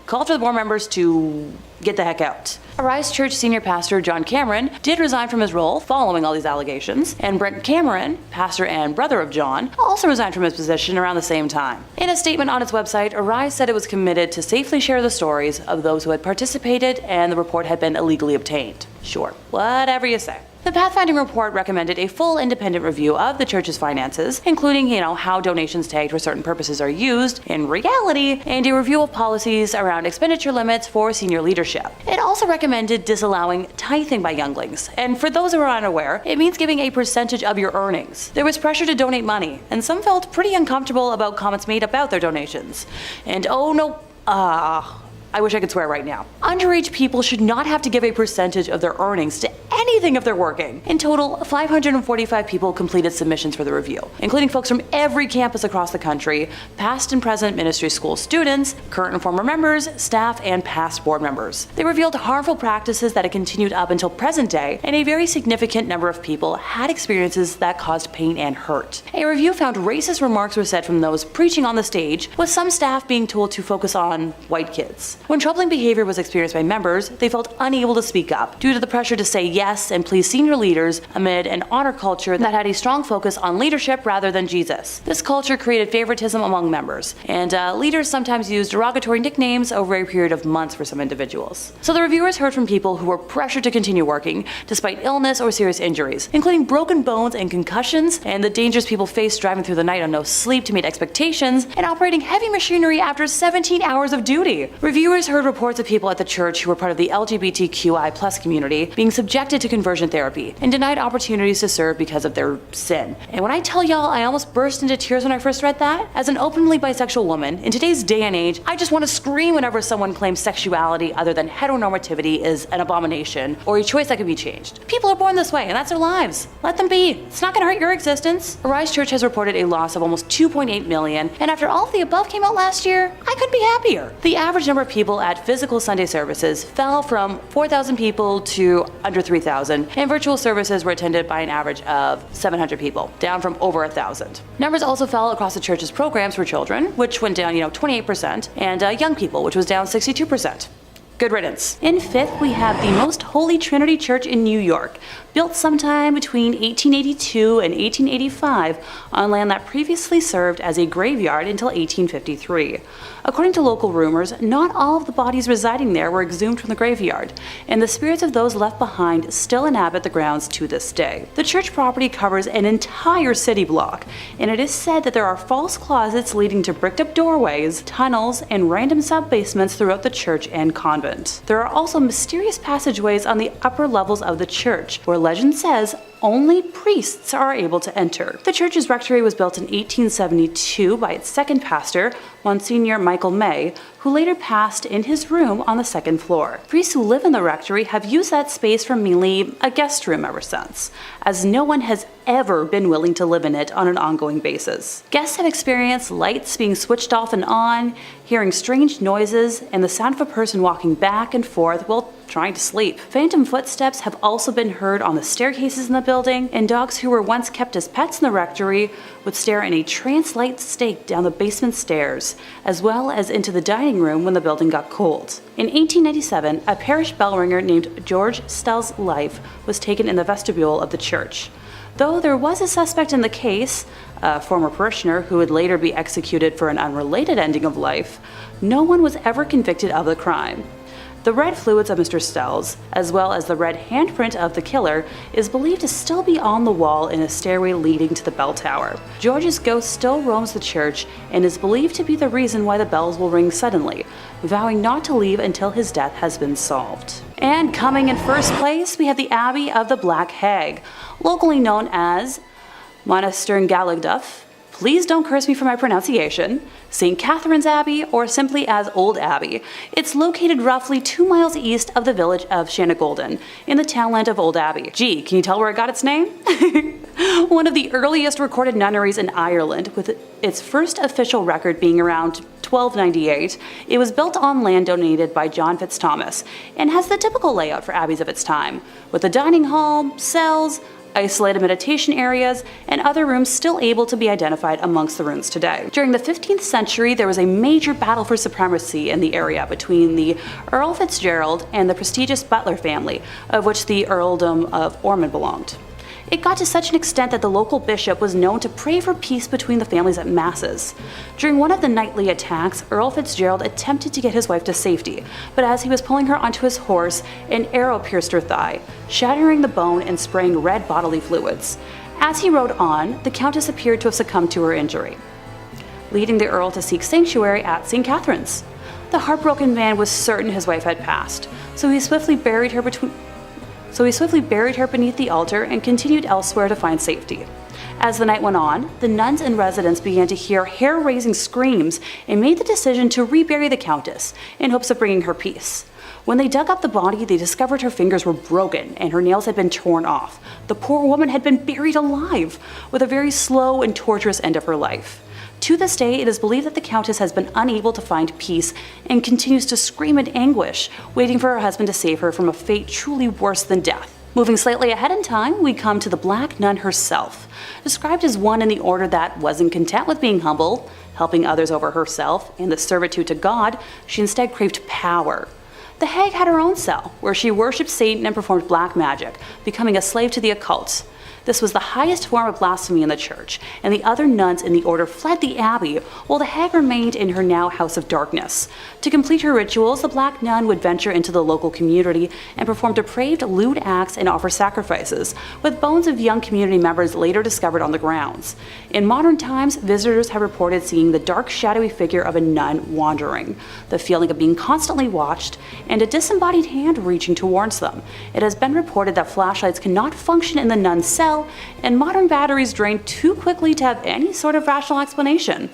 called for the board members to get the heck out. Arise Church senior pastor John Cameron did resign from his role following all these allegations, and Brent Cameron, pastor and brother of John, also resigned from his position around the same time. In a statement on its website, Arise said it was committed to safely share the stories of those who had participated and the report had been illegally obtained. Sure, whatever you say. The Pathfinding report recommended a full independent review of the church's finances, including, how donations tagged for certain purposes are used in reality, and a review of policies around expenditure limits for senior leadership. It also recommended disallowing tithing by younglings, and for those who are unaware, it means giving a percentage of your earnings. There was pressure to donate money, and some felt pretty uncomfortable about comments made about their donations. And oh no, I wish I could swear right now. Underage people should not have to give a percentage of their earnings to anything if they're working. In total, 545 people completed submissions for the review, including folks from every campus across the country, past and present ministry school students, current and former members, staff, and past board members. They revealed harmful practices that had continued up until present day, and a very significant number of people had experiences that caused pain and hurt. A review found racist remarks were said from those preaching on the stage, with some staff being told to focus on white kids. When troubling behavior was experienced by members, they felt unable to speak up due to the pressure to say yes and please senior leaders amid an honor culture that had a strong focus on leadership rather than Jesus. This culture created favoritism among members, and leaders sometimes used derogatory nicknames over a period of months for some individuals. So the reviewers heard from people who were pressured to continue working despite illness or serious injuries, including broken bones and concussions, and the dangers people faced driving through the night on no sleep to meet expectations, and operating heavy machinery after 17 hours of duty. Reviewers heard reports of people at the church who were part of the LGBTQI+ community being subjected to conversion therapy and denied opportunities to serve because of their sin. And when I tell y'all I almost burst into tears when I first read that, as an openly bisexual woman, in today's day and age, I just want to scream whenever someone claims sexuality other than heteronormativity is an abomination or a choice that can be changed. People are born this way and that's their lives. Let them be. It's not going to hurt your existence. Arise Church has reported a loss of almost 2.8 million, and after all of the above came out last year, I couldn't be happier. The average number of people at physical Sunday services fell from 4,000 people to under 3,000, and virtual services were attended by an average of 700 people, down from over 1,000. Numbers also fell across the church's programs for children, which went down 28%, and young people, which was down 62%. Good riddance. In fifth, we have the Most Holy Trinity Church in New York, built sometime between 1882 and 1885 on land that previously served as a graveyard until 1853. According to local rumors, not all of the bodies residing there were exhumed from the graveyard, and the spirits of those left behind still inhabit the grounds to this day. The church property covers an entire city block, and it is said that there are false closets leading to bricked-up doorways, tunnels, and random sub-basements throughout the church and convent. There are also mysterious passageways on the upper levels of the church, where legend says only priests are able to enter. The church's rectory was built in 1872 by its second pastor, Monsignor Michael May, who later passed in his room on the second floor. Priests who live in the rectory have used that space for mainly a guest room ever since, as no one has ever been willing to live in it on an ongoing basis. Guests have experienced lights being switched off and on, hearing strange noises, and the sound of a person walking back and forth while trying to sleep. Phantom footsteps have also been heard on the staircases in the building, and dogs who were once kept as pets in the rectory would stare in a trance-like state down the basement stairs, as well as into the dining room when the building got cold. In 1897, a parish bell ringer named George Stell's life was taken in the vestibule of the church. Though there was a suspect in the case, a former parishioner who would later be executed for an unrelated ending of life, no one was ever convicted of the crime. The red fluids of Mr. Stell's, as well as the red handprint of the killer, is believed to still be on the wall in a stairway leading to the bell tower. George's ghost still roams the church and is believed to be the reason why the bells will ring suddenly, vowing not to leave until his death has been solved. And coming in first place, we have the Abbey of the Black Hag, locally known as Monasterngalagduff. Please don't curse me for my pronunciation. St. Catherine's Abbey, or simply as Old Abbey. It's located roughly 2 miles east of the village of Shanagolden, in the townland of Old Abbey. Gee, can you tell where it got its name? One of the earliest recorded nunneries in Ireland, with its first official record being around 1298, it was built on land donated by John Fitzthomas, and has the typical layout for abbeys of its time, with a dining hall, cells, isolated meditation areas, and other rooms still able to be identified amongst the ruins today. During the 15th century, there was a major battle for supremacy in the area between the Earl Fitzgerald and the prestigious Butler family, of which the Earldom of Ormond belonged. It got to such an extent that the local bishop was known to pray for peace between the families at masses. During one of the nightly attacks, Earl Fitzgerald attempted to get his wife to safety, but as he was pulling her onto his horse, an arrow pierced her thigh, shattering the bone and spraying red bodily fluids. As he rode on, the Countess appeared to have succumbed to her injury, leading the Earl to seek sanctuary at St. Catherine's. The heartbroken man was certain his wife had passed, so he swiftly buried her beneath the altar and continued elsewhere to find safety. As the night went on, the nuns and residents began to hear hair-raising screams and made the decision to rebury the Countess in hopes of bringing her peace. When they dug up the body, they discovered her fingers were broken and her nails had been torn off. The poor woman had been buried alive, with a very slow and torturous end of her life. To this day, it is believed that the Countess has been unable to find peace and continues to scream in anguish, waiting for her husband to save her from a fate truly worse than death. Moving slightly ahead in time, we come to the Black Nun herself, described as one in the order that wasn't content with being humble, helping others over herself, and the servitude to God. She instead craved power. The Hag had her own cell, where she worshipped Satan and performed black magic, becoming a slave to the occult. This was the highest form of blasphemy in the church, and the other nuns in the order fled the abbey, while the Hag remained in her now House of Darkness. To complete her rituals, the Black Nun would venture into the local community and perform depraved, lewd acts and offer sacrifices, with bones of young community members later discovered on the grounds. In modern times, visitors have reported seeing the dark, shadowy figure of a nun wandering, the feeling of being constantly watched, and a disembodied hand reaching towards them. It has been reported that flashlights cannot function in the nun's cell, and modern batteries drain too quickly to have any sort of rational explanation.